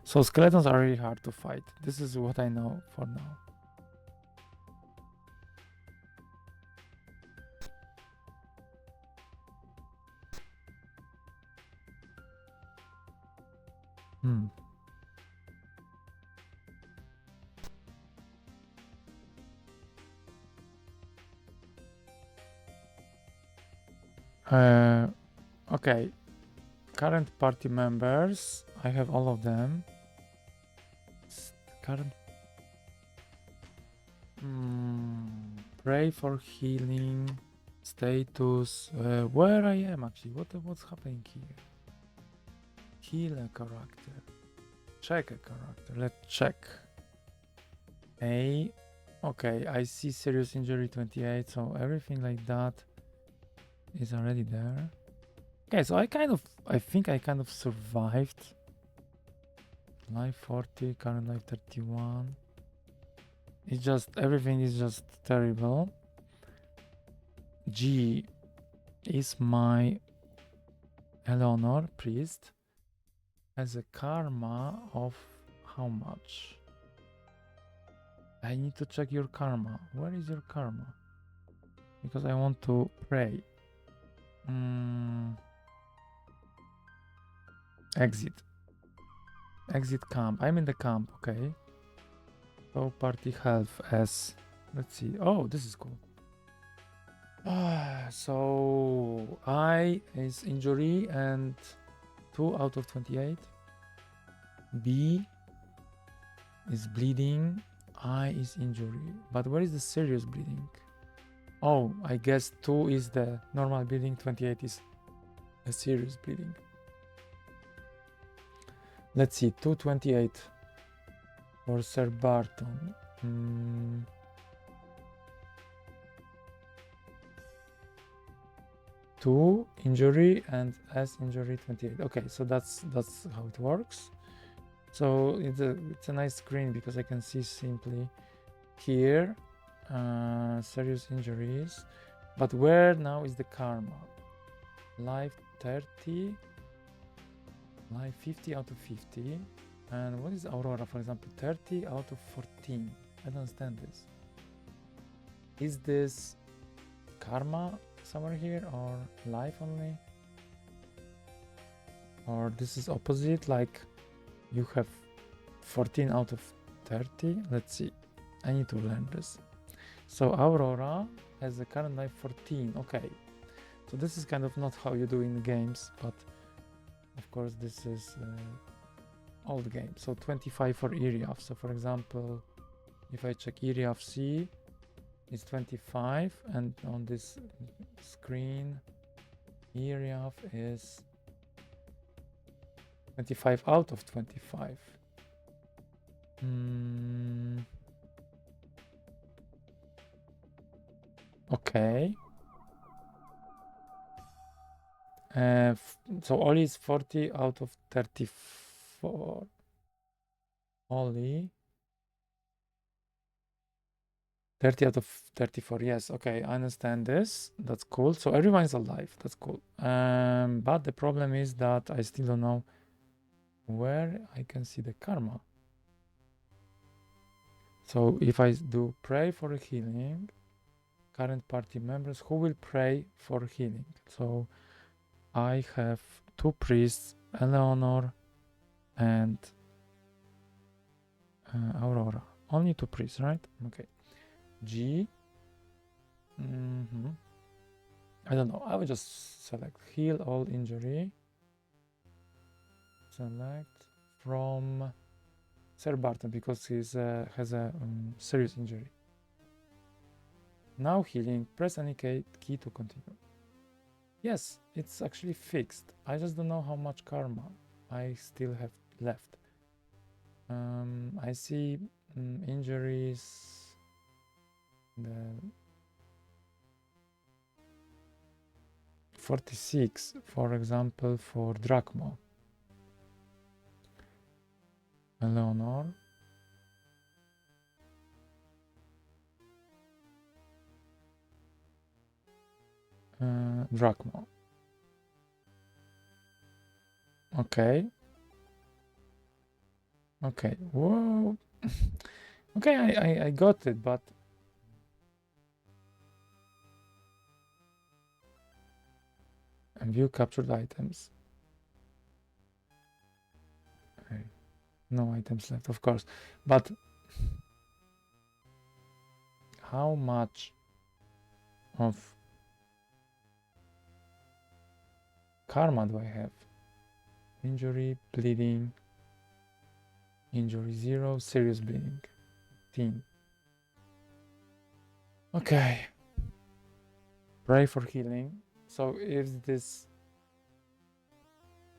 So skeletons are really hard to fight. This is what I know for now. Okay. Current party members. I have all of them. Current. Pray for healing. Status. Where I am actually. What's happening here? Heal a character. Check a character. Let's check. A. Okay, I see serious injury 28, so everything like that is already there. Okay, so I think I kind of survived. Life 40, current life 31. It's just, everything is just terrible. G is my Eleanor priest. Has a karma of how much? I need to check your karma. Where is your karma? Because I want to pray. Exit. Exit camp. I'm in the camp, okay. So party health as, let's see. Oh, this is cool. So I is injury and 2 out of 28. B is bleeding. I is injury. But where is the serious bleeding? Oh, I guess 2 is the normal bleeding, 28 is a serious bleeding. Let's see, 228 for Sir Barton. 2 injury and S injury 28. Okay, so that's how it works. So it's a nice screen because I can see simply here serious injuries, but where now is the karma? Life 30, life 50 out of 50, and what is Aurora, for example? 30 out of 14. I don't understand this. Is this karma somewhere here or life only? Or this is opposite, like you have 14 out of 30. Let's see. I need to learn this. So Aurora has a current life 14. Okay. So this is kind of not how you do in games, but of course this is old game. So 25 for Iriaf. So for example, if I check Iriaf C, it's 25, and on this screen, Iriaf is 25 out of 25. Okay. So Oli is 40 out of 34. Oli. 30 out of 34. Yes, okay, I understand this. That's cool. So everyone is alive. That's cool. But the problem is that I still don't know where I can see the karma. So if I do pray for healing, current party members, who will pray for healing? So I have two priests, Eleanor and Aurora. Only two priests, right? Okay. G. I don't know. I will just select heal all injury. Select from Sir Barton because he has a serious injury. Now healing. Press any key to continue. Yes, it's actually fixed. I just don't know how much karma I still have left. I see injuries. The 46, for example, for Drachma. Eleanor. Drachma. Okay. Okay. Whoa. Okay, I got it, but and view captured items. Okay. No items left, of course. But how much of karma do I have? Injury, bleeding, injury 0, serious bleeding 10. Okay. Pray for healing. So if this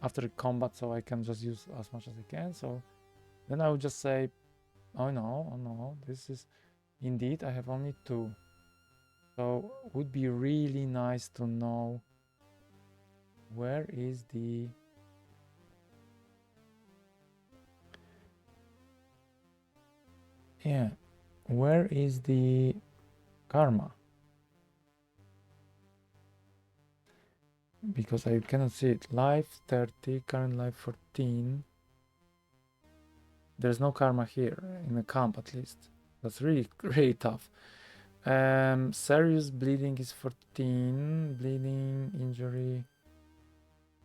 after combat, so I can just use as much as I can. So then I would just say, oh no, this is indeed I have only 2. So would be really nice to know where is the where is the karma? Because I cannot see it. Life 30, current life 14. There's no karma here in the camp, at least. That's really really tough. Serious bleeding is 14. Bleeding,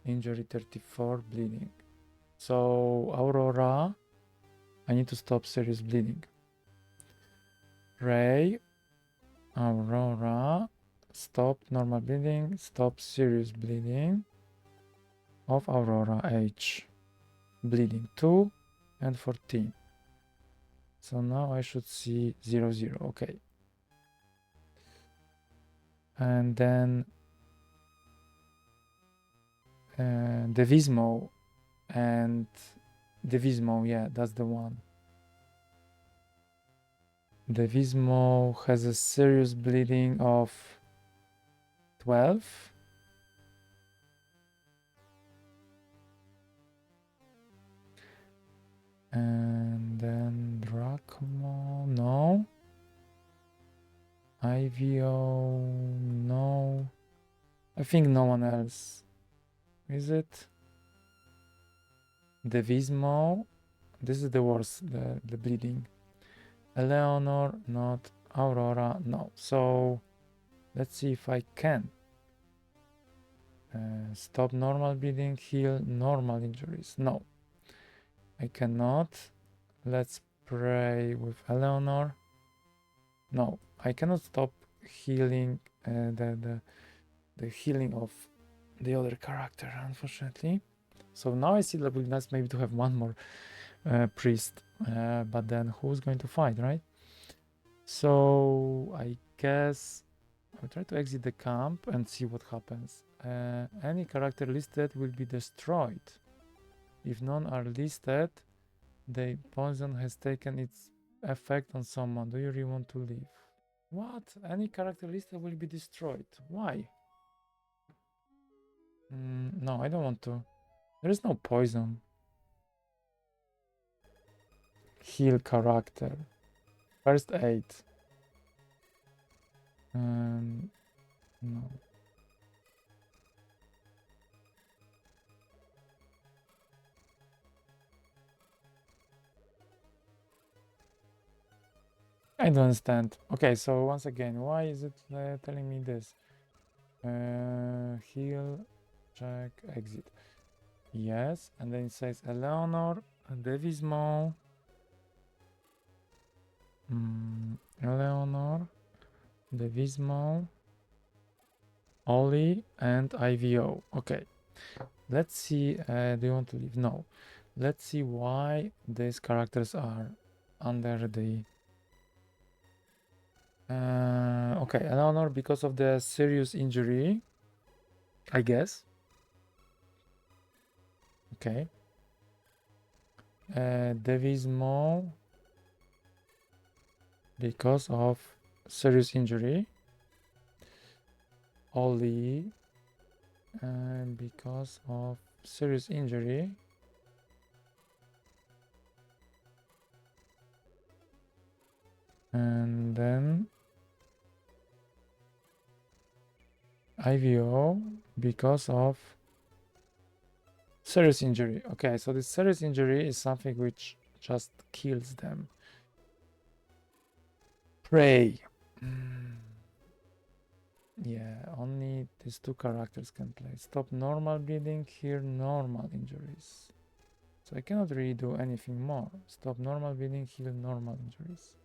injury 34, bleeding. So Aurora, I need to stop serious bleeding. Ray, Aurora, stop normal bleeding, stop serious bleeding of Aurora H. Bleeding 2 and 14. So now I should see 0, 0. Okay. And then Devismo and Devismo, yeah, that's the one. Devismo has a serious bleeding of 12. And then Drachma, no. IVO, no. I think no one else. Is it? Devismo, this is the worst, the bleeding. Eleanor, not. Aurora, no. So let's see if I can. Stop normal bleeding, heal normal injuries. No, I cannot. Let's pray with Eleanor. No, I cannot stop healing the healing of the other character, unfortunately. So now I see that it would be nice maybe to have one more priest, but then who's going to fight, right? So I guess I'll try to exit the camp and see what happens. Any character listed will be destroyed. If none are listed, the poison has taken its effect on someone. Do you really want to leave? What? Any character listed will be destroyed. Why? No, I don't want to. There is no poison. Heal character. First aid. No. I don't understand. Okay, so once again, why is it telling me this? Heal, check, exit. Yes, and then it says Eleanor, Devismo, Eleanor, Devismo, Ollie, and IVO. Okay, let's see. Do you want to leave? No. Let's see why these characters are under the. Okay, Eleanor because of the serious injury, I guess. Okay. Devismo because of serious injury. Ollie because of serious injury. And then IVO because of serious injury. Okay, so this serious injury is something which just kills them. Pray. Yeah, only these two characters can play. Stop normal bleeding, here normal injuries. So I cannot really do anything more. Stop normal bleeding, heal normal injuries.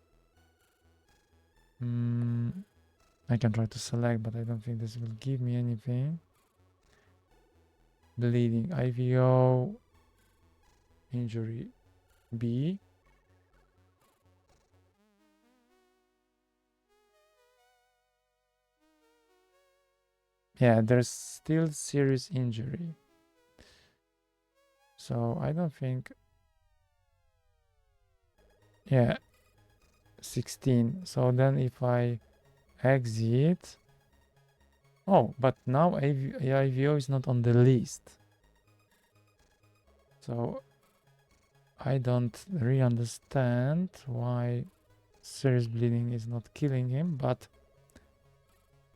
I can try to select, but I don't think this will give me anything. Bleeding, IVO, injury, B. Yeah, there's still serious injury. So I don't think. Yeah, 16. So then if I exit. Oh, but now IVO is not on the list. So I don't really understand why serious bleeding is not killing him, but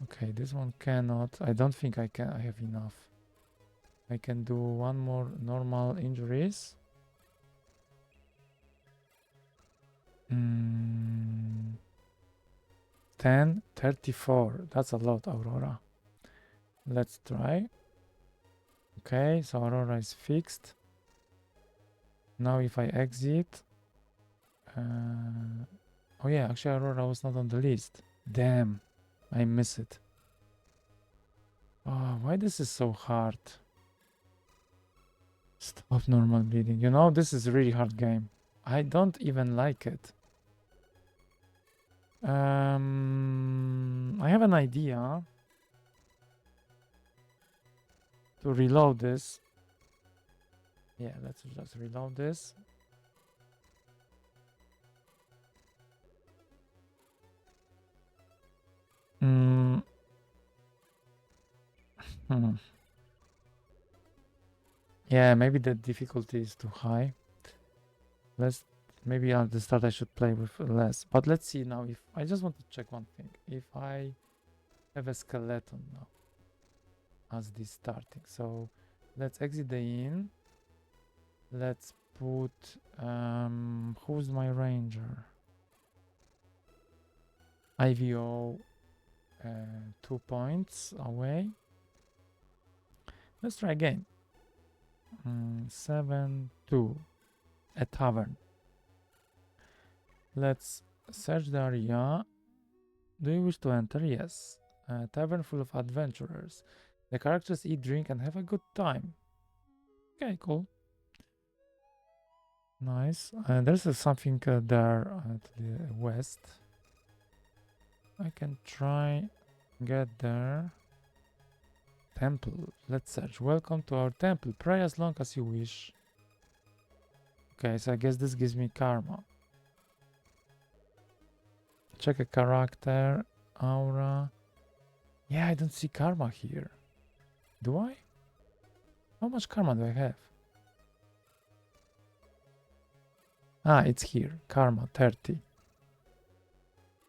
okay, this one cannot. I don't think I have enough. I can do one more normal injuries. 10, 34. That's a lot, Aurora. Let's try. Okay, so Aurora is fixed. Now if I exit. Oh yeah, actually Aurora was not on the list. Damn, I miss it. Oh, why this is so hard? Stop normal bleeding. You know, this is a really hard game. I don't even like it. I have an idea to reload this. Yeah, let's just reload this. Yeah, maybe the difficulty is too high. Maybe at the start I should play with less. But let's see now if I just want to check one thing. If I have a skeleton now as the starting. So let's exit the inn. Let's put who's my ranger? IVO 2 points away. Let's try again. 7, 2. A tavern. Let's search the area. Do you wish to enter? Yes. A tavern full of adventurers. The characters eat, drink, and have a good time. Okay, cool. Nice. There's something there to the west. I can try get there. Temple. Let's search. Welcome to our temple. Pray as long as you wish. Okay, so I guess this gives me karma. Check a character. Aura. Yeah, I don't see karma here. Do I? How much karma do I have? Ah, it's here. Karma 30.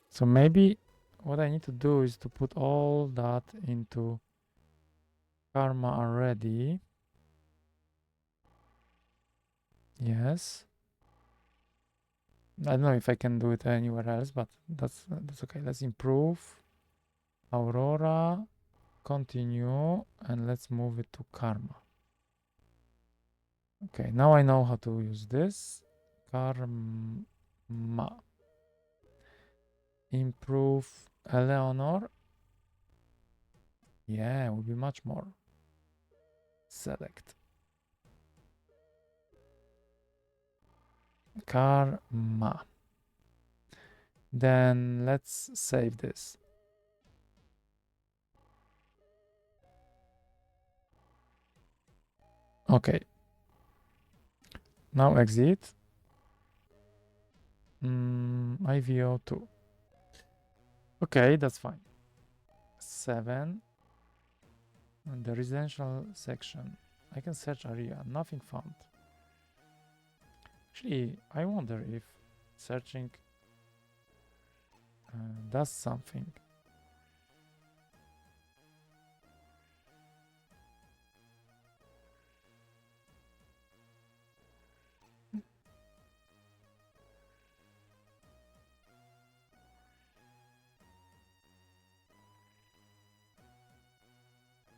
So maybe what I need to do is to put all that into karma already. Yes. I don't know if I can do it anywhere else, but that's okay. Let's improve. Aurora, continue, and let's move it to karma. Okay, now I know how to use this. Karma. Improve Eleanor. Yeah, will be much more. Select. Karma. Then let's save this. Okay. Now exit. IVO2. Okay, that's fine. 7. And the residential section. I can search area. Nothing found. Actually, I wonder if searching does something.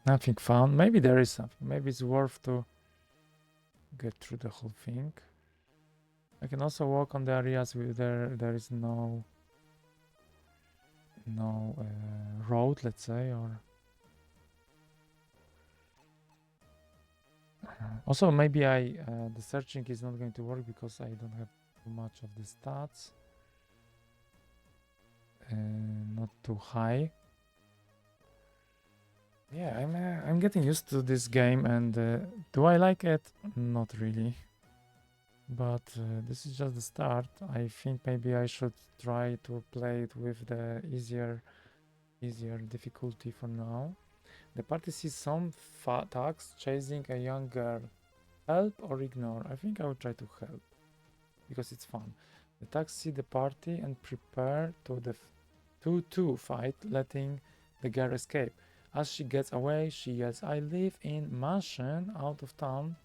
Nothing found. Maybe there is something. Maybe it's worth to get through the whole thing. I can also walk on the areas where there is no road, let's say, or also maybe the searching is not going to work because I don't have too much of the stats. Not too high. Yeah, I'm getting used to this game, and do I like it? Not really. But this is just the start. I think maybe I should try to play it with the easier difficulty for now. The party sees some thugs chasing a young girl. Help or ignore? I think I will try to help because it's fun. The thugs see the party and prepare to the 2-2 fight, letting the girl escape. As she gets away, she yells, "I live in mansion out of town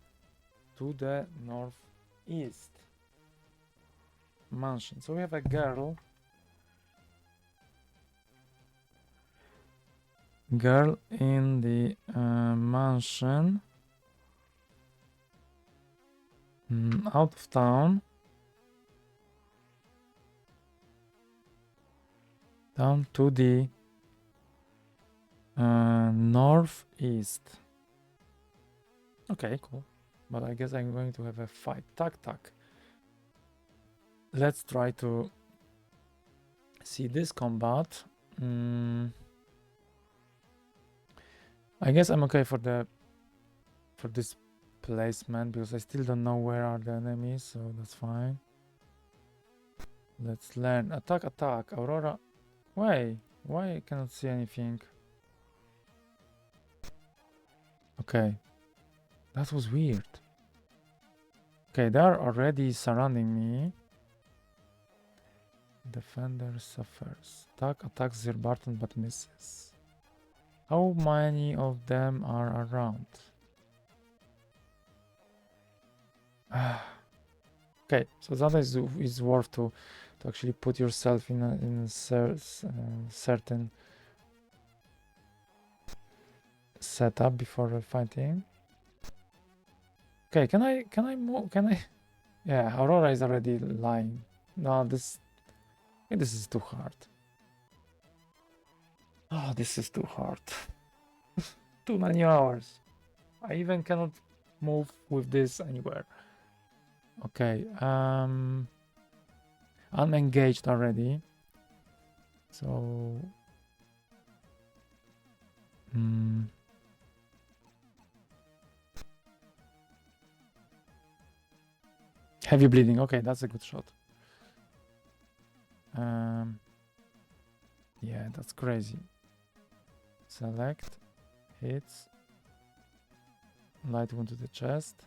to the northeast." Mansion. So we have a girl. Girl in the mansion. Out of town. Down to the northeast. Okay, cool. But I guess I'm going to have a fight. Tac. Let's try to see this combat. I guess I'm okay for this placement because I still don't know where are the enemies, so that's fine. Let's learn. Attack. Aurora. Why I cannot see anything? Okay. That was weird. Okay, they are already surrounding me. Defender suffers. Attacks their button but misses. How many of them are around? Okay, so that is worth to actually put yourself in a certain setup before fighting. Okay, can I move? Can I? Yeah, Aurora is already lying. No, this is too hard. Oh, this is too hard. Too many hours. I even cannot move with this anywhere. Okay, I'm engaged already. So heavy bleeding. Okay, that's a good shot. Yeah, that's crazy. Select, hits, light wound to the chest.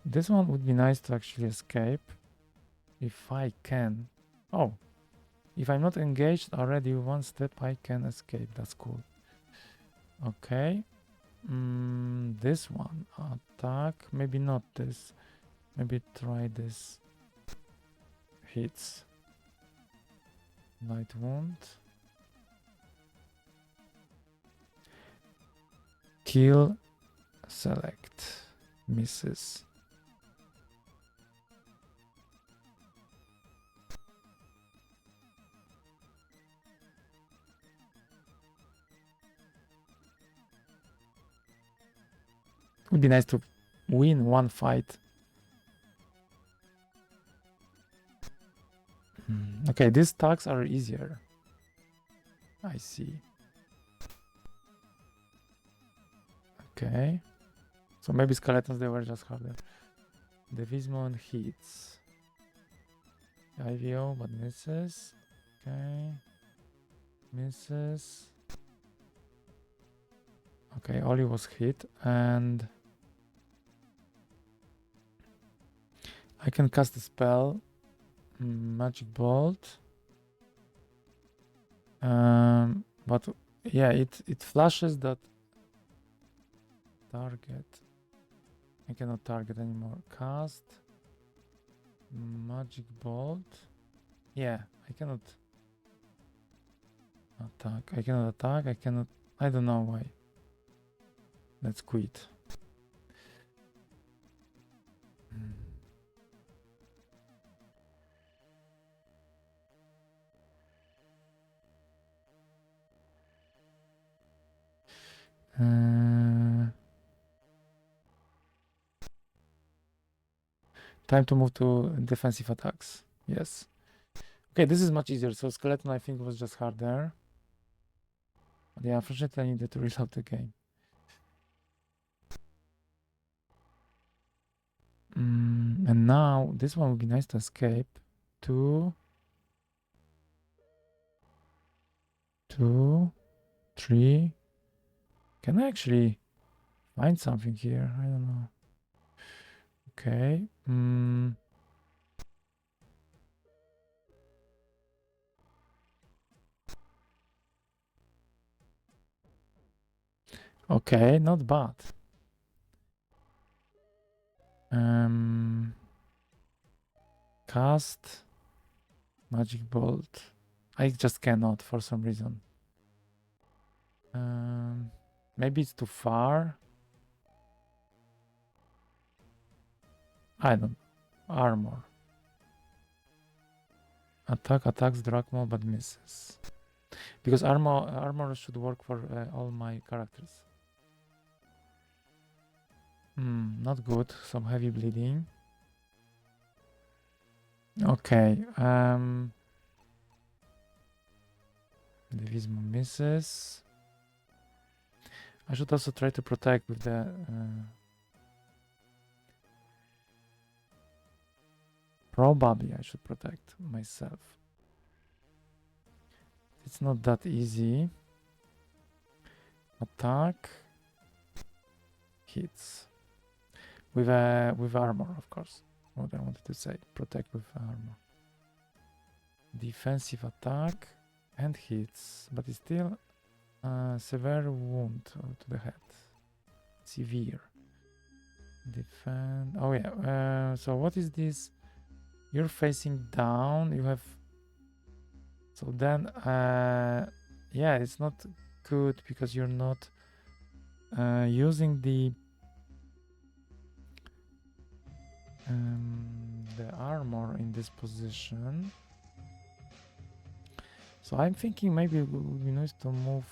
This one would be nice to actually escape. if I can. Oh, if I'm not engaged already one step, I can escape. That's cool. Okay. This one. Attack. Maybe not this. Maybe try this. Hits. Light wound. Kill. Select. Misses. Would be nice to win one fight. Okay, these attacks are easier. I see. Okay. So maybe skeletons, they were just harder. The Vismon hits. IVO, but misses. Okay. Misses. Okay, Oli was hit, and I can cast a spell. Magic Bolt. But yeah, it flashes that target. I cannot target anymore. Cast Magic Bolt. Yeah, I cannot attack. I cannot attack. I cannot. I don't know why. Let's quit. Time to move to defensive attacks. Yes. Okay, this is much easier. So skeleton, I think, was just harder. But yeah, unfortunately, I needed to reload the game. And now this one would be nice to escape. 2, 2, 3. Can I actually find something here? I don't know. Okay. Okay, not bad. Cast Magic Bolt. I just cannot for some reason. Maybe it's too far. I don't. Armor. Attacks Drachma but misses. Because armor should work for all my characters. Not good. Some heavy bleeding. Okay. Divismo misses. I should also try to protect with the probably I should protect myself. It's not that easy. Attack. Hits. With armor, of course. What I wanted to say. Protect with armor. Defensive attack and hits, but it's still severe wound to the head. Severe. Defend. Oh yeah. So what is this? You're facing down. You have. So then, yeah, it's not good because you're not using the armor in this position. So I'm thinking maybe it would be nice to move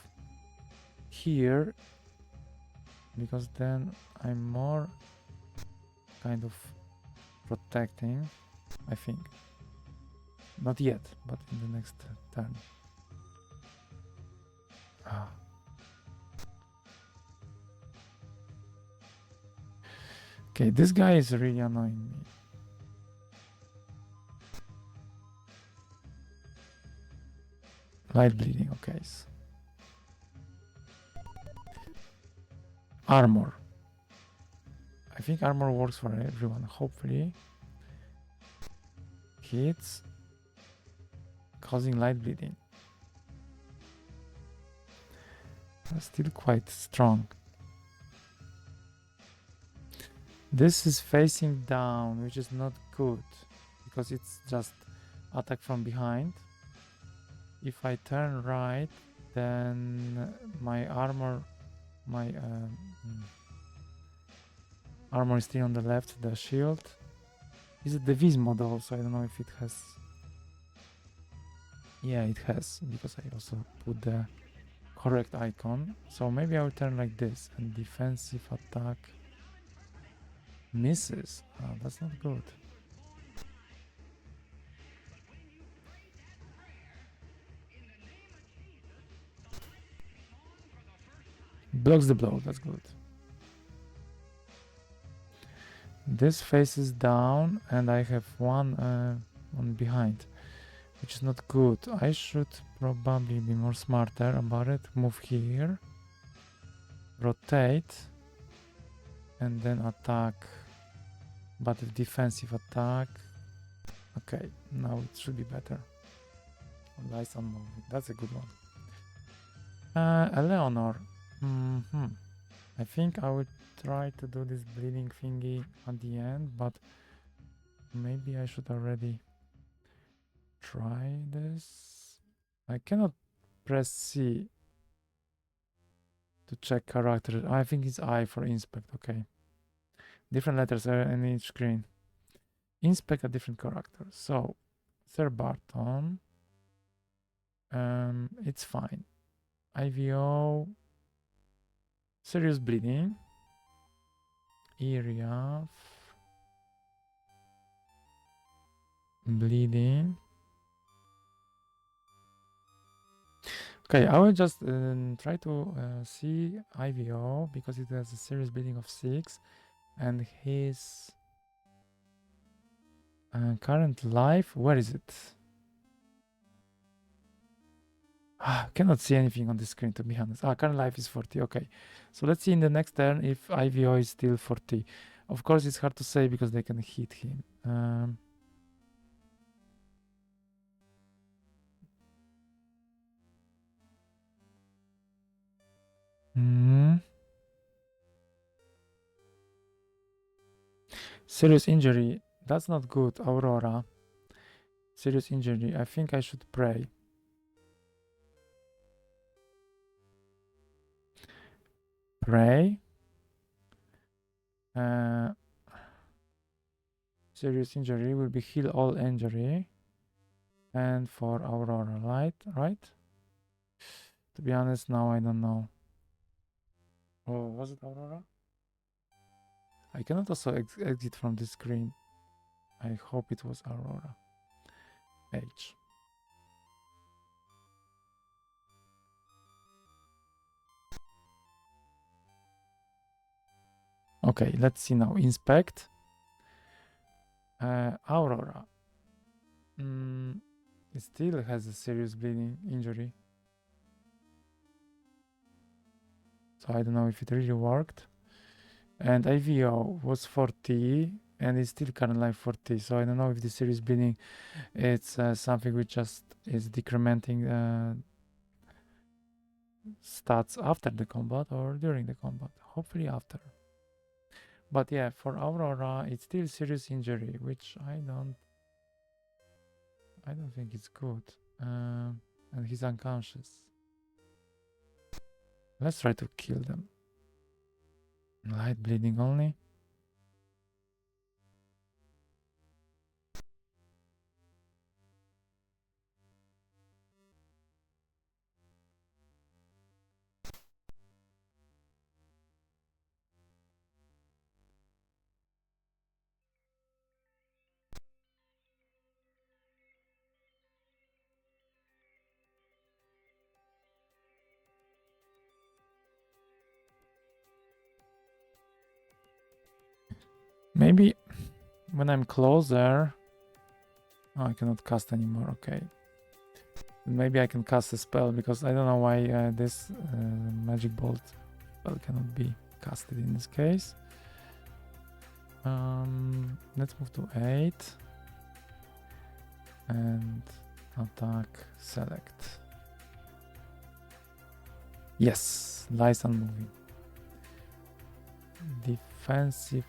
here because then I'm more kind of protecting, I think. Not yet, but in the next turn. Okay, this guy is really annoying me. Light bleeding, okay. Armor. I think armor works for everyone, hopefully. hits, causing light bleeding. That's still quite strong. This is facing down, which is not good because it's just attack from behind. If I turn right, then my armor is still on the left, the shield. Is it the Viz model? So I don't know if it has. Yeah, it has, because I also put the correct icon. So maybe I'll turn like this, and defensive attack misses. Oh, that's not good. Blocks the blow, that's good. This faces down, and I have one behind, which is not good. I should probably be more smarter about it. Move here, rotate, and then attack, but with defensive attack. Okay, now it should be better. Lies on moving, that's a good one. Eleanor. I think I would try to do this bleeding thingy at the end, but maybe I should already try this. I cannot press C to check character. I think it's I for inspect. Okay. Different letters are in each screen. Inspect a different character. So, third button. It's fine. IVO. Serious bleeding. Area. Bleeding. Okay, I will just try to see IVO because it has a serious bleeding of 6, and his current life, where is it? Cannot see anything on the screen, to be honest. Current life is 40. Okay, so let's see in the next turn if IVO is still 40. Of course, it's hard to say because they can hit him. Serious injury. That's not good, Aurora. Serious injury. I think I should pray. Pray. Serious injury will be heal all injury. And for Aurora, right? To be honest, now I don't know. Oh, was it Aurora? I cannot also exit from this screen. I hope it was Aurora. H. Okay, let's see now. Inspect. Aurora. It still has a serious bleeding injury. So I don't know if it really worked. And IVO was 40, and it's still current life 40. So I don't know if the serious bleeding, it's something which just is decrementing stats after the combat or during the combat. Hopefully after. But yeah, for Aurora, it's still serious injury, which I don't think it's good. And he's unconscious. Let's try to kill them. Light bleeding only. Maybe when I'm closer... Oh, I cannot cast anymore, okay. Maybe I can cast a spell, because I don't know why this magic bolt spell cannot be casted in this case. Let's move to 8. And attack, select. Yes, lies on moving. Defensive.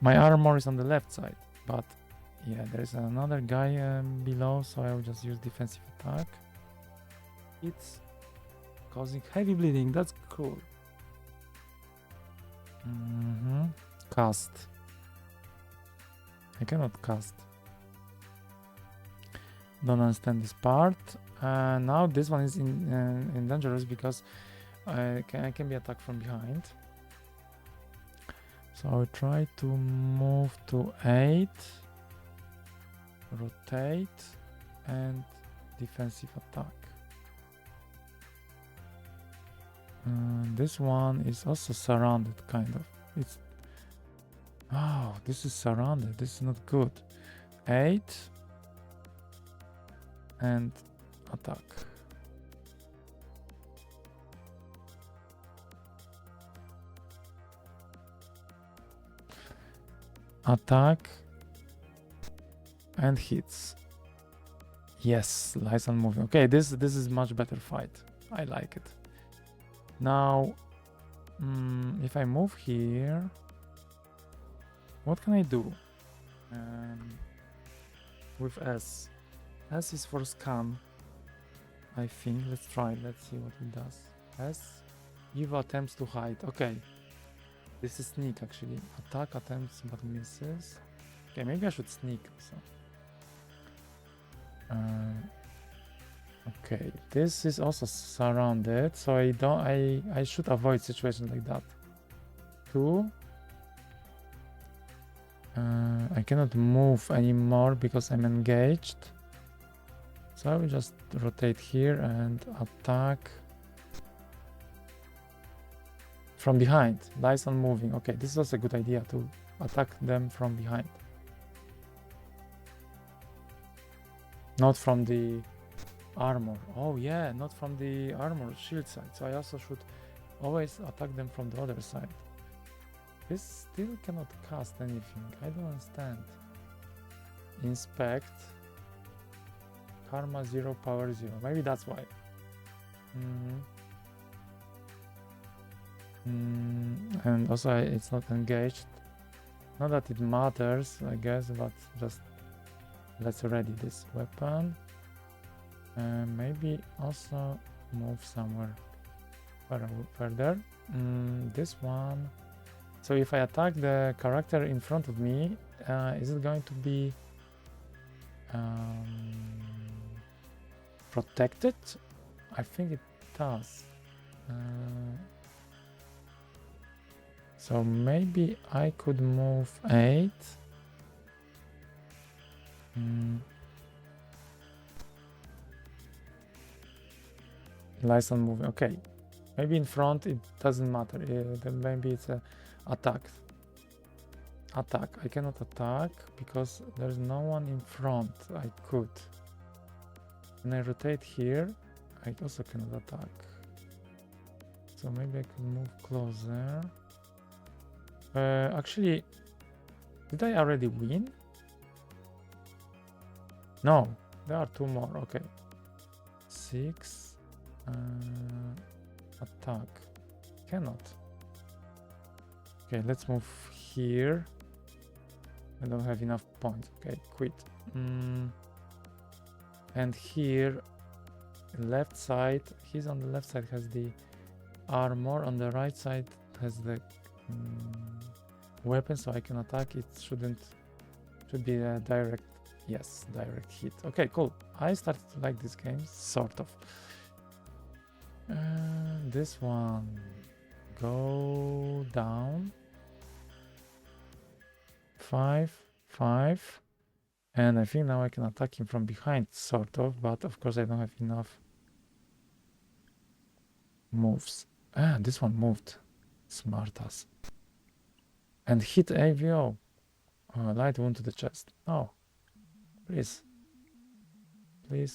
My armor is on the left side, but yeah, there's another guy below, so I will just use defensive attack. It's causing heavy bleeding. That's cool. Cast. I cannot cast. Don't understand this part. Now this one is in dangerous because I can be attacked from behind. So I'll try to move to 8, rotate, and defensive attack. This one is also surrounded, kind of. It's this is surrounded. This is not good. 8 and attack. Attack and hits. Yes, lies on moving. Okay, this is much better fight. I like it. Now, if I move here, what can I do? With S. S is for scan, I think. Let's try. Let's see what it does. S. Give attempts to hide. Okay. This is sneak, actually. Attack attempts but misses. Okay, maybe I should sneak also. Okay, this is also surrounded, so I should avoid situations like that. 2. I cannot move anymore because I'm engaged. So I will just rotate here and attack from behind. Lies on moving. Okay, this is also a good idea to attack them from behind. Not from the armor. Oh yeah, not from the armor shield side. So I also should always attack them from the other side. This still cannot cast anything. I don't understand. Inspect. Karma 0, power 0. Maybe that's why. And also it's not engaged. Not that it matters, I guess, but just let's ready this weapon. Maybe also move somewhere further. This one. So if I attack the character in front of me, is it going to be protected? I think it does. So maybe I could move 8. Lies on moving. Okay. Maybe in front it doesn't matter. Then maybe it's a attack. Attack. I cannot attack because there's no one in front. I could. When I rotate here, I also cannot attack. So maybe I could move closer. Actually, did I already win? No, there are 2 more. Okay. 6. Attack. Cannot. Okay, let's move here. I don't have enough points. Okay, quit. And here, left side. He's on the left side, has the armor. On the right side has the weapon, so I can attack. It should be a direct. Yes, direct hit. Okay, cool. I started to like this game, sort of. This one, go down. 5, 5, and I think now I can attack him from behind, sort of, but of course I don't have enough moves. This one moved. Smart ass. And hit AVO. Light wound to the chest. Oh, please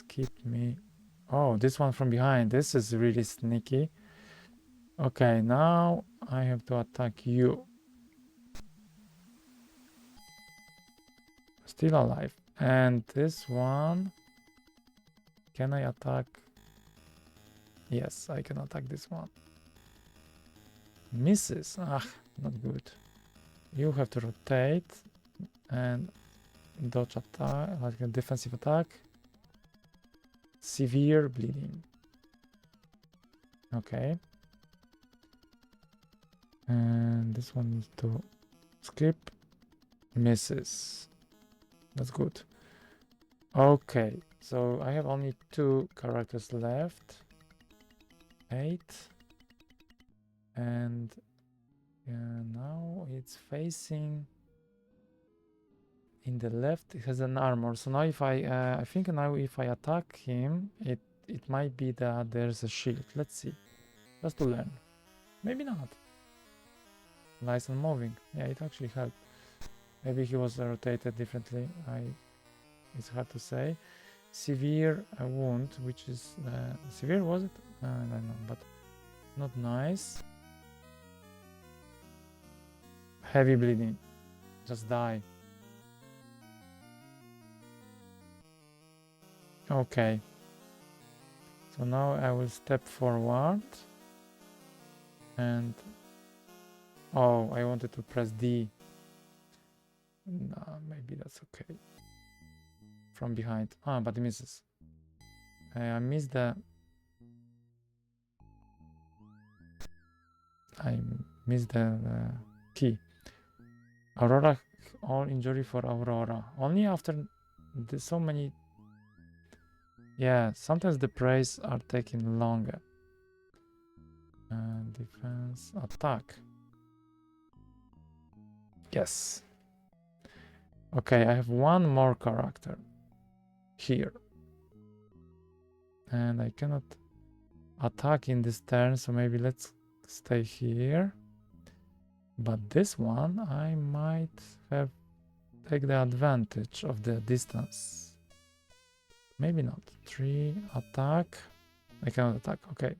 keep me. Oh, this one from behind. This is really sneaky. Okay, now I have to attack you. Still alive. And this one, can I attack? Yes, I can attack this one. Misses. Ah, not good. You have to rotate and dodge attack, like a defensive attack. Severe bleeding. Okay. And this one needs to skip. Misses. That's good. Okay, so I have only 2 characters left. 8. And now it's facing in the left. It has an armor. So now if I think now if I attack him, it might be that there's a shield. Let's see. Just to learn. Maybe not. Nice and moving. Yeah, it actually helped. Maybe he was rotated differently. It's hard to say. Severe wound, which is severe, was it? I don't know, but not nice. Heavy bleeding. Just die. Okay. So now I will step forward. And oh, I wanted to press D. No, maybe that's okay. From behind. Ah, but it misses. I missed the... I missed the key. Aurora, all injury for Aurora. Only after so many... Yeah, sometimes the praise are taking longer. Defense, attack. Yes. Okay, I have 1 more character here. And I cannot attack in this turn, so maybe let's stay here. But this one, I might have take the advantage of the distance. Maybe not. 3 attack. I cannot attack. Okay.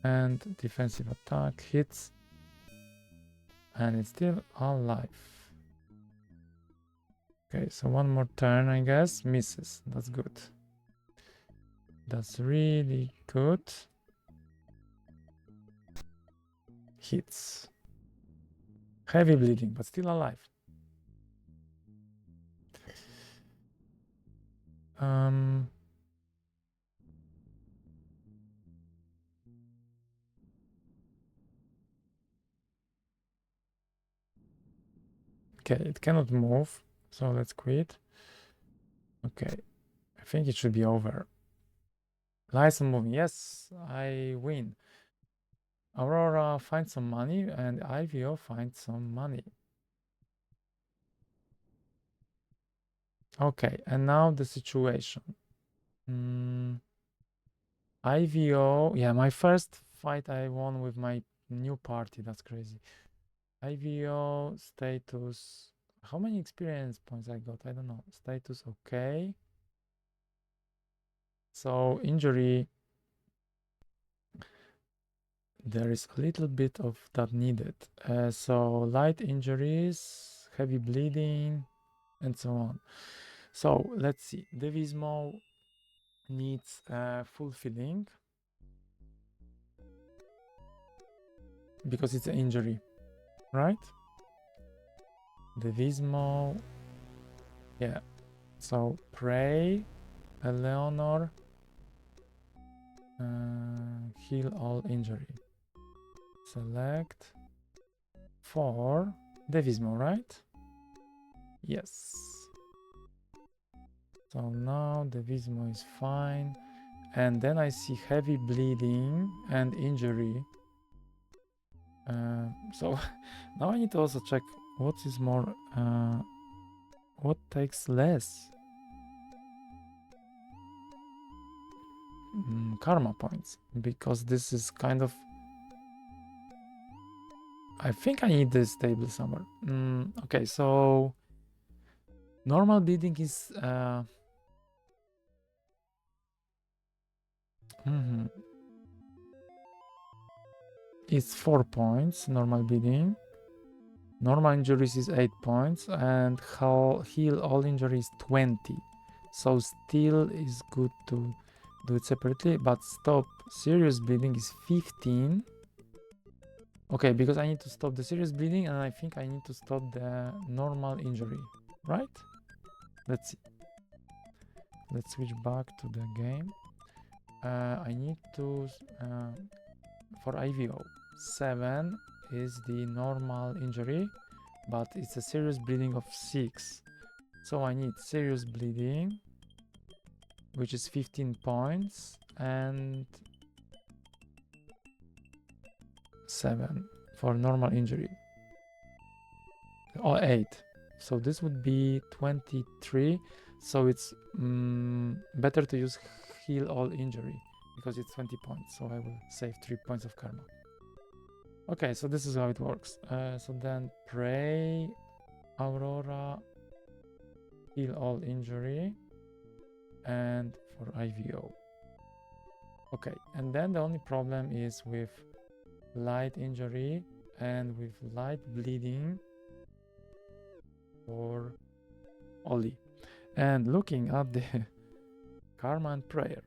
And defensive attack hits. And it's still alive. Okay, so 1 more turn, I guess. Misses. That's good. That's really good. Hits. Heavy bleeding, but still alive. Okay, it cannot move, so let's quit. Okay, I think it should be over. License moving. Yes, I win. Aurora finds some money and IVO finds some money. Okay, and now the situation. IVO, yeah, my first fight I won with my new party. That's crazy. IVO status. How many experience points I got? I don't know. Status okay. So injury. There is a little bit of that needed. So light injuries, heavy bleeding, and so on. So let's see. Devismo needs fulfilling because it's an injury, right? Devismo, yeah. So pray, Eleanor, heal all injury. Select for Devismo, right? Yes. So now Devismo is fine. And then I see heavy bleeding and injury. So now I need to also check what is more, what takes less. Karma points, because this is kind of... I think I need this table somewhere. Okay, so normal bleeding is... is 4 points, normal bleeding. Normal injuries is 8 points, and heal all injuries 20. So still is good to do it separately, but stop serious bleeding is 15. Okay, because I need to stop the serious bleeding, and I think I need to stop the normal injury, right? Let's see. Let's switch back to the game. I need to, for IVO, 7 is the normal injury, but it's a serious bleeding of 6. So I need serious bleeding, which is 15 points, and 7 for normal injury. Or 8. So this would be 23. So it's better to use heal all injury because it's 20 points. So I will save 3 points of karma. Okay, so this is how it works. So then pray, Aurora, heal all injury, and for IVO. Okay, and then the only problem is with light injury and with light bleeding for Oli. And looking at the karma and prayer,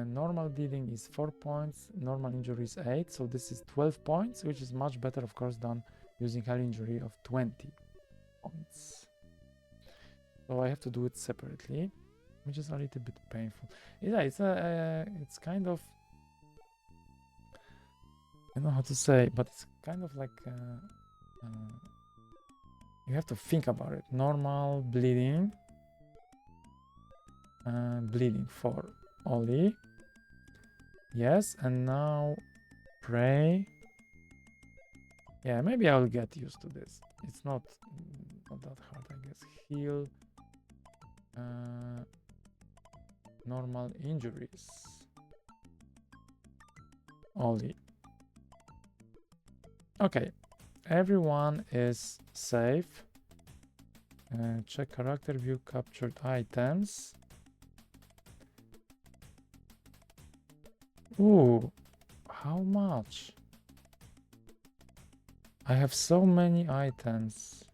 normal bleeding is 4 points, normal injury is 8, so this is 12 points, which is much better, of course, than using high injury of 20 points. So I have to do it separately, which is a little bit painful. Yeah, it's kind of, I don't know how to say, but it's kind of like you have to think about it. Normal bleeding, bleeding for Oli. Yes, and now pray. Yeah, maybe I'll get used to this. It's not that hard, I guess. Heal normal injuries. Oli. Okay, everyone is safe. Check character view captured items. Ooh, how much? I have so many items.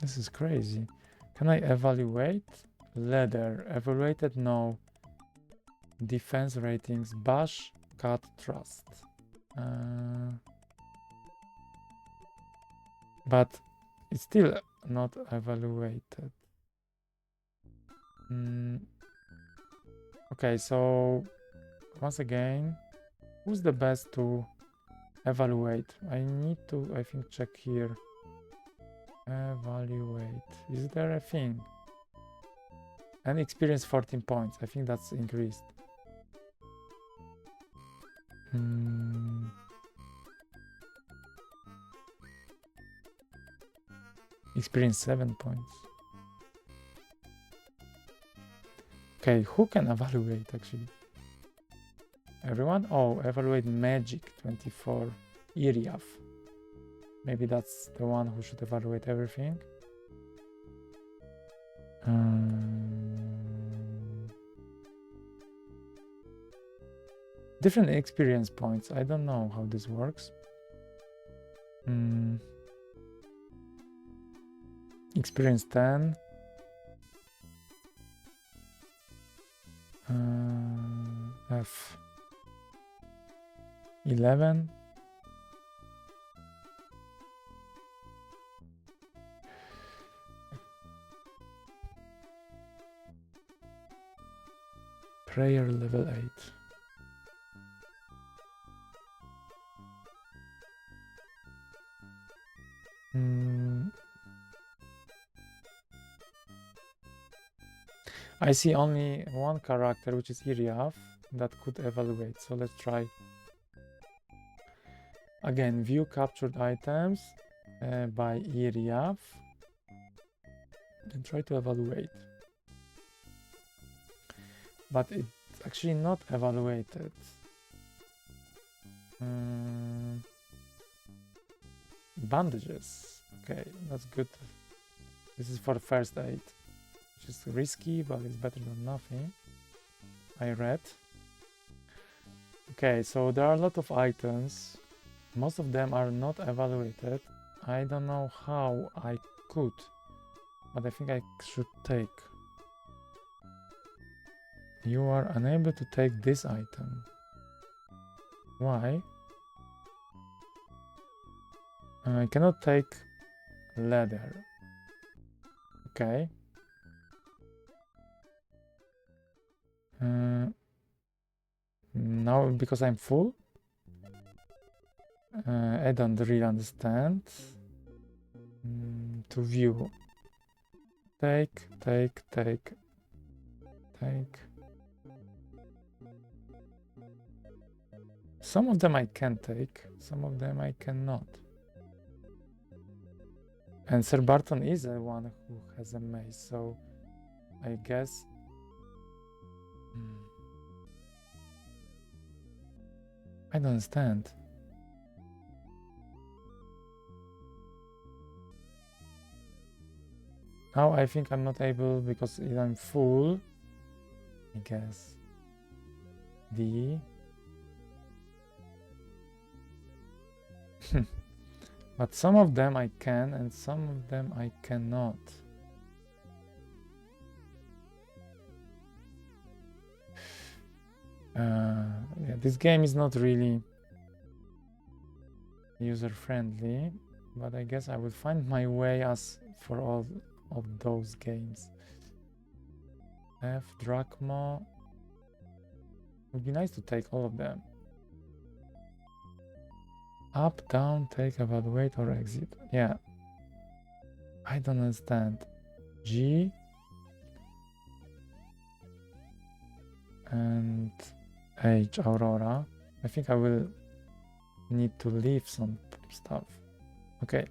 This is crazy. Can I evaluate? Leather. Evaluated? No. Defense ratings. Bash. Cut. Trust. But it's still not evaluated. Okay, so once again, who's the best to evaluate? I need to, I think, check here. Evaluate. Is there a thing? And experience 14 points. I think that's increased. Experience 7 points. Okay, who can evaluate actually? Everyone? Oh, evaluate magic 24. Iriaf. Maybe that's the one who should evaluate everything. Different experience points. I don't know how this works. Experience 10. F 11. Prayer level 8. I see only one character, which is Iriaf, that could evaluate. So let's try. Again, view captured items by Iriaf and try to evaluate. But it's actually not evaluated. Bandages. Okay, that's good. This is for first aid, which is risky, but it's better than nothing. I read. Okay, so there are a lot of items. Most of them are not evaluated. I don't know how I could, but I think I should take. You are unable to take this item. Why? I cannot take leather. Okay. Now because I'm full? I don't really understand. To view. Take. Some of them I can take, some of them I cannot. And Sir Barton is the one who has a mace, so I guess... I don't understand. Now I think I'm not able because I'm full. I guess. D. But some of them I can and some of them I cannot. Yeah, this game is not really user-friendly, but I guess I will find my way as for all of those games. F, drachma. Would be nice to take all of them. Up, down, take, evaluate, or exit. Yeah. I don't understand. G. And H, Aurora. I think I will need to leave some stuff. Okay.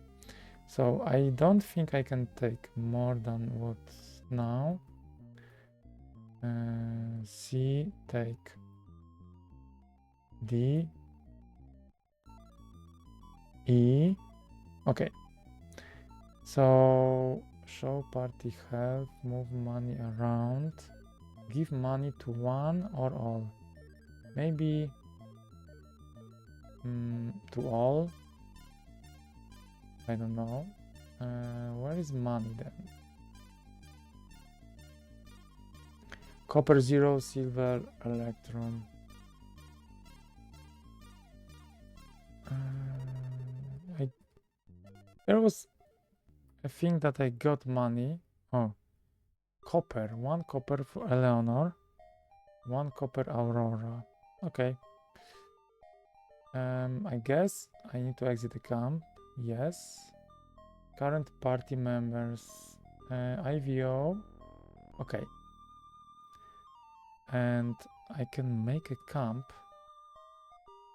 So I don't think I can take more than what's now. C, take. D. E. Okay. So show party health, move money around, give money to one or all. Maybe to all. I don't know. Where is money then? Copper 0, silver, electron. There was a thing that I got money. Oh, copper. 1 copper for Eleanor. 1 copper Aurora. Okay. I guess I need to exit the camp. Yes. Current party members. IVO. Okay. And I can make a camp.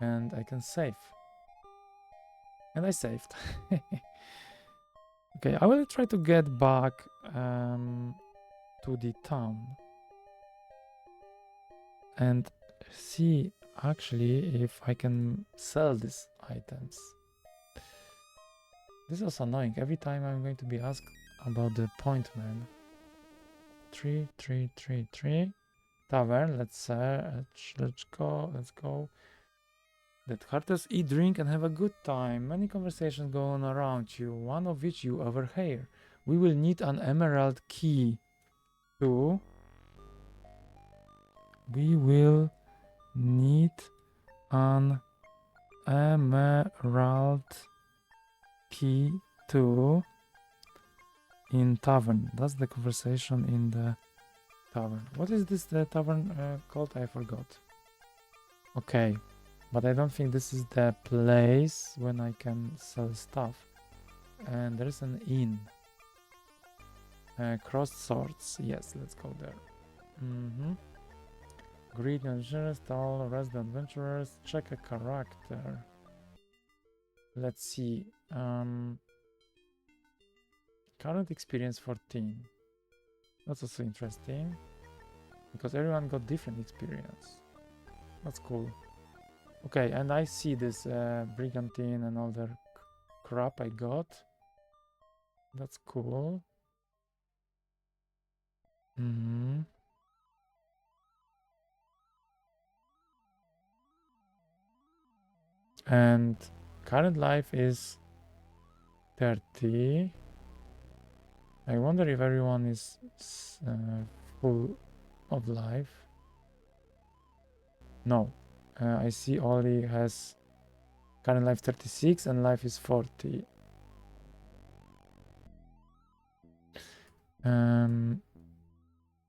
And I can save. And I saved. Okay, I will try to get back to the town. And see actually if I can sell these items. This is annoying. Every time I'm going to be asked about the appointment. 3, 3, 3, 3. Tavern, let's go. Let Harters eat, drink, and have a good time. Many conversations go on around you, one of which you overhear. We will need an emerald key. We will need an emerald key too in tavern. That's the conversation in the tavern. What is this the tavern called? I forgot. Okay, but I don't think this is the place when I can sell stuff. And there's an inn. Crossed swords. Yes, let's go there. Greet adventurers, tall resident adventurers. Check a character. Let's see. Current experience 14. That's also interesting. Because everyone got different experience. That's cool. Okay, and I see this brigantine and all the crap I got. That's cool. And current life is 30. I wonder if everyone is full of life. No. I see Oli has current life 36 and life is 40.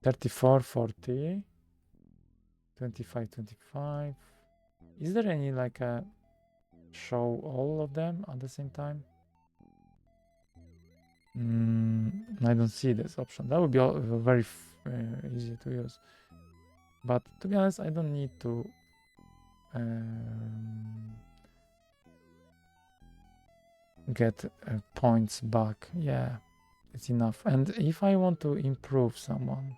34, 40. 25, 25. Is there any like a show all of them at the same time? I don't see this option. That would be very easy to use. But to be honest, I don't need to get points back. Yeah, it's enough. And if I want to improve someone,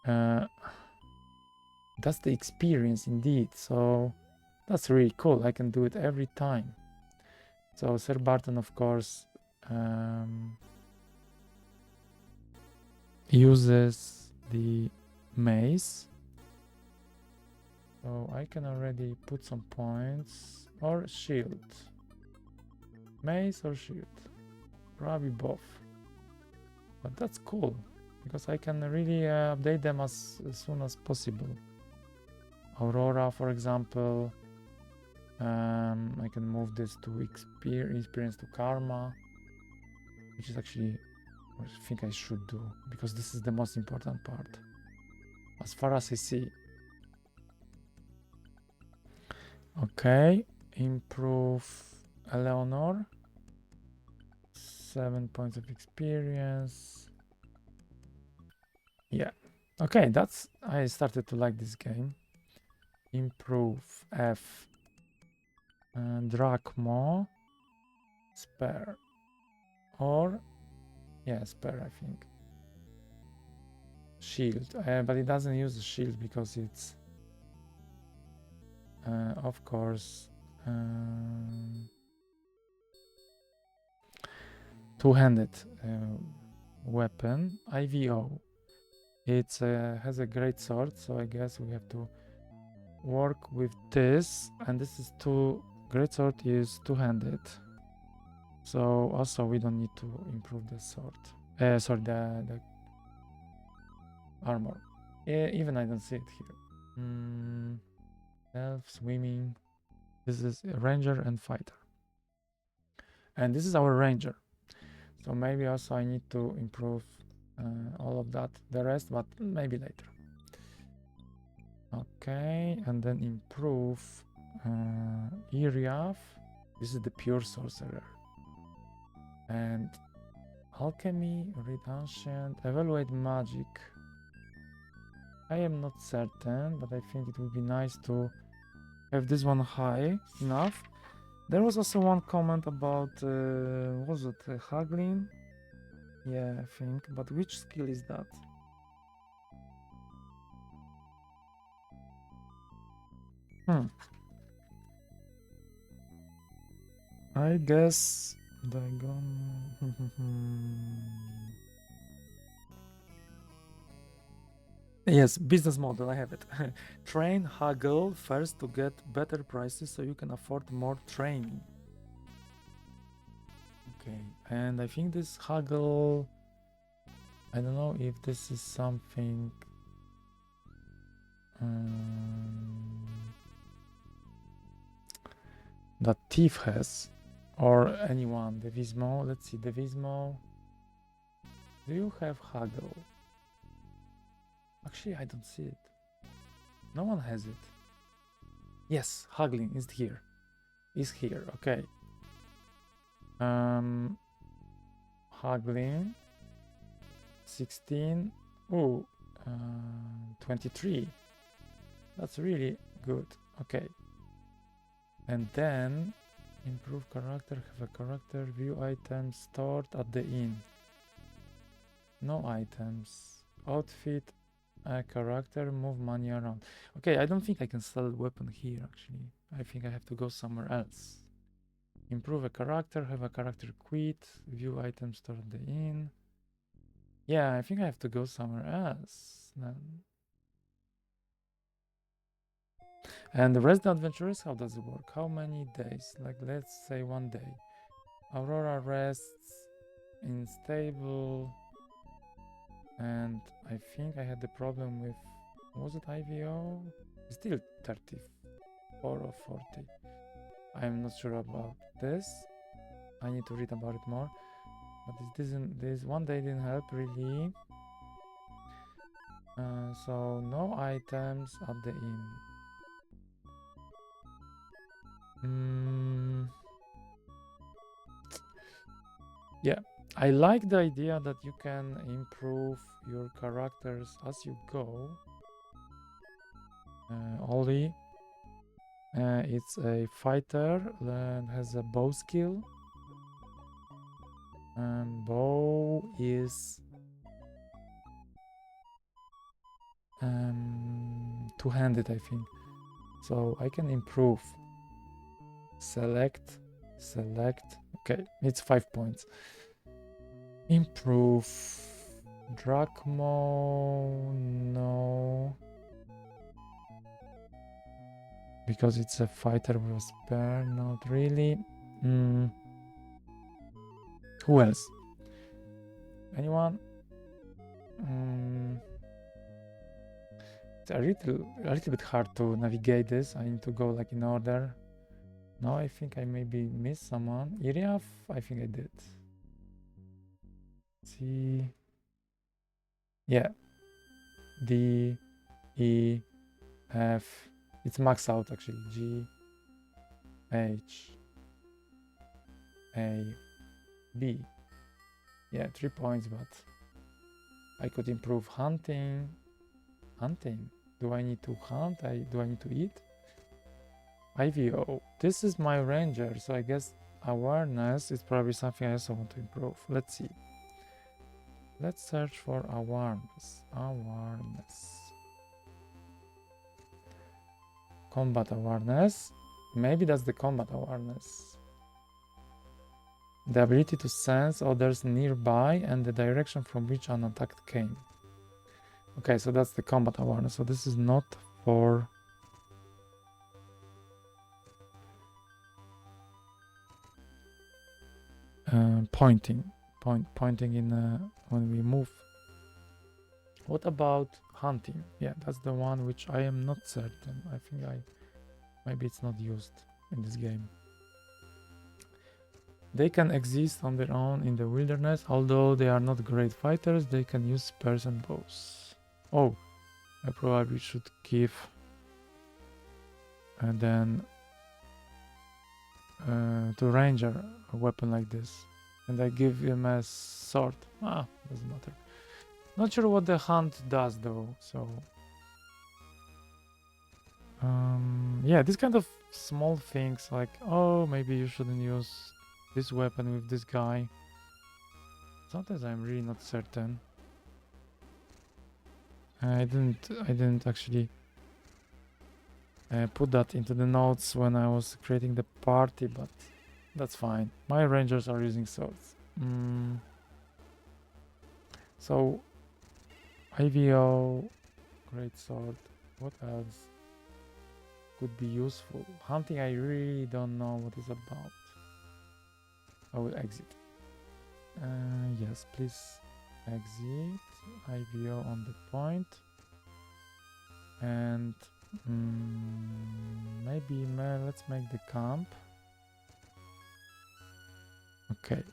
that's the experience indeed. So that's really cool. I can do it every time. So Sir Barton, of course, uses the mace. So I can already put some points or shield. Mace or shield? Probably both. But that's cool because I can really update them as soon as possible. Aurora, for example. I can move this to experience to karma, which is actually what I think I should do because this is the most important part as far as I see. Okay, improve Eleanor. 7 points of experience. Yeah. Okay, I started to like this game. Improve F. Drachmo. Spare. Or yeah, spare, I think. Shield. But it doesn't use the shield because it's of course two-handed weapon. IVO. It has a great sword, so I guess we have to work with this. And this is great sword is two-handed. So also we don't need to improve the sword. Sorry, the armor. Even I don't see it here. Elf, swimming. This is a ranger and fighter. And this is our ranger. So maybe also I need to improve all of that, the rest, but maybe later. Okay, and then improve Iriaf. This is the pure sorcerer. And alchemy, read ancient, evaluate magic. I am not certain, but I think it would be nice to have this one high enough. There was also one comment about, was it haggling? Yeah, I think, but which skill is that? I guess Yes, business model, I have it. Train haggle first to get better prices so you can afford more training. Okay, and I think this haggle, I don't know if this is something that thief has or anyone. Devismo, let's see, Devismo. Do you have haggle? Actually, I don't see it. No one has it. Yes, haggling is here. Is here, okay. Haggling 16. Oh, 23. That's really good. Okay. And then improve character, have a character, view items stored at the inn. No items. Outfit, a character, move money around. Okay, I don't think I can sell a weapon here actually. I think I have to go somewhere else. Improve a character, have a character quit, view items stored at the inn. Yeah, I think I have to go somewhere else then. And the resident adventurers, how does it work? How many days? Like, let's say 1 day. Aurora rests in stable. And I think I had the problem with, was it IVO? Still 34 or 40. I'm not sure about this. I need to read about it more. But this 1 day didn't help really. So no items at the inn. Yeah, I like the idea that you can improve your characters as you go. Ollie, it's a fighter and has a bow skill. Bow is two-handed, I think. So I can improve. Select. Okay, it's 5 points. Improve. Drachmo, no. Because it's a fighter with a spear, not really. Who else? Anyone? It's a little bit hard to navigate this. I need to go like in order. No, I think I maybe missed someone. Iriaf? I think I did. C. Yeah. D. E. F. It's maxed out actually. G. H. A. B. Yeah, 3 points, but I could improve hunting. Hunting? Do I need to hunt? Do I need to eat? IVO. This is my ranger, so I guess awareness is probably something I also want to improve. Let's see. Let's search for awareness. Combat awareness. Maybe that's the combat awareness. The ability to sense others nearby and the direction from which an attack came. Okay, so that's the combat awareness. So this is not for... pointing in when we move. What about hunting? Yeah, that's the one which I am not certain. I think maybe it's not used in this game. They can exist on their own in the wilderness, although they are not great fighters. They can use spears and bows. Oh, I probably should give and then to ranger a weapon like this, and I give him a sword. Doesn't matter. Not sure what the hunt does though. So yeah, this kind of small things like, oh, maybe you shouldn't use this weapon with this guy. Sometimes I'm really not certain. I didn't actually put that into the notes when I was creating the party, but that's fine. My rangers are using swords. So IVO, great sword. What else could be useful? Hunting, I really don't know what it's about. I will exit. Yes, please exit. IVO on the point. And maybe let's make the camp. Okay.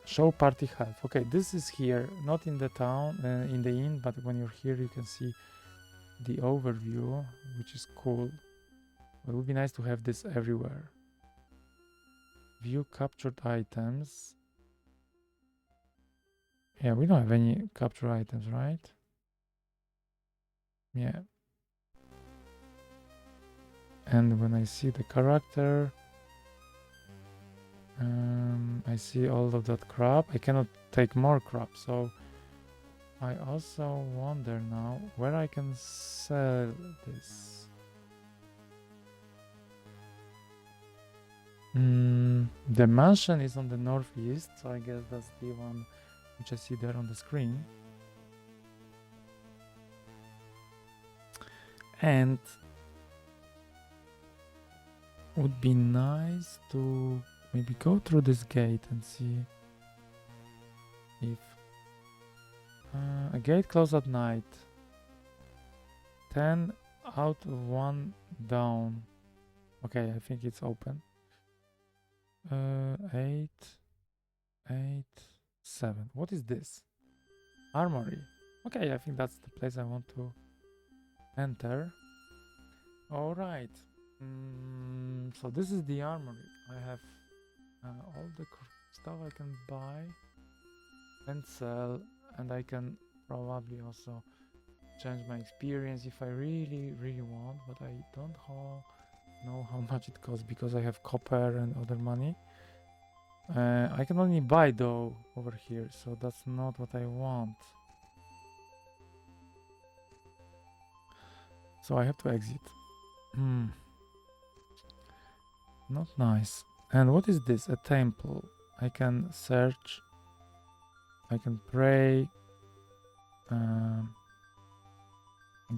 Show party health. Okay, this is here, not in the town, in the inn, but when you're here you can see the overview, which is cool. It would be nice to have this everywhere. View captured items. Yeah, we don't have any captured items, right? Yeah. And when I see the character, I see all of that crap. I cannot take more crap, so I also wonder now where I can sell this. The mansion is on the northeast, so I guess that's the one which I see there on the screen. And would be nice to maybe go through this gate and see if a gate closed at night. 10 out of 1 down. Okay, I think it's open. 8, 8, 7. What is this? Armory. Okay, I think that's the place I want to enter. All right. So this is the armory. I have all the stuff I can buy and sell, and I can probably also change my experience if I really want, but I don't know how much it costs because I have copper and other money. I can only buy though over here, so that's not what I want. So I have to exit. Not nice. And what is this? A temple. I can search. I can pray. I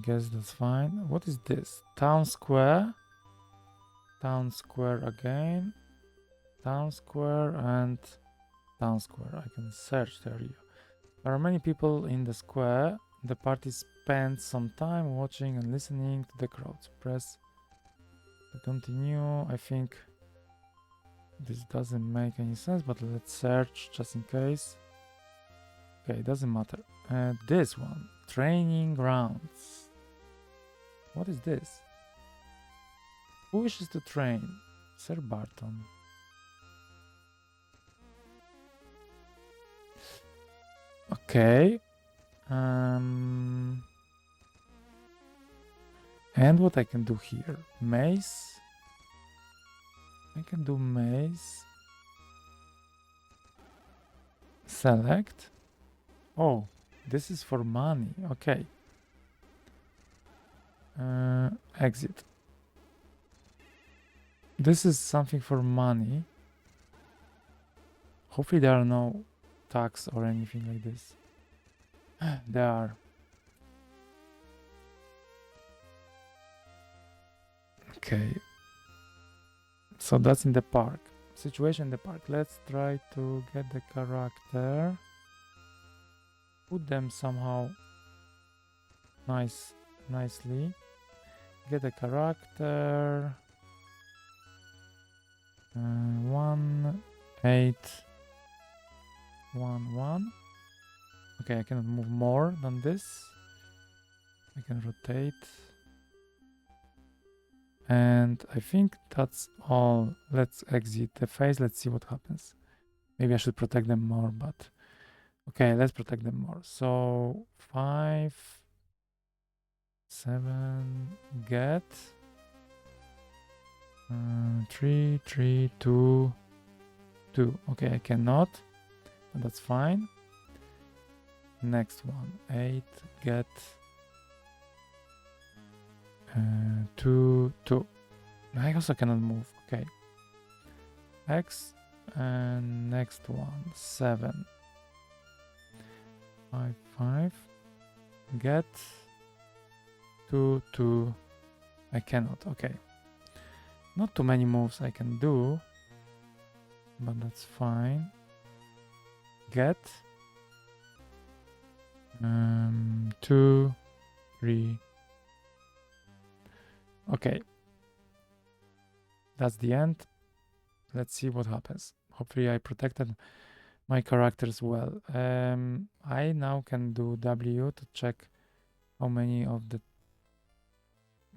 guess that's fine. What is this? Town square. Town square again. Town square and town square. I can search the area. There are many people in the square. The party spends some time watching and listening to the crowds. Press to continue. I think this doesn't make any sense, but let's search just in case. Okay, it doesn't matter. This one, training grounds. What is this? Who wishes to train? Sir Barton. Okay. And what I can do here? Mace. I can do mace. Select. Oh, this is for money. Okay. Exit. This is something for money. Hopefully there are no tax or anything like this. There are. Okay. So that's in the park. Situation in the park. Let's try to get the character. Put them somehow nicely. Get the character. 1, 8, 1, 1. Okay, I cannot move more than this. I can rotate. And I think that's all. Let's exit the phase. Let's see what happens. Maybe I should protect them more, but okay, let's protect them more. So 5, 7, get 3, 3, 2, 2. Okay, I cannot, but that's fine. Next one, 8, get 2, 2. I also cannot move. Okay. X and next one, 7, 5, 5. Get 2, 2. I cannot. Okay. Not too many moves I can do, but that's fine. Get 2, 3. Okay. That's the end. Let's see what happens. Hopefully I protected my characters well. I now can do W to check how many of the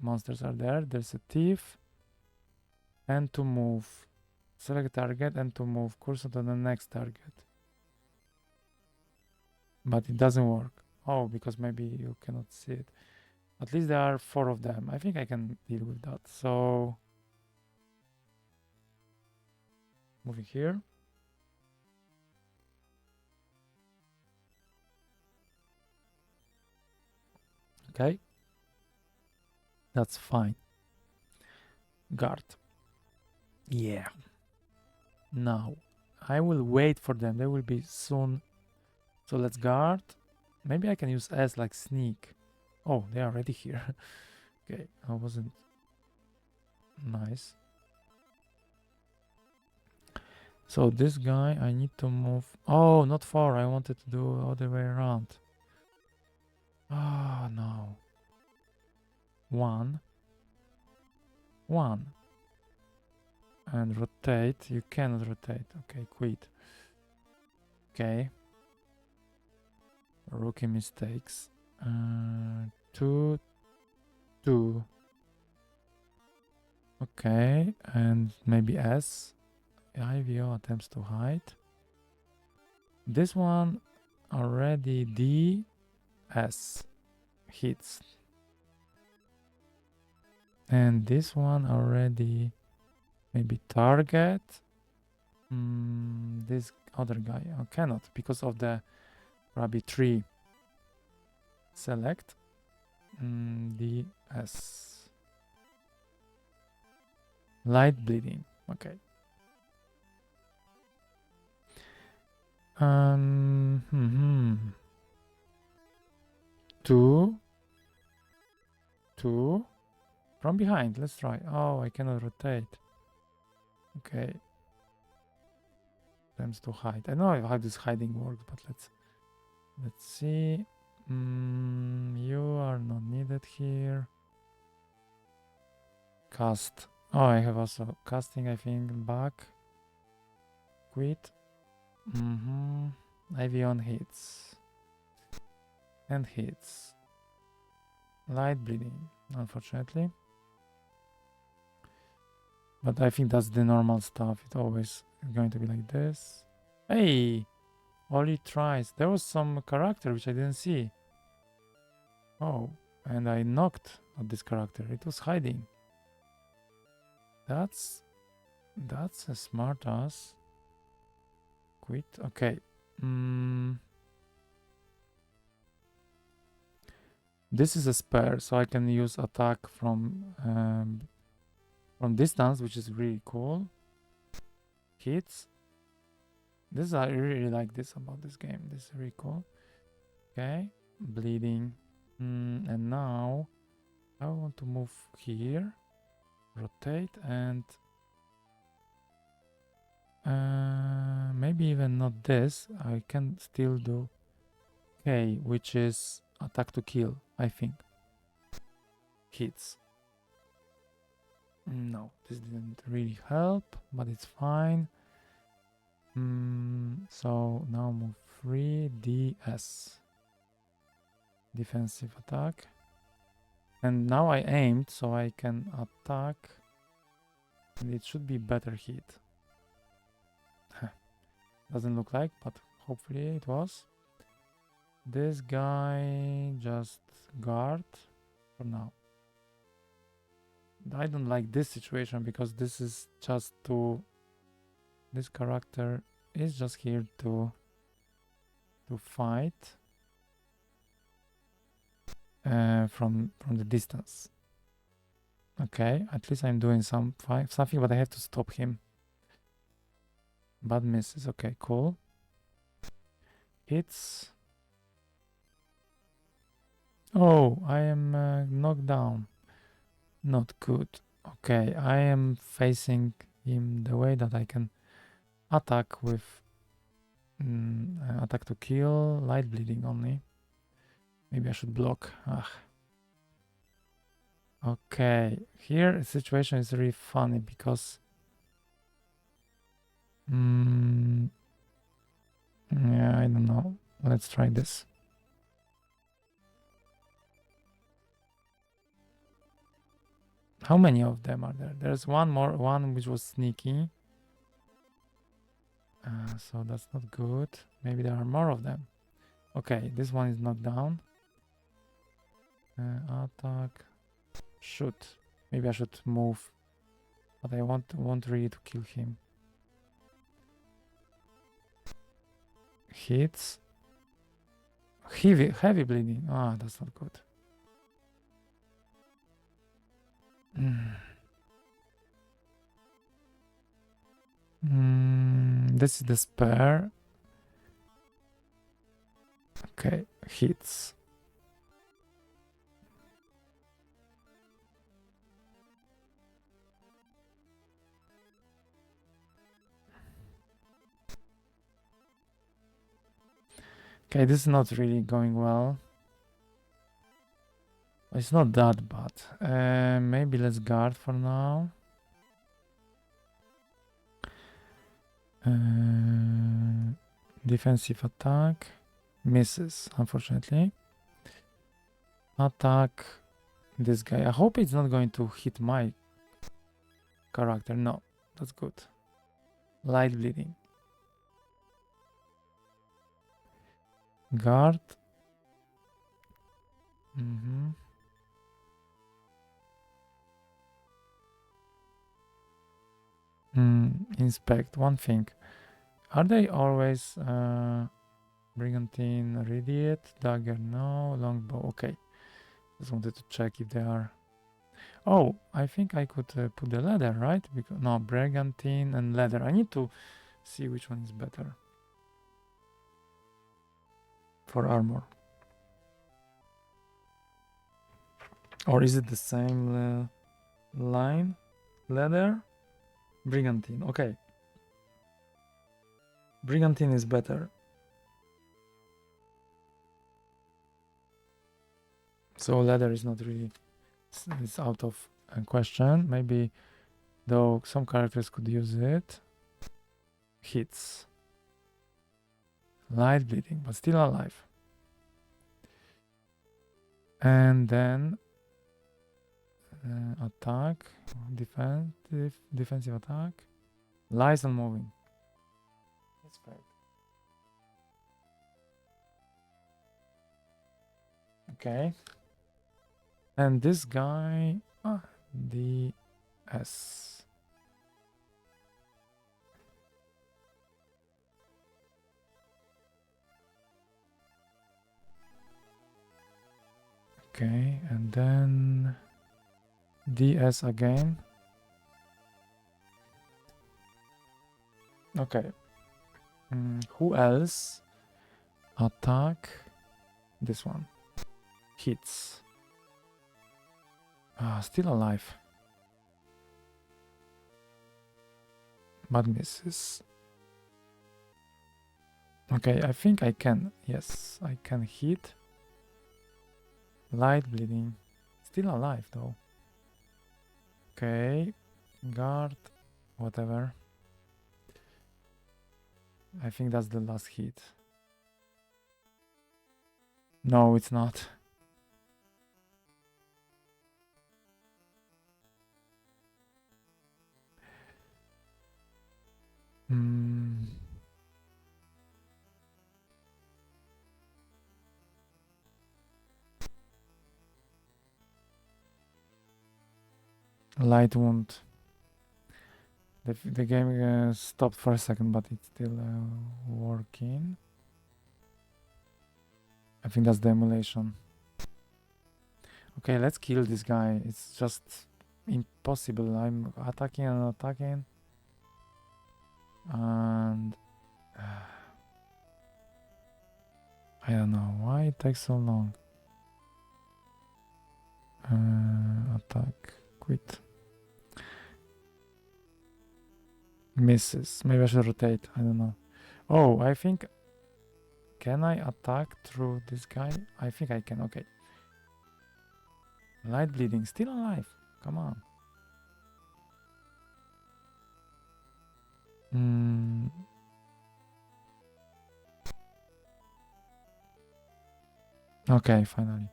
monsters are there. There's a thief. And to move. Select target and to move cursor to the next target. But it doesn't work. Oh, because maybe you cannot see it. At least there are 4 of them. I think I can deal with that. So moving here. Okay. That's fine. Guard. Yeah. Now, I will wait for them. They will be soon. So let's guard. Maybe I can use S like sneak. Oh, they are already here. Okay, that wasn't nice. So this guy, I need to move. Oh, not far. I wanted to do all the way around. Oh, no. One. And rotate. You cannot rotate. Okay, quit. Okay. Rookie mistakes. 2, 2. Okay, and maybe S. IVO attempts to hide. This one already D, S hits. And this one already maybe target. This other guy. I cannot because of the Rabbit tree. Select D, S. Light bleeding. Okay. 2, 2 from behind. Let's try. Oh, I cannot rotate. Okay. Attempts to hide. I know how this hiding works, but let's see. You are not needed here. Cast. Oh, I have also casting, I think. Back. Quit. IV on hits. And hits. Light bleeding, unfortunately. But I think that's the normal stuff. It always is going to be like this. Hey! Only tries. There was some character which I didn't see. Oh, and I knocked at this character. It was hiding. That's a smart ass. Quit. Okay. This is a spare, so I can use attack from distance, which is really cool. Hits. This I really like this about this game. This is really cool. Okay. Bleeding. And now I want to move here. Rotate and maybe even not this. I can still do K, which is attack to kill, I think. Hits. No, this didn't really help, but it's fine. So now move 3 DS. Defensive attack. And now I aimed, so I can attack. And it should be better hit. Doesn't look like, but hopefully it was. This guy just guard for now. I don't like this situation because this is just to... This character is just here to fight from the distance. Okay, at least I'm doing something, but I have to stop him. Bad misses. Okay, cool. Hits. Oh, I am knocked down. Not good. Okay, I am facing him the way that I can attack with attack to kill, light bleeding only. Maybe I should block. Okay, here the situation is really funny because yeah, I don't know. Let's try this. How many of them are there? There's one which was sneaky. So that's not good. Maybe there are more of them. Okay, this one is knocked down. Attack. Shoot. Maybe I should move. But I want really to kill him. Hits. Heavy bleeding. That's not good. This is the spare. Okay, hits. Okay, this is not really going well. It's not that bad. Maybe let's guard for now. Defensive attack. Misses, unfortunately. Attack this guy. I hope it's not going to hit my character. No, that's good. Light bleeding. Guard. Inspect. One thing. Are they always brigantine, radiate, dagger? No, longbow. Okay. Just wanted to check if they are. Oh, I think I could put the leather, right? Because no, brigantine and leather. I need to see which one is better for armor. Or is it the same line? Leather, brigantine. Okay. Brigantine is better. So leather is not really, it's out of question. Maybe, though, some characters could use it. Hits. Light bleeding, but still alive. And then attack, defensive attack. Lies on moving. That's great. Okay. And this guy, DS. Okay, and then DS again. Okay. Who else? Attack. This one. Hits. Still alive. But misses. Okay, I think I can. Yes, I can hit. Light bleeding. Still alive though. Okay. Guard. Whatever. I think that's the last hit. No, it's not. Light wound. The game stopped for a second, but it's still working. I think that's the emulation. Okay, let's kill this guy. It's just impossible. I'm attacking and attacking. And I don't know why it takes so long. Attack. Quit. Misses. Maybe I should rotate. I don't know. Oh, I think... Can I attack through this guy? I think I can. Okay. Light bleeding. Still alive. Come on. Okay, finally.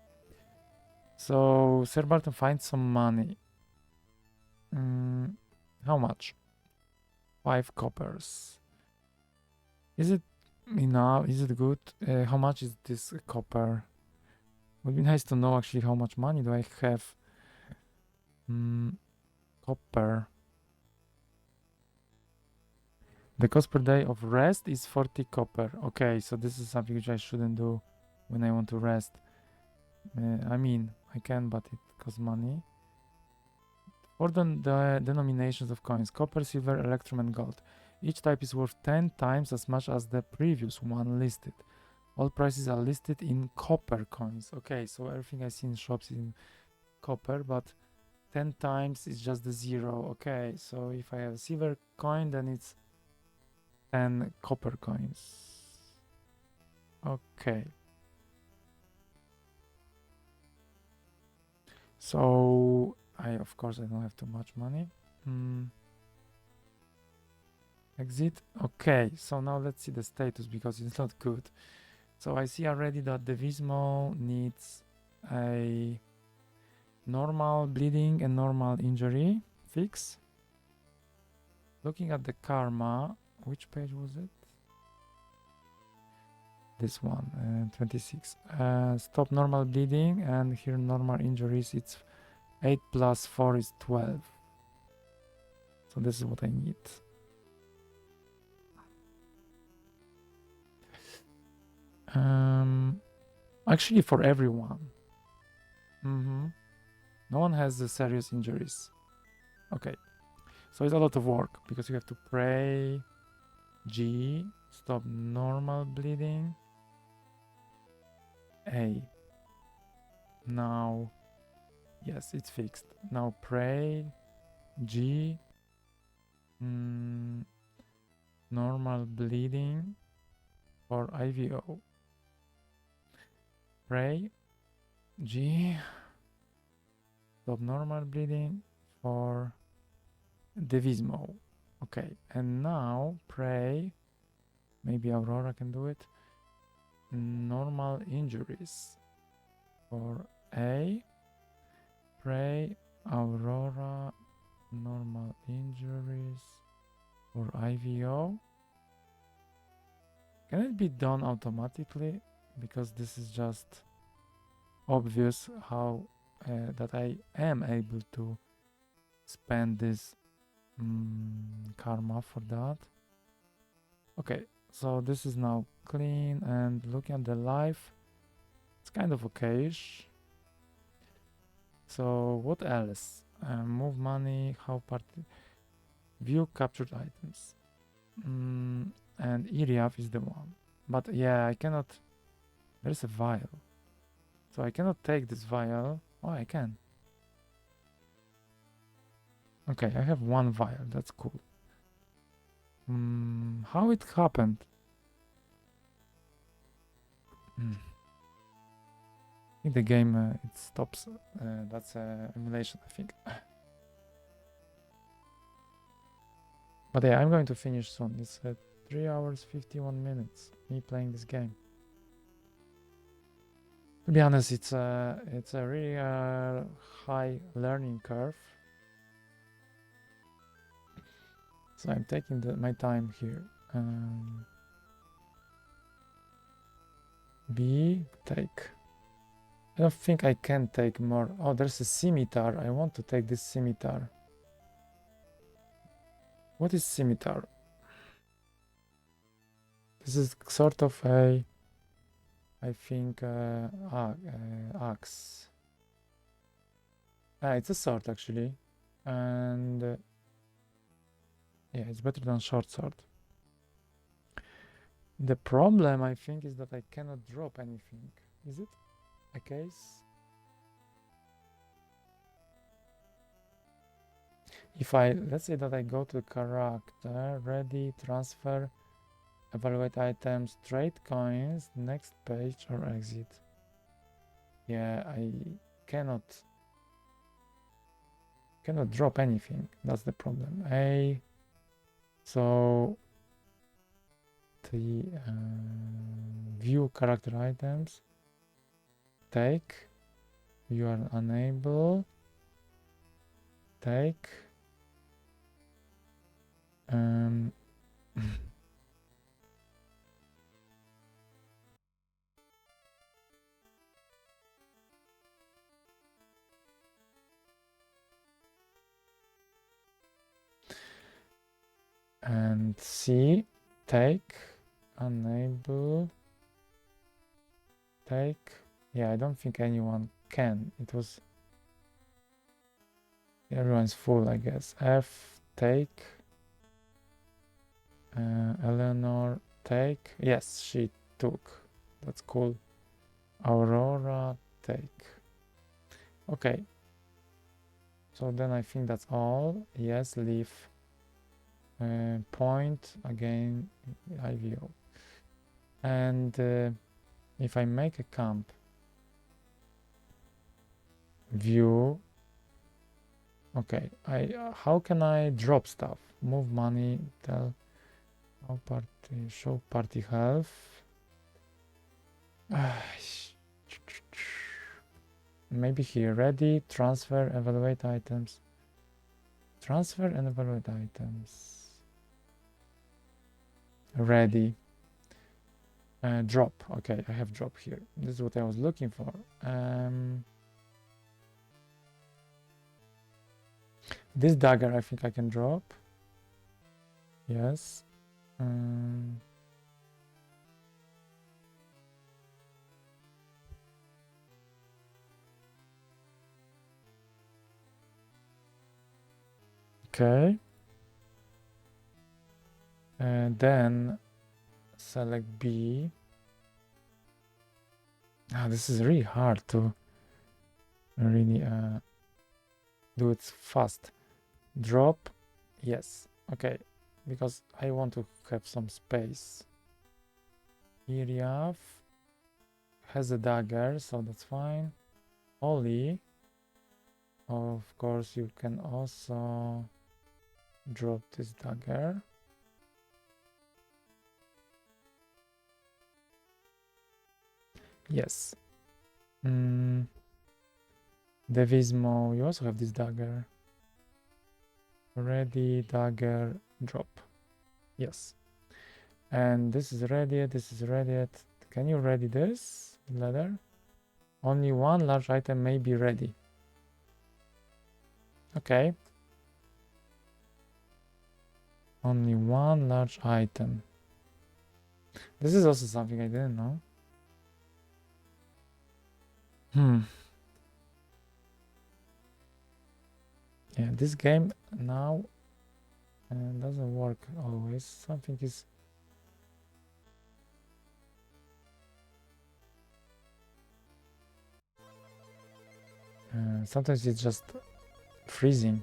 So, Sir Barton finds some money. How much? 5 coppers. Is it enough? Is it good? How much is this copper? Would be nice to know actually how much money do I have. Copper. The cost per day of rest is 40 copper. Okay, so this is something which I shouldn't do when I want to rest. I mean, I can, but it costs money. For the denominations of coins, copper, silver, electrum, and gold. Each type is worth 10 times as much as the previous one listed. All prices are listed in copper coins. Okay, so everything I see in shops is in copper, but 10 times is just the 0. Okay, so if I have a silver coin, then it's 10 copper coins. Okay. So of course I don't have too much money. Exit. Okay, so now let's see the status because it's not good. So I see already that the Vismo needs a normal bleeding and normal injury fix. Looking at the karma, which page was it? This one, 26. Stop normal bleeding, and here normal injuries, it's 8 plus 4 is 12. So this is what I need. Actually for everyone. No one has the serious injuries. Okay. So it's a lot of work because you have to pray, G, stop normal bleeding, A. Now, yes, it's fixed. Now pray, G, normal bleeding for IVO. Pray, G, stop normal bleeding for Divismo. Okay, and now pray, maybe Aurora can do it, normal injuries for A. Pray, Aurora, normal injuries for IVO. Can it be done automatically? Because this is just obvious how that I am able to spend this karma for that. Okay, so this is now clean, and looking at the life, it's kind of okayish. So what else? Move money, how party, view captured items, and Iriaf is the one. But yeah, I cannot. There's a vial, so I cannot take this vial. Oh, I can. Okay, I have one vial. That's cool. How it happened? I think the game it stops. That's emulation, I think. But yeah, I'm going to finish soon. It's 3 hours 51 minutes. Me playing this game. To be honest, it's a really high learning curve. So I'm taking my time here. B, take. I don't think I can take more. Oh, there's a scimitar. I want to take this scimitar. What is scimitar? This is sort of a, I think, axe. It's a sword actually, and yeah, it's better than short sword. The problem, I think, is that I cannot drop anything. Is it a case? If let's say that I go to character, ready, transfer, evaluate items, trade coins, next page, or exit. Yeah, I cannot drop anything. That's the problem. So the view character items, take, you are unable, take, and C, take, unable, take. Yeah, I don't think anyone can. It was, everyone's full, I guess. F, take, Eleanor, take. Yes, she took. That's cool. Aurora, take. Okay. So then I think that's all. Yes, leave. Point again, IVO. And If I make a camp, view. Okay, how can I drop stuff? Move money, tell how party, show party health. Maybe here, ready, transfer, evaluate items. Transfer and evaluate items. Ready. Drop. Okay, I have drop here. This is what I was looking for. This dagger, I think I can drop. Yes. Okay. And then select B. This is really hard to really do it fast. Drop. Yes. Okay. Because I want to have some space. Iriaf has a dagger, so that's fine. Oli. Of course, you can also drop this dagger. Yes. Devismo, you also have this dagger. Ready, dagger, drop. Yes. And this is ready, this is ready. Can you ready this leather? Only one large item may be ready. Okay. Only one large item. This is also something I didn't know. Yeah, this game now doesn't work always. Something is... sometimes it's just freezing.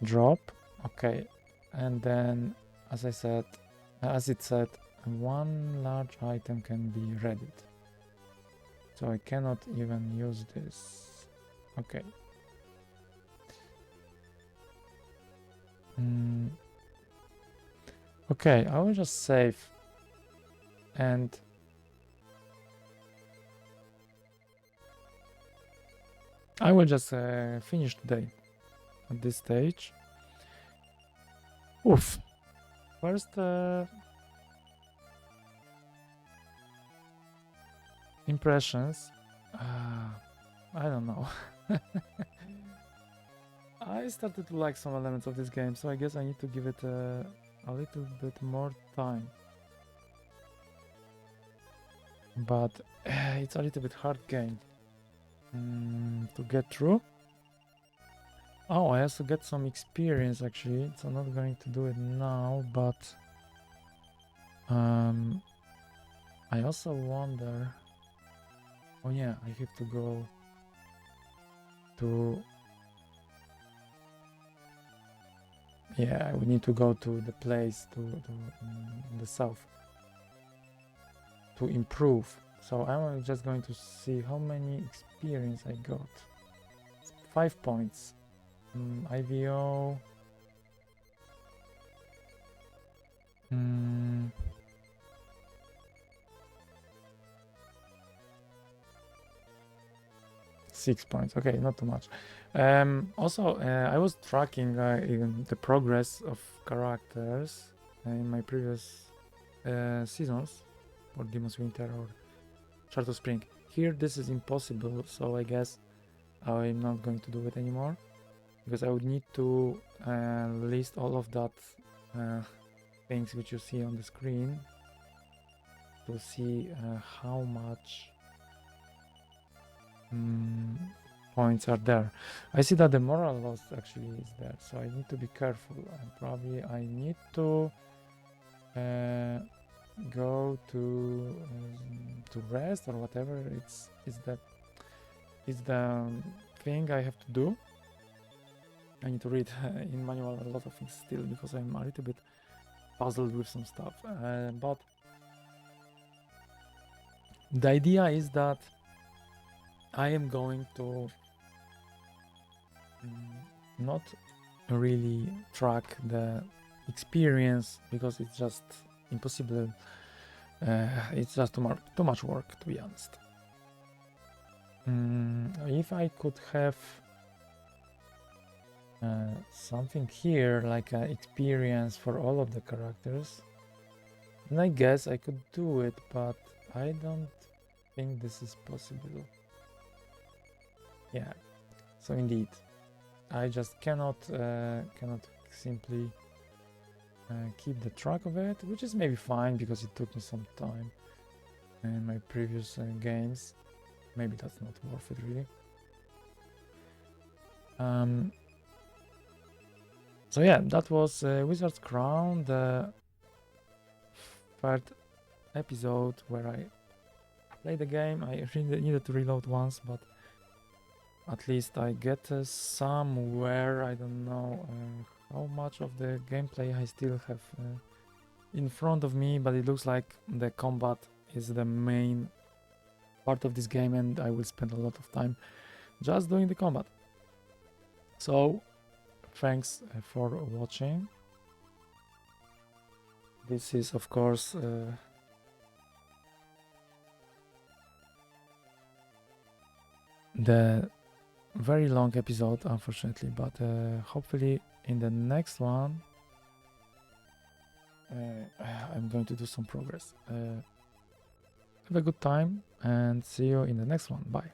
Drop. Okay. And then, as it said, one large item can be readied. So I cannot even use this. Okay. Okay, I will just save and I will just finish today at this stage. Oof. First impressions. I don't know. I started to like some elements of this game, so I guess I need to give it a little bit more time. But it's a little bit hard game to get through. Oh, I also get some experience actually, so I'm not going to do it now, but I also wonder... Oh yeah, I have to go to... Yeah, we need to go to the place to the south to improve. So I'm just going to see how many experience I got. 5 points. IVO. 6 points. Okay, not too much. Also, I was tracking the progress of characters in my previous seasons for Demon's Winter or Shard of Spring. Here, this is impossible, so I guess I'm not going to do it anymore because I would need to list all of that things which you see on the screen to see how much points are there. I see that the moral loss actually is there, so I need to be careful, and probably I need to go to rest or whatever. It's the thing I have to do. I need to read in manual a lot of things still because I'm a little bit puzzled with some stuff, but The idea is that I am going to not really track the experience because it's just impossible. It's just too much work, to be honest. If I could have something here like an experience for all of the characters, then I guess I could do it, but I don't think this is possible. Yeah, so indeed I just cannot simply keep the track of it, which is maybe fine because it took me some time in my previous games. Maybe that's not worth it really. So yeah, that was Wizard's Crown, the third episode where I played the game. I really needed to reload once, but at least I get somewhere. I don't know how much of the gameplay I still have in front of me, but it looks like the combat is the main part of this game, and I will spend a lot of time just doing the combat. So thanks for watching. This is of course the very long episode, unfortunately, but hopefully in the next one I'm going to do some progress. Have a good time and see you in the next one. Bye.